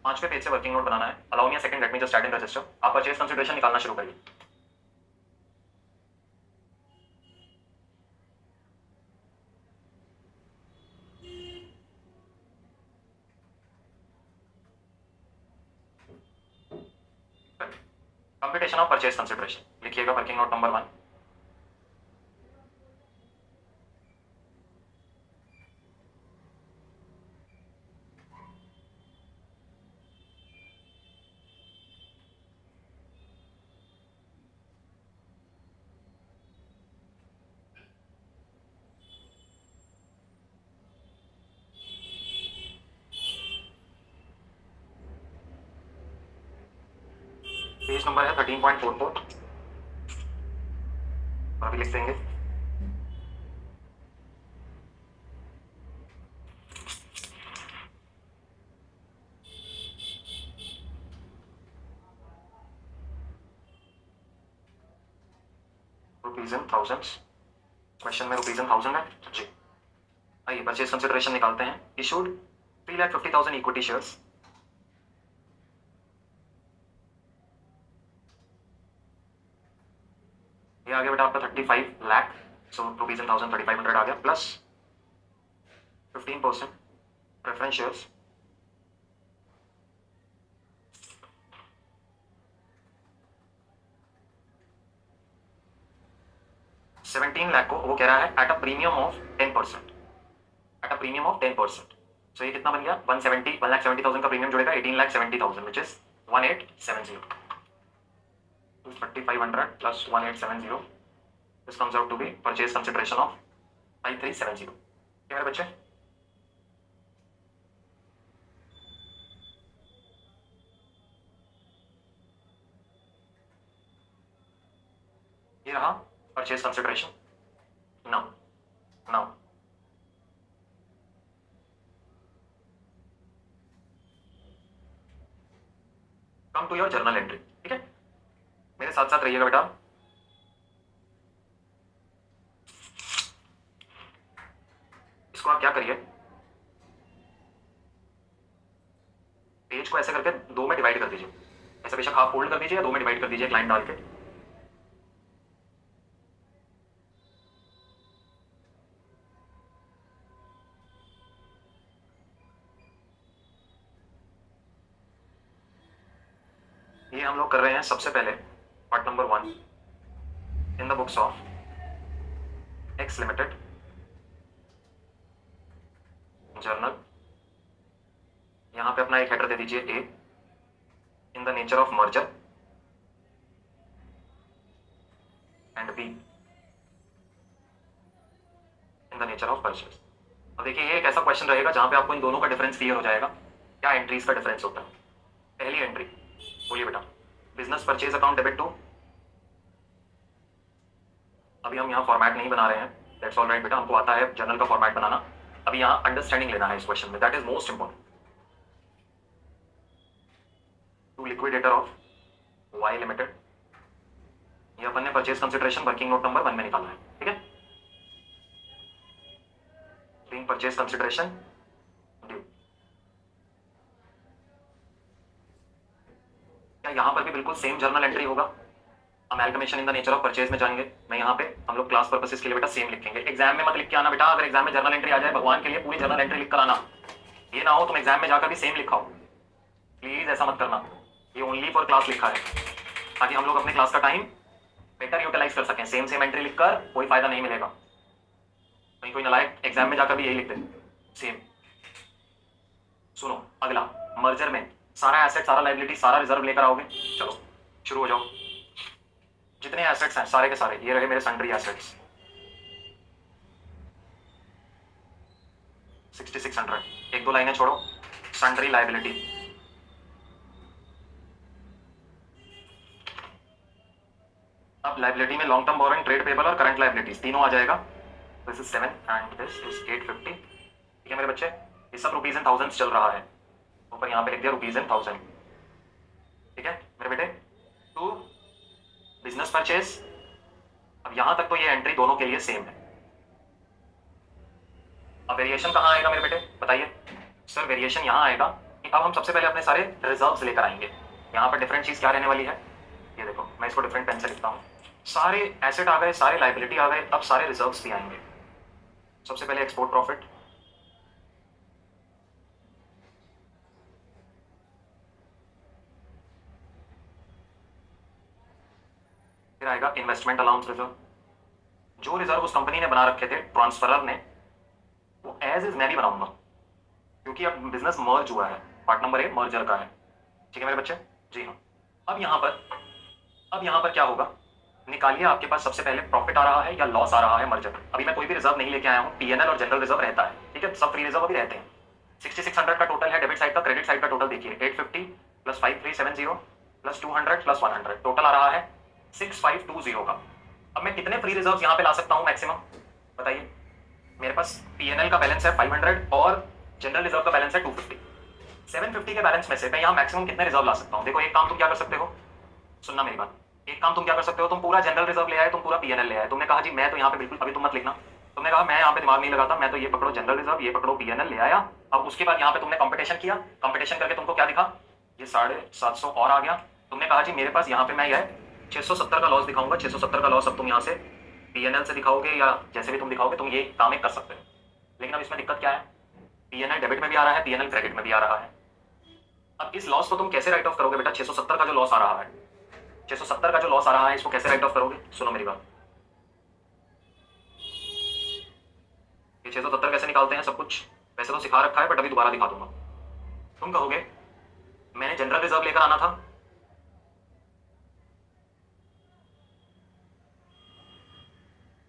5वें पेज से वर्किंग नोट बनाना है। Allow me a second, let me just add in register. आप परचेज कंसिडरेशन निकालना शुरू करिए। कंप्यूटेशन ऑफ परचेज कंसिडरेशन लिखिएगा, working note number 1। Page number है 13.44, और अभी लिख देंगे रुपीज इन थाउजेंड्स। क्वेश्चन में रुपीज इन थाउजेंड है जी। आइए परचेज कंसिडरेशन निकालते हैं। इशूड 3,50,000 इक्विटी शेयर्स ये आ गया बेटा आपका 35 लाख, सो रुपीज इन 1000 3500 आ गया, प्लस 15% प्रेफरेंस शेयर्स, $17 लाख को वो कह रहा है at a premium of 10%, at a premium of 10%। सो ये कितना बन गया 1,70,000 का प्रीमियम जुड़ेगा, 18,70,000 which is 1870। 3500 plus 1870, this comes out to be purchase consideration of 5370। क्या है बच्चे? ये रहा purchase consideration। now come to your journal entry, ठीक है? मेरे साथ साथ रहिएगा बेटा। इसको आप क्या करिए, पेज को ऐसे करके दो में डिवाइड कर दीजिए, ऐसे बेशक हाफ फोल्ड कर दीजिए या दो में डिवाइड कर दीजिए एक लाइन डाल के। ये हम लोग कर रहे हैं सबसे पहले part number 1 in the books of X limited journal. यहां पे अपना एक हेडर दे दीजिए A, in the nature of merger, and B in the nature of purchase. अब देखिए ये एक ऐसा क्वेश्चन रहेगा जहां पे आपको इन दोनों का डिफरेंस क्लियर हो जाएगा, क्या एंट्रीज का डिफरेंस होता है। पहली एंट्री बोलिए बेटा, business purchase account debit to. अभी हम यहाँ फॉर्मेट नहीं बना रहे हैं, दैट्स ऑल राइट बेटा, हमको आता है जर्नल का फॉर्मेट बनाना। अभी यहाँ अंडरस्टैंडिंग लेना है इस क्वेश्चन में, that is most important. To liquidator of Y limited, ये अपन ने purchase consideration working note number 1 में निकाला है, ठीक है। बीइंग परचेज कंसिडरेशन ड्यू, क्या यहाँ पर भी बिल्कुल सेम जर्नल एंट्री होगा? Amalgamation in the nature of purchase में जाएंगे, मैं यहाँ पे हम लोग क्लास पर्पसेस के लिए बेटा सेम लिखेंगे। एग्जाम में मत लिख के आना बेटा, अगर एग्जाम में जर्नल एंट्री आ जाए भगवान के लिए पूरी जर्नल एंट्री लिख कर आना, ये ना हो तुम एग्जाम में जाकर भी सेम लिखाओ, प्लीज ऐसा मत करना। ये ओनली फॉर क्लास लिखा है ताकि हम लोग अपने क्लास का टाइम बेटर यूटिलाइज कर सकें। सेम सेम एंट्री लिखकर कोई फायदा नहीं मिलेगा, कहीं कोई नलायक एग्जाम में जाकर भी यही लिख दे सेम। सुनो, अगला मर्जर में सारा एसेट सारा लाइबिलिटी सारा रिजर्व लेकर आओगे। चलो शुरू हो जाओ। जितने एसेट्स हैं सारे के सारे ये रहे मेरे सन्ड्री एसेट्स 6600, एक दो लाइनें छोड़ो, सन्ड्री लाइबिलिटी अब लाइबिलिटी में long term borrowing, trade payable और करंट लाइबिलिटीज तीनों आ जाएगा। This is 7 and this is 850, ठीक है मेरे बच्चे। ये सब रुपीज इन थाउजेंड्स चल रहा है, ऊपर यहाँ पे लिख दिया रुपीज इन 1000, ठीक है मेरे बेटे। टू बिजनेस परचेज, अब यहां तक तो ये एंट्री दोनों के लिए सेम है। अब वेरिएशन कहां आएगा मेरे बेटे बताइए? सर वेरिएशन यहां आएगा कि अब हम सबसे पहले अपने सारे रिजर्व्स लेकर आएंगे। यहां पर डिफरेंट चीज क्या रहने वाली है, ये देखो मैं इसको डिफरेंट पेन से लिखता हूं। सारे एसेट आ गए, सारे लाइबिलिटी आ गए, अब सारे रिजर्व्स भी आएंगे। सबसे पहले एक्सपोर्ट प्रॉफिट, फिर आएगा इन्वेस्टमेंट अलाउंस रिजर्व। जो रिजर्व उस कंपनी ने बना रखे थे ट्रांसफरर ने, वो एज इज मैं भी बनाऊंगा क्योंकि अब बिजनेस मर्ज हुआ है। पार्ट नंबर 1 मर्जर का है, ठीक है मेरे बच्चे। जी हाँ, अब यहाँ पर क्या होगा, निकालिए आपके पास सबसे पहले प्रॉफिट आ रहा है या लॉस आ रहा है मर्जर। अभी मैं कोई भी रिजर्व नहीं लेके आया हूँ, पीएनएल और जनरल रिजर्व रहता है, ठीक है, सब फ्री रिजर्व अभी रहते हैं। 6600 का टोटल है डेबिट साइड का, क्रेडिट साइड का टोटल देखिए 850 प्लस 5370 प्लस 200 प्लस 100, टोटल आ रहा है 6520 का। अब मैं कितने फ्री रिजर्व्स यहाँ पे ला सकता हूँ मैक्सिमम बताइए? मेरे पास पीएनएल का बैलेंस है 500 और जनरल रिजर्व का बैलेंस है 250। 750 के बैलेंस में से मैं यहाँ मैक्सिमम कितने रिजर्व ला सकता हूँ? देखो एक काम तुम क्या कर सकते हो, सुनना मेरी बात, एक काम तुम क्या कर सकते हो, तुम पूरा जनरल रिजर्व ले आए, तुम पूरा पीएनएल ले आए। तुमने कहा जी मैं तो यहाँ पे बिल्कुल, अभी तुम मत लिखना, तुमने कहा मैं यहाँ पे दिमाग नहीं लगाता, मैं तो ये पकड़ो जनरल रिजर्व, ये पकड़ो पीएनएल ले आया। अब उसके बाद यहाँ पे तुमने कंपटीशन किया, कंपटीशन करके तुमको क्या दिखा, ये 750 और आ गया। तुमने कहा जी मेरे पास यहाँ पे मैं ये 670 का लॉस दिखाऊंगा। 670 का लॉस अब तुम यहाँ से पीएनएल से दिखाओगे या जैसे भी तुम दिखाओगे, तुम ये काम एक कर सकते हो। लेकिन अब इसमें दिक्कत क्या है, पीएनएल डेबिट में भी आ रहा है, पीएनएल क्रेडिट में भी आ रहा है। अब इस लॉस को तुम कैसे राइट ऑफ करोगे बेटा? 670 का जो लॉस आ रहा है, 670 का जो लॉस आ रहा है, इसको कैसे राइट ऑफ करोगे? सुनो मेरी बात। ये 670 कैसे निकालते हैं सब कुछ वैसे तो सिखा रखा है, बट अभी दोबारा दिखा दूंगा। तुम कहोगे मैंने जनरल रिजर्व लेकर आना था,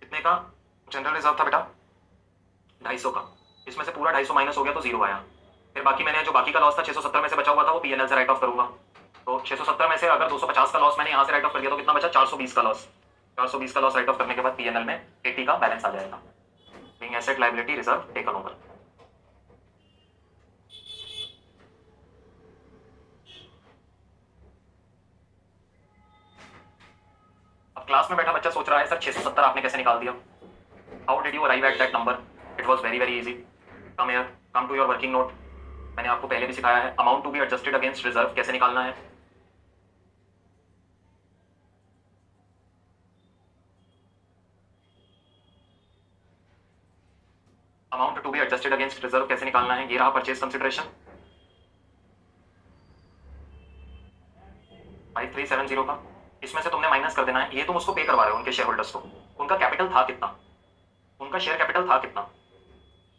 कितने का जनरल रिजर्व था बेटा? 250 का। इसमें से पूरा 250 माइनस हो गया तो जीरो आया। फिर बाकी मैंने जो बाकी का लॉस था 670 में से बचा हुआ था, वो पीएनएल से राइट ऑफ करूंगा। तो 670 में से अगर 250 का लॉस मैंने यहाँ से राइट ऑफ कर दिया तो कितना बचा? 420 का लॉस। 420 का लॉस राइट ऑफ करने के बाद पीएनएल में 80 का बैलेंस आ जाएगा। Being asset liability reserve taken over. अब क्लास में बैठा बच्चा सोच रहा है सर 670 आपने कैसे निकाल दिया? How did you arrive at that number? It was very very easy. Come here, come to your working note. मैंने आपको पहले भी सिखाया है amount to be adjusted against reserve कैसे निकालना है। Amount to be adjusted against reserve कैसे निकालना है? ये रहा परचेज कंसिडरेशन 5370 का। इसमें से तुमने माइनस कर देना है, ये तुम उसको पे करवा रहे हो उनके शेयर होल्डर्स को। उनका कैपिटल था कितना? उनका शेयर कैपिटल था कितना?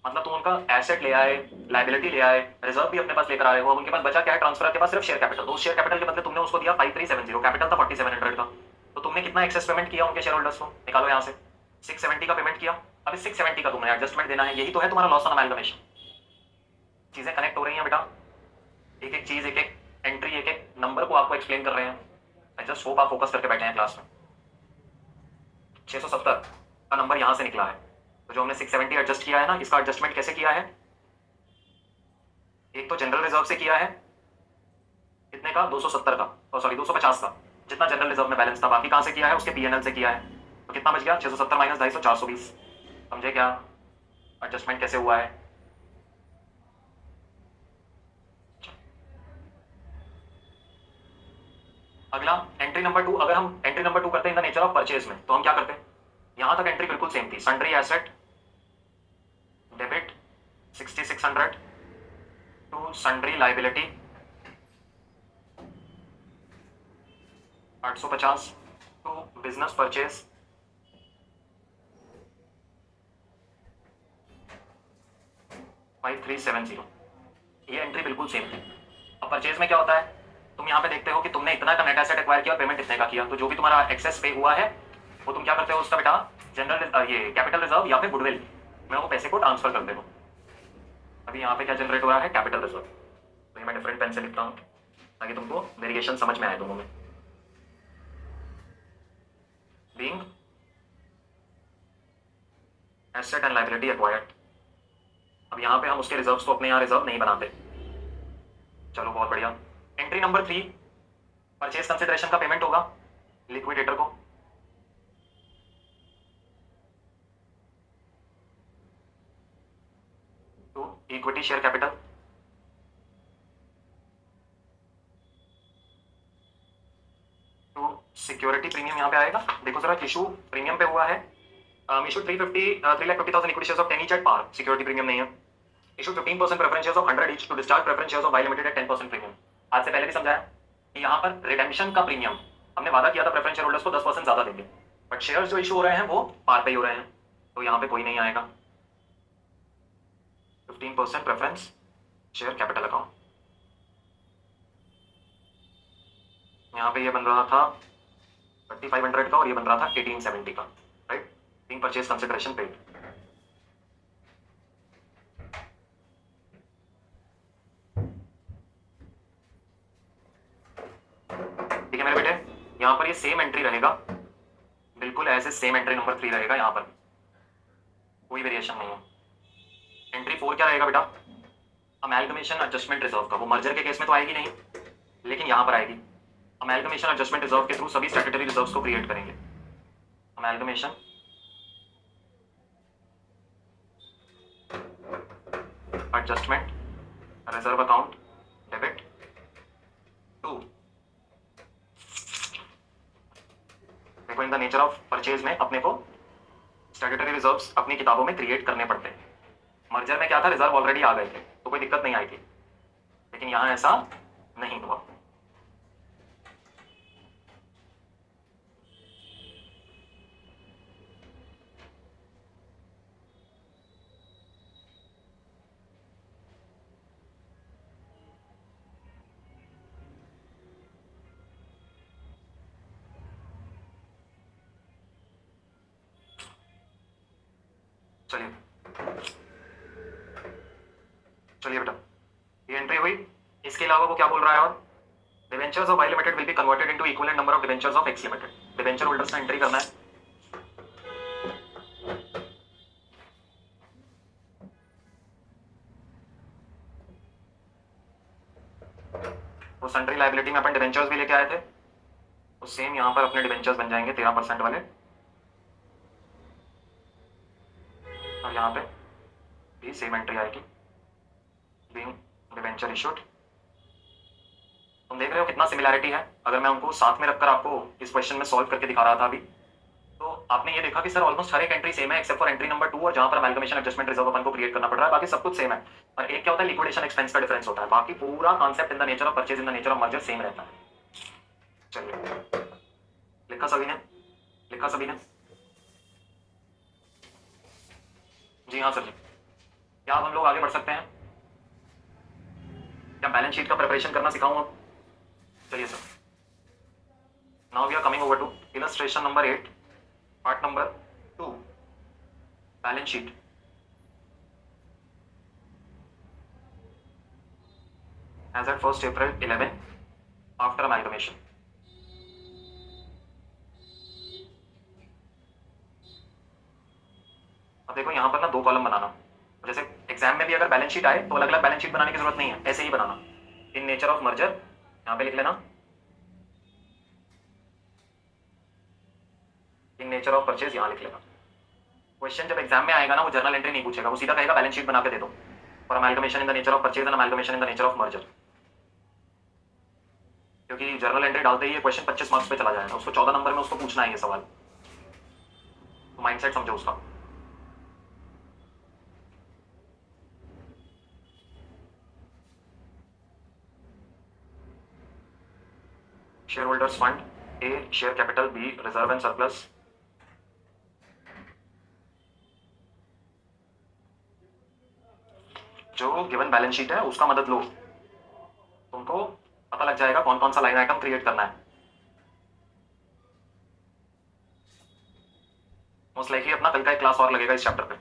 मतलब तुम उनका एसेट ले आए, लायबिलिटी ले आए, रिजर्व भी अपने पास लेकर आ रहे हो। अब उनके पास बचा क्या है? ट्रांसफर के पास सिर्फ शेयर कैपिटल। तो उस शेयर कैपिटल के बदले तुमने उसको दिया 5370, कैपिटल था 4700 का। तो तुमने कितना एक्सेस पेमेंट किया उनके शेयर होल्डर्स को? निकालो यहाँ से। 670 का पेमेंट किया। अब इस 670 का तुमने एडजस्टमेंट देना है। यही तो है तुम्हारा लॉस ऑन अमैल्गमेशन। चीजें कनेक्ट हो रही हैं बेटा, एक एक चीज, एक एक एंट्री, एक एक नंबर को आपको एक्सप्लेन कर रहे हैं। आई जस्ट होप आप फोकस करके बैठे हैं क्लास में। 670 का नंबर यहां से निकला है, तो जो हमने 670 एडजस्ट किया है ना, इसका एडजस्टमेंट कैसे किया है? एक तो जनरल रिजर्व से किया है, कितने का? 270 का, सॉरी 250 का, जितना जनरल रिजर्व में बैलेंस था। बाकी कहां से किया है? उसके पीएनएल से किया है। तो कितना बच गया? 670 माइनस 250, 420। समझे क्या एडजस्टमेंट कैसे हुआ है? अगला एंट्री नंबर 2। अगर हम एंट्री नंबर 2 करते हैं इन द नेचर ऑफ परचेज में, तो हम क्या करते हैं? यहां तक एंट्री बिल्कुल सेम थी। Sundry asset debit 6600 to sundry liability 850 to business purchase 5370। ये एंट्री बिल्कुल सेम थी। अब परचेज में क्या होता है? तुम यहाँ पे देखते हो कि तुमने इतना का नेट एसेट एक्वायर किया और पेमेंट इतने का किया। तो जो भी तुम्हारा एक्सेस पे हुआ है वो तुम क्या करते हो उसका बेटा? जनरल ये कैपिटल रिजर्व या फिर गुडविल में वो पैसे को ट्रांसफर करते हो। अभी यहाँ पे क्या जनरेट हो रहा है? Capital reserve. तो ये मैं डिफरेंट पेन से लिखता हूँ ताकि तुमको वेरिएशन समझ में आए दोनों में। Being asset and liability acquired. अब यहाँ पे हम उसके रिजर्व्स को अपने यहाँ रिजर्व नहीं बनाते। चलो बहुत बढ़िया। एंट्री नंबर 3 परचेज कंसिडरेशन का पेमेंट होगा लिक्विडेटर को। To equity share capital to security premium यहाँ पे आएगा। देखो जरा, इशू प्रीमियम पे हुआ है। Issue 350,000 equity shares of 10 each at par. Security premium नहीं है। Issue 15% preference shares of 100 each to discharge preference shares of Y limited at 10% premium. आज से पहले भी समझाया कि यहाँ पर रिडेम्पशन का प्रीमियम हमने वादा किया था प्रेफरेंस शेयर होल्डर्स को 10% ज्यादा देंगे, बट शेयर्स जो इशू हो रहे हैं वो पार पे ही हो रहे हैं, तो यहाँ पे कोई नहीं आएगा। 15% प्रेफरेंस शेयर कैपिटल अकाउंट। यहाँ पे ये बन रहा था 3500 का और ये बन रहा था 1870 का, राइट? तीन परचेज कंसिडरेशन पेड। ठीक है मेरे बेटे, यहाँ पर ये सेम एंट्री रहेगा, बिल्कुल ऐसे सेम एंट्री नंबर 3 रहेगा। यहाँ पर कोई वेरिएशन नहीं है। एंट्री 4 क्या रहेगा बेटा? अमैल्गमेशन एडजस्टमेंट रिजर्व का। वो मर्जर के केस में तो आएगी नहीं, लेकिन यहाँ पर आएगी। अमैल्गमेशन एडजस्टमेंट रिजर्व के थ्रू सभी स्टैट्यूटरी रिजर्व्स को क्रिएट करेंगे। Amalgamation adjustment reserve account debit to the nature of purchase में अपने को स्टैट्यूटरी रिजर्व्स अपनी किताबों में क्रिएट करने पड़ते हैं। मर्जर में क्या था, रिजर्व ऑलरेडी आ गए थे तो कोई दिक्कत नहीं आई थी, लेकिन यहां ऐसा नहीं हुआ। चलिए चलिए बेटा, ये एंट्री हुई। इसके अलावा वो क्या बोल रहा है, और debentures of Y limited will be converted into equivalent number of debentures of X limited. Debenture holders का एंट्री करना है। वो सन्ड्री लायबिलिटी में अपन डिवेंचर्स भी लेके आए थे, तो सेम यहां पर अपने डिवेंचर्स बन जाएंगे 13% वाले, और यहाँ पे भी सेम एंट्री आएगी, बीइंग डिवेंचर इशूड। तुम देख रहे हो कितना सिमिलैरिटी है। अगर मैं उनको साथ में रखकर आपको इस क्वेश्चन में सॉल्व करके दिखा रहा था अभी, तो आपने ये देखा कि सर ऑलमोस्ट हर एक एंट्री सेम है एक्सेप्ट फॉर एंट्री नंबर 2, और जहां पर अमैल्गमेशन एडजस्टमेंट रिजर्व अपन को क्रिएट करना पड़ रहा है, बाकी सब कुछ सेम है। और एक क्या होता है, लिक्विडेशन एक्सपेंस का डिफरेंस होता है, बाकी पूरा concept in the nature of purchase in the nature of merger same रहता है। चलिए, लिखा सभी ने? लिखा सभी ने? जी हाँ सर जी। क्या अब हम लोग आगे बढ़ सकते हैं? क्या बैलेंस शीट का प्रिपरेशन करना सिखाऊं अब? चलिए sir, now we are coming over to illustration number 8, part number 2, balance sheet. as at 1st April 11 after amalgamation. अब देखो यहाँ पर ना 2 कॉलम बनाना। जैसे एग्जाम में भी अगर बैलेंस शीट आए तो अलग अलग बैलेंस शीट बनाने की जरूरत नहीं है, ऐसे ही बनाना। इन नेचर ऑफ मर्जर यहाँ पे लिख लेना, इन नेचर ऑफ परचेज यहाँ लिख लेना। क्वेश्चन जब एग्जाम में आएगा ना, वो जर्नल एंट्री नहीं पूछेगा, वो सीधा कहेगा बैलेंस शीट बना के दे दो for amalgamation in the nature of purchase and amalgamation in the nature of merger. क्योंकि जर्नल एंट्री डालते ही ये क्वेश्चन 25 मार्क्स पे चला जाएगा, उसको 14 नंबर में उसको पूछना है ये सवाल, तो माइंडसेट समझो उसका। Share holders fund, A share capital, B reserve and surplus. जो गिवन बैलेंस शीट है उसका मदद लो, तुमको पता लग जाएगा कौन कौन सा लाइन आइटम क्रिएट करना है। मोस्ट लाइकली अपना कल का एक क्लास और लगेगा इस चैप्टर पे,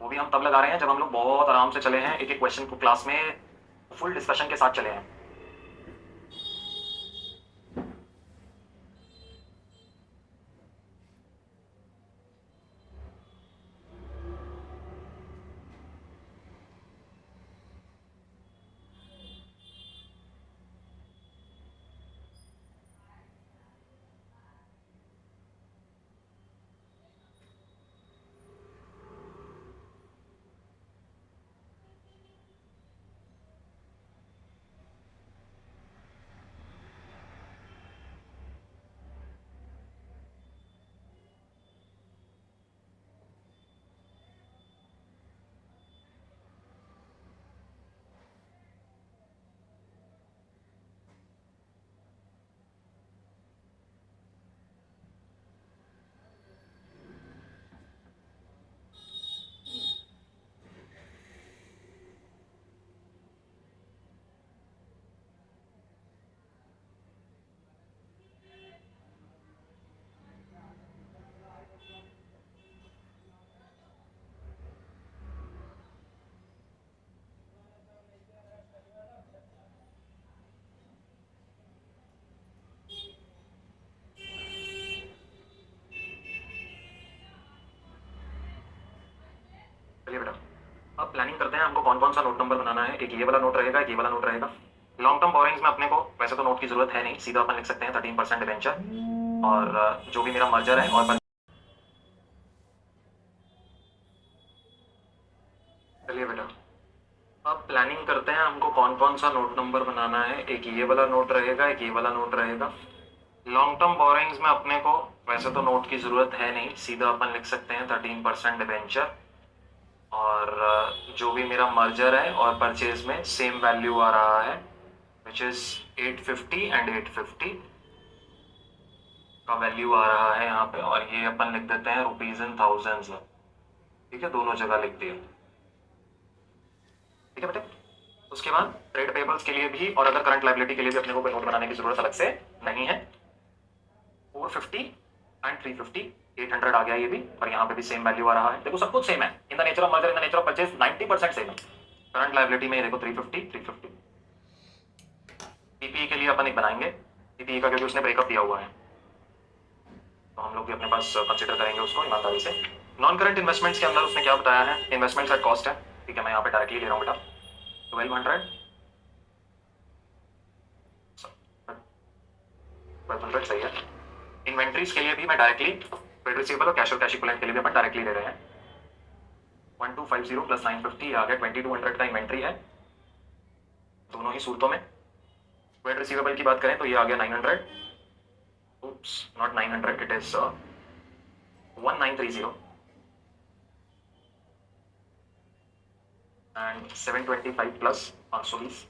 वो भी हम तब लगा रहे हैं जब हम लोग बहुत आराम से चले हैं, एक एक क्वेश्चन को क्लास में फुल डिस्कशन के साथ चले हैं। चलिए बेटा, अब प्लानिंग करते हैं हमको कौन कौन सा नोट नंबर बनाना है। एक ये वाला नोट रहेगा, एक ये वाला नोट रहेगा। लॉन्ग टर्म बोरिंग्स में अपने को वैसे तो नोट की जरूरत है नहीं, सीधा अपन लिख सकते हैं 13% डिवेंचर, और जो भी मेरा मर्जर है। और चलिए बेटा, अब प्लानिंग करते हैं हमको कौन कौन सा नोट नंबर बनाना है। एक ये वाला नोट रहेगा, एक ये वाला नोट रहेगा। लॉन्ग टर्म बोरिंग्स में अपने को वैसे तो नोट की ज़रूरत है नहीं, सीधा अपन लिख सकते हैं 13% डिबेंचर, और जो भी मेरा मर्जर है और परचेज में सेम वैल्यू आ रहा है विच इज़ 850 एंड 850 का वैल्यू आ रहा है यहाँ पे, और ये अपन लिख देते हैं रुपीज इन थाउजेंड्स में। ठीक है, दोनों जगह लिख दिया। ठीक है बेटे। उसके बाद ट्रेड पेबल्स के लिए भी और अगर करंट लायबिलिटी के लिए भी अपने को कोई नोट बनाने की जरूरत अलग से नहीं है। 450 एंड 350, 800 आ गया ये भी, और यहाँ पे भी सेम वैल्यू आ रहा है। देखो सब कुछ सेम है, इन the nature of merger, in the nature of purchase 90% same है। करंट लायबिलिटी में देखो 350 350। पीपीई के लिए अपन एक बनाएंगे, पीपीई का क्योंकि उसने ब्रेकअप दिया हुआ है तो हम लोग भी अपने पास कंसिडर करेंगे उसको ईमानदारी से। नॉन करंट इन्वेस्टमेंट्स के अंदर उसने क्या बताया है, इन्वेस्टमेंट्स एट कॉस्ट है। ठीक है, मैं यहाँ पे डायरेक्टली ले रहा हूँ बेटा 1200 सही है। इन्वेंट्रीज के लिए भी मैं डायरेक्टली ट्रेड रिसीवेबल और कैश और कैश इक्विवेलेंट के लिए भी अपन डायरेक्टली ले रहे हैं। 1250 प्लस 950 आ गया 2200 का इन्वेंट्री है दोनों ही सूरतों में। ट्रेड रिसीवेबल की बात करें तो ये आ गया 900, oops not 900, it is 1930 and 725 plus 520।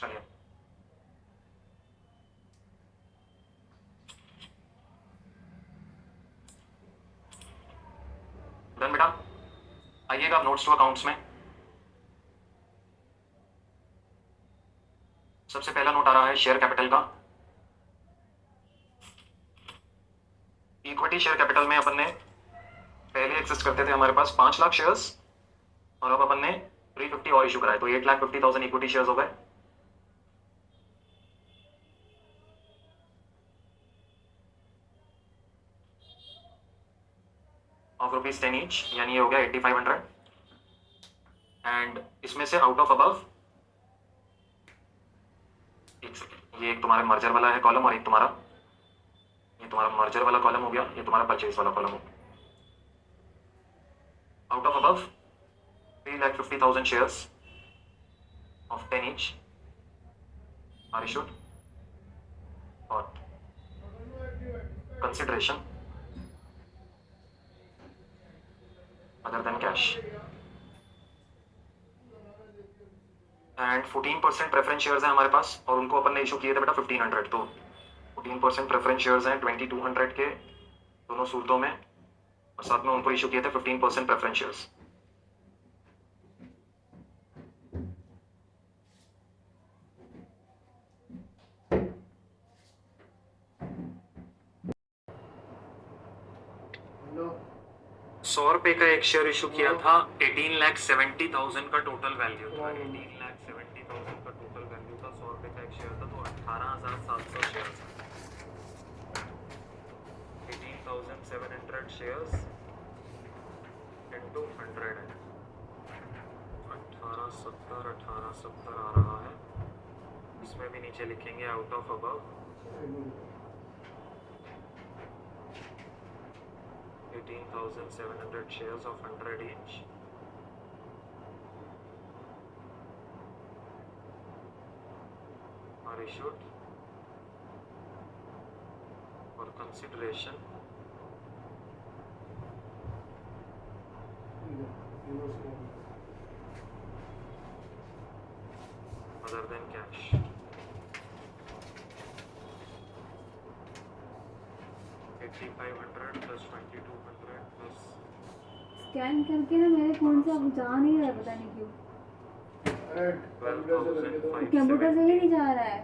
चलिए डन बेटा। आइएगा आप नोट्स टू अकाउंट्स में। सबसे पहला नोट आ रहा है शेयर कैपिटल का। इक्विटी शेयर कैपिटल में अपन ने पहले एग्जिस्ट करते थे हमारे पास 5 लाख शेयर्स, और अब अपन ने 350 और इशू कराए तो 8,50,000 इक्विटी शेयर्स हो गए। ऑफ रुपीज 10 ईच, यानी ये हो गया 8500। एंड इसमें से आउट ऑफ अबव, एक सेकेंड, ये एक तुम्हारे मर्जर वाला है कॉलम और एक तुम्हारा, ये तुम्हारा मर्जर वाला कॉलम हो गया, ये तुम्हारा परचेज वाला कॉलम हो गया। Out of above 3,50,000 shares of 10 each are issued और consideration other than cash and 14% preference shares हैं हमारे पास, और उनको अपन ने इशू किए थे बेटा 1500, तो 14% प्रेफरेंस शेयर्स हैं 2200 के दोनों सूरतों में, और साथ में उनको इशू किए थे 15% प्रेफरेंस शेयर्स। ₹100 का एक शेयर इशू किया था, 18,70,000 का टोटल वैल्यू था, 18,70,000 का टोटल वैल्यू था, ₹100 का एक शेयर था, तो 18,700 शेयर था। 18,700 शेयर्स इंटू 100 है, 1870 आ रहा है। इसमें भी नीचे लिखेंगे out of above 18,700 shares of 100 each are issued for consideration other than cash. $8,500 plus 2,200 plus scan करके ना मेरे फोन से अब जा नहीं रहा है, पता नहीं क्यों। 12,570 कंप्यूटर से ही नहीं जा रहा है,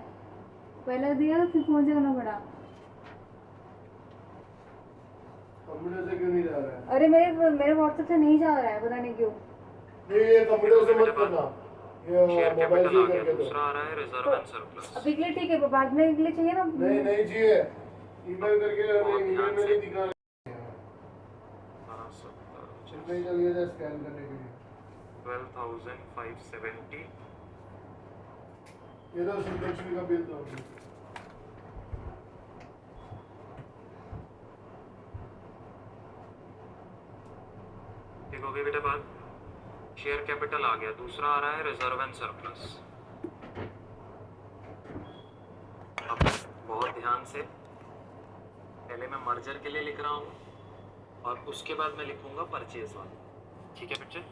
पहले दिया तो फिर फोन से करना पड़ा। कंप्यूटर से क्यों नहीं जा रहा है? अरे मेरे व्हाट्सएप से नहीं जा रहा है, पता नहीं क्यों। नहीं, ये कंप्यूटर से मत करना, ये शेयर मोबाइल कैपिटल आ से गया, करके दो। दूसरा आ रहा है रिजर्व एंड सरप्लस। अभी के लिए ठीक है, बाद में के लिए चाहिए ना। नहीं नहीं चाहिए, ईमेल करके ईमेल में नहीं दिखा रहा है। नहीं चलिए जा स्कैन करने के लिए। 12,570 ये तो सुदर्शन का बिल तो ठीक हो गई बेटा बात। शेयर कैपिटल आ गया, दूसरा आ रहा है रिजर्व एंड सरप्लस। अब बहुत ध्यान से, पहले मैं मर्जर के लिए लिख रहा हूँ और उसके बाद मैं लिखूंगा परचेज वाला। ठीक है पिक्चर।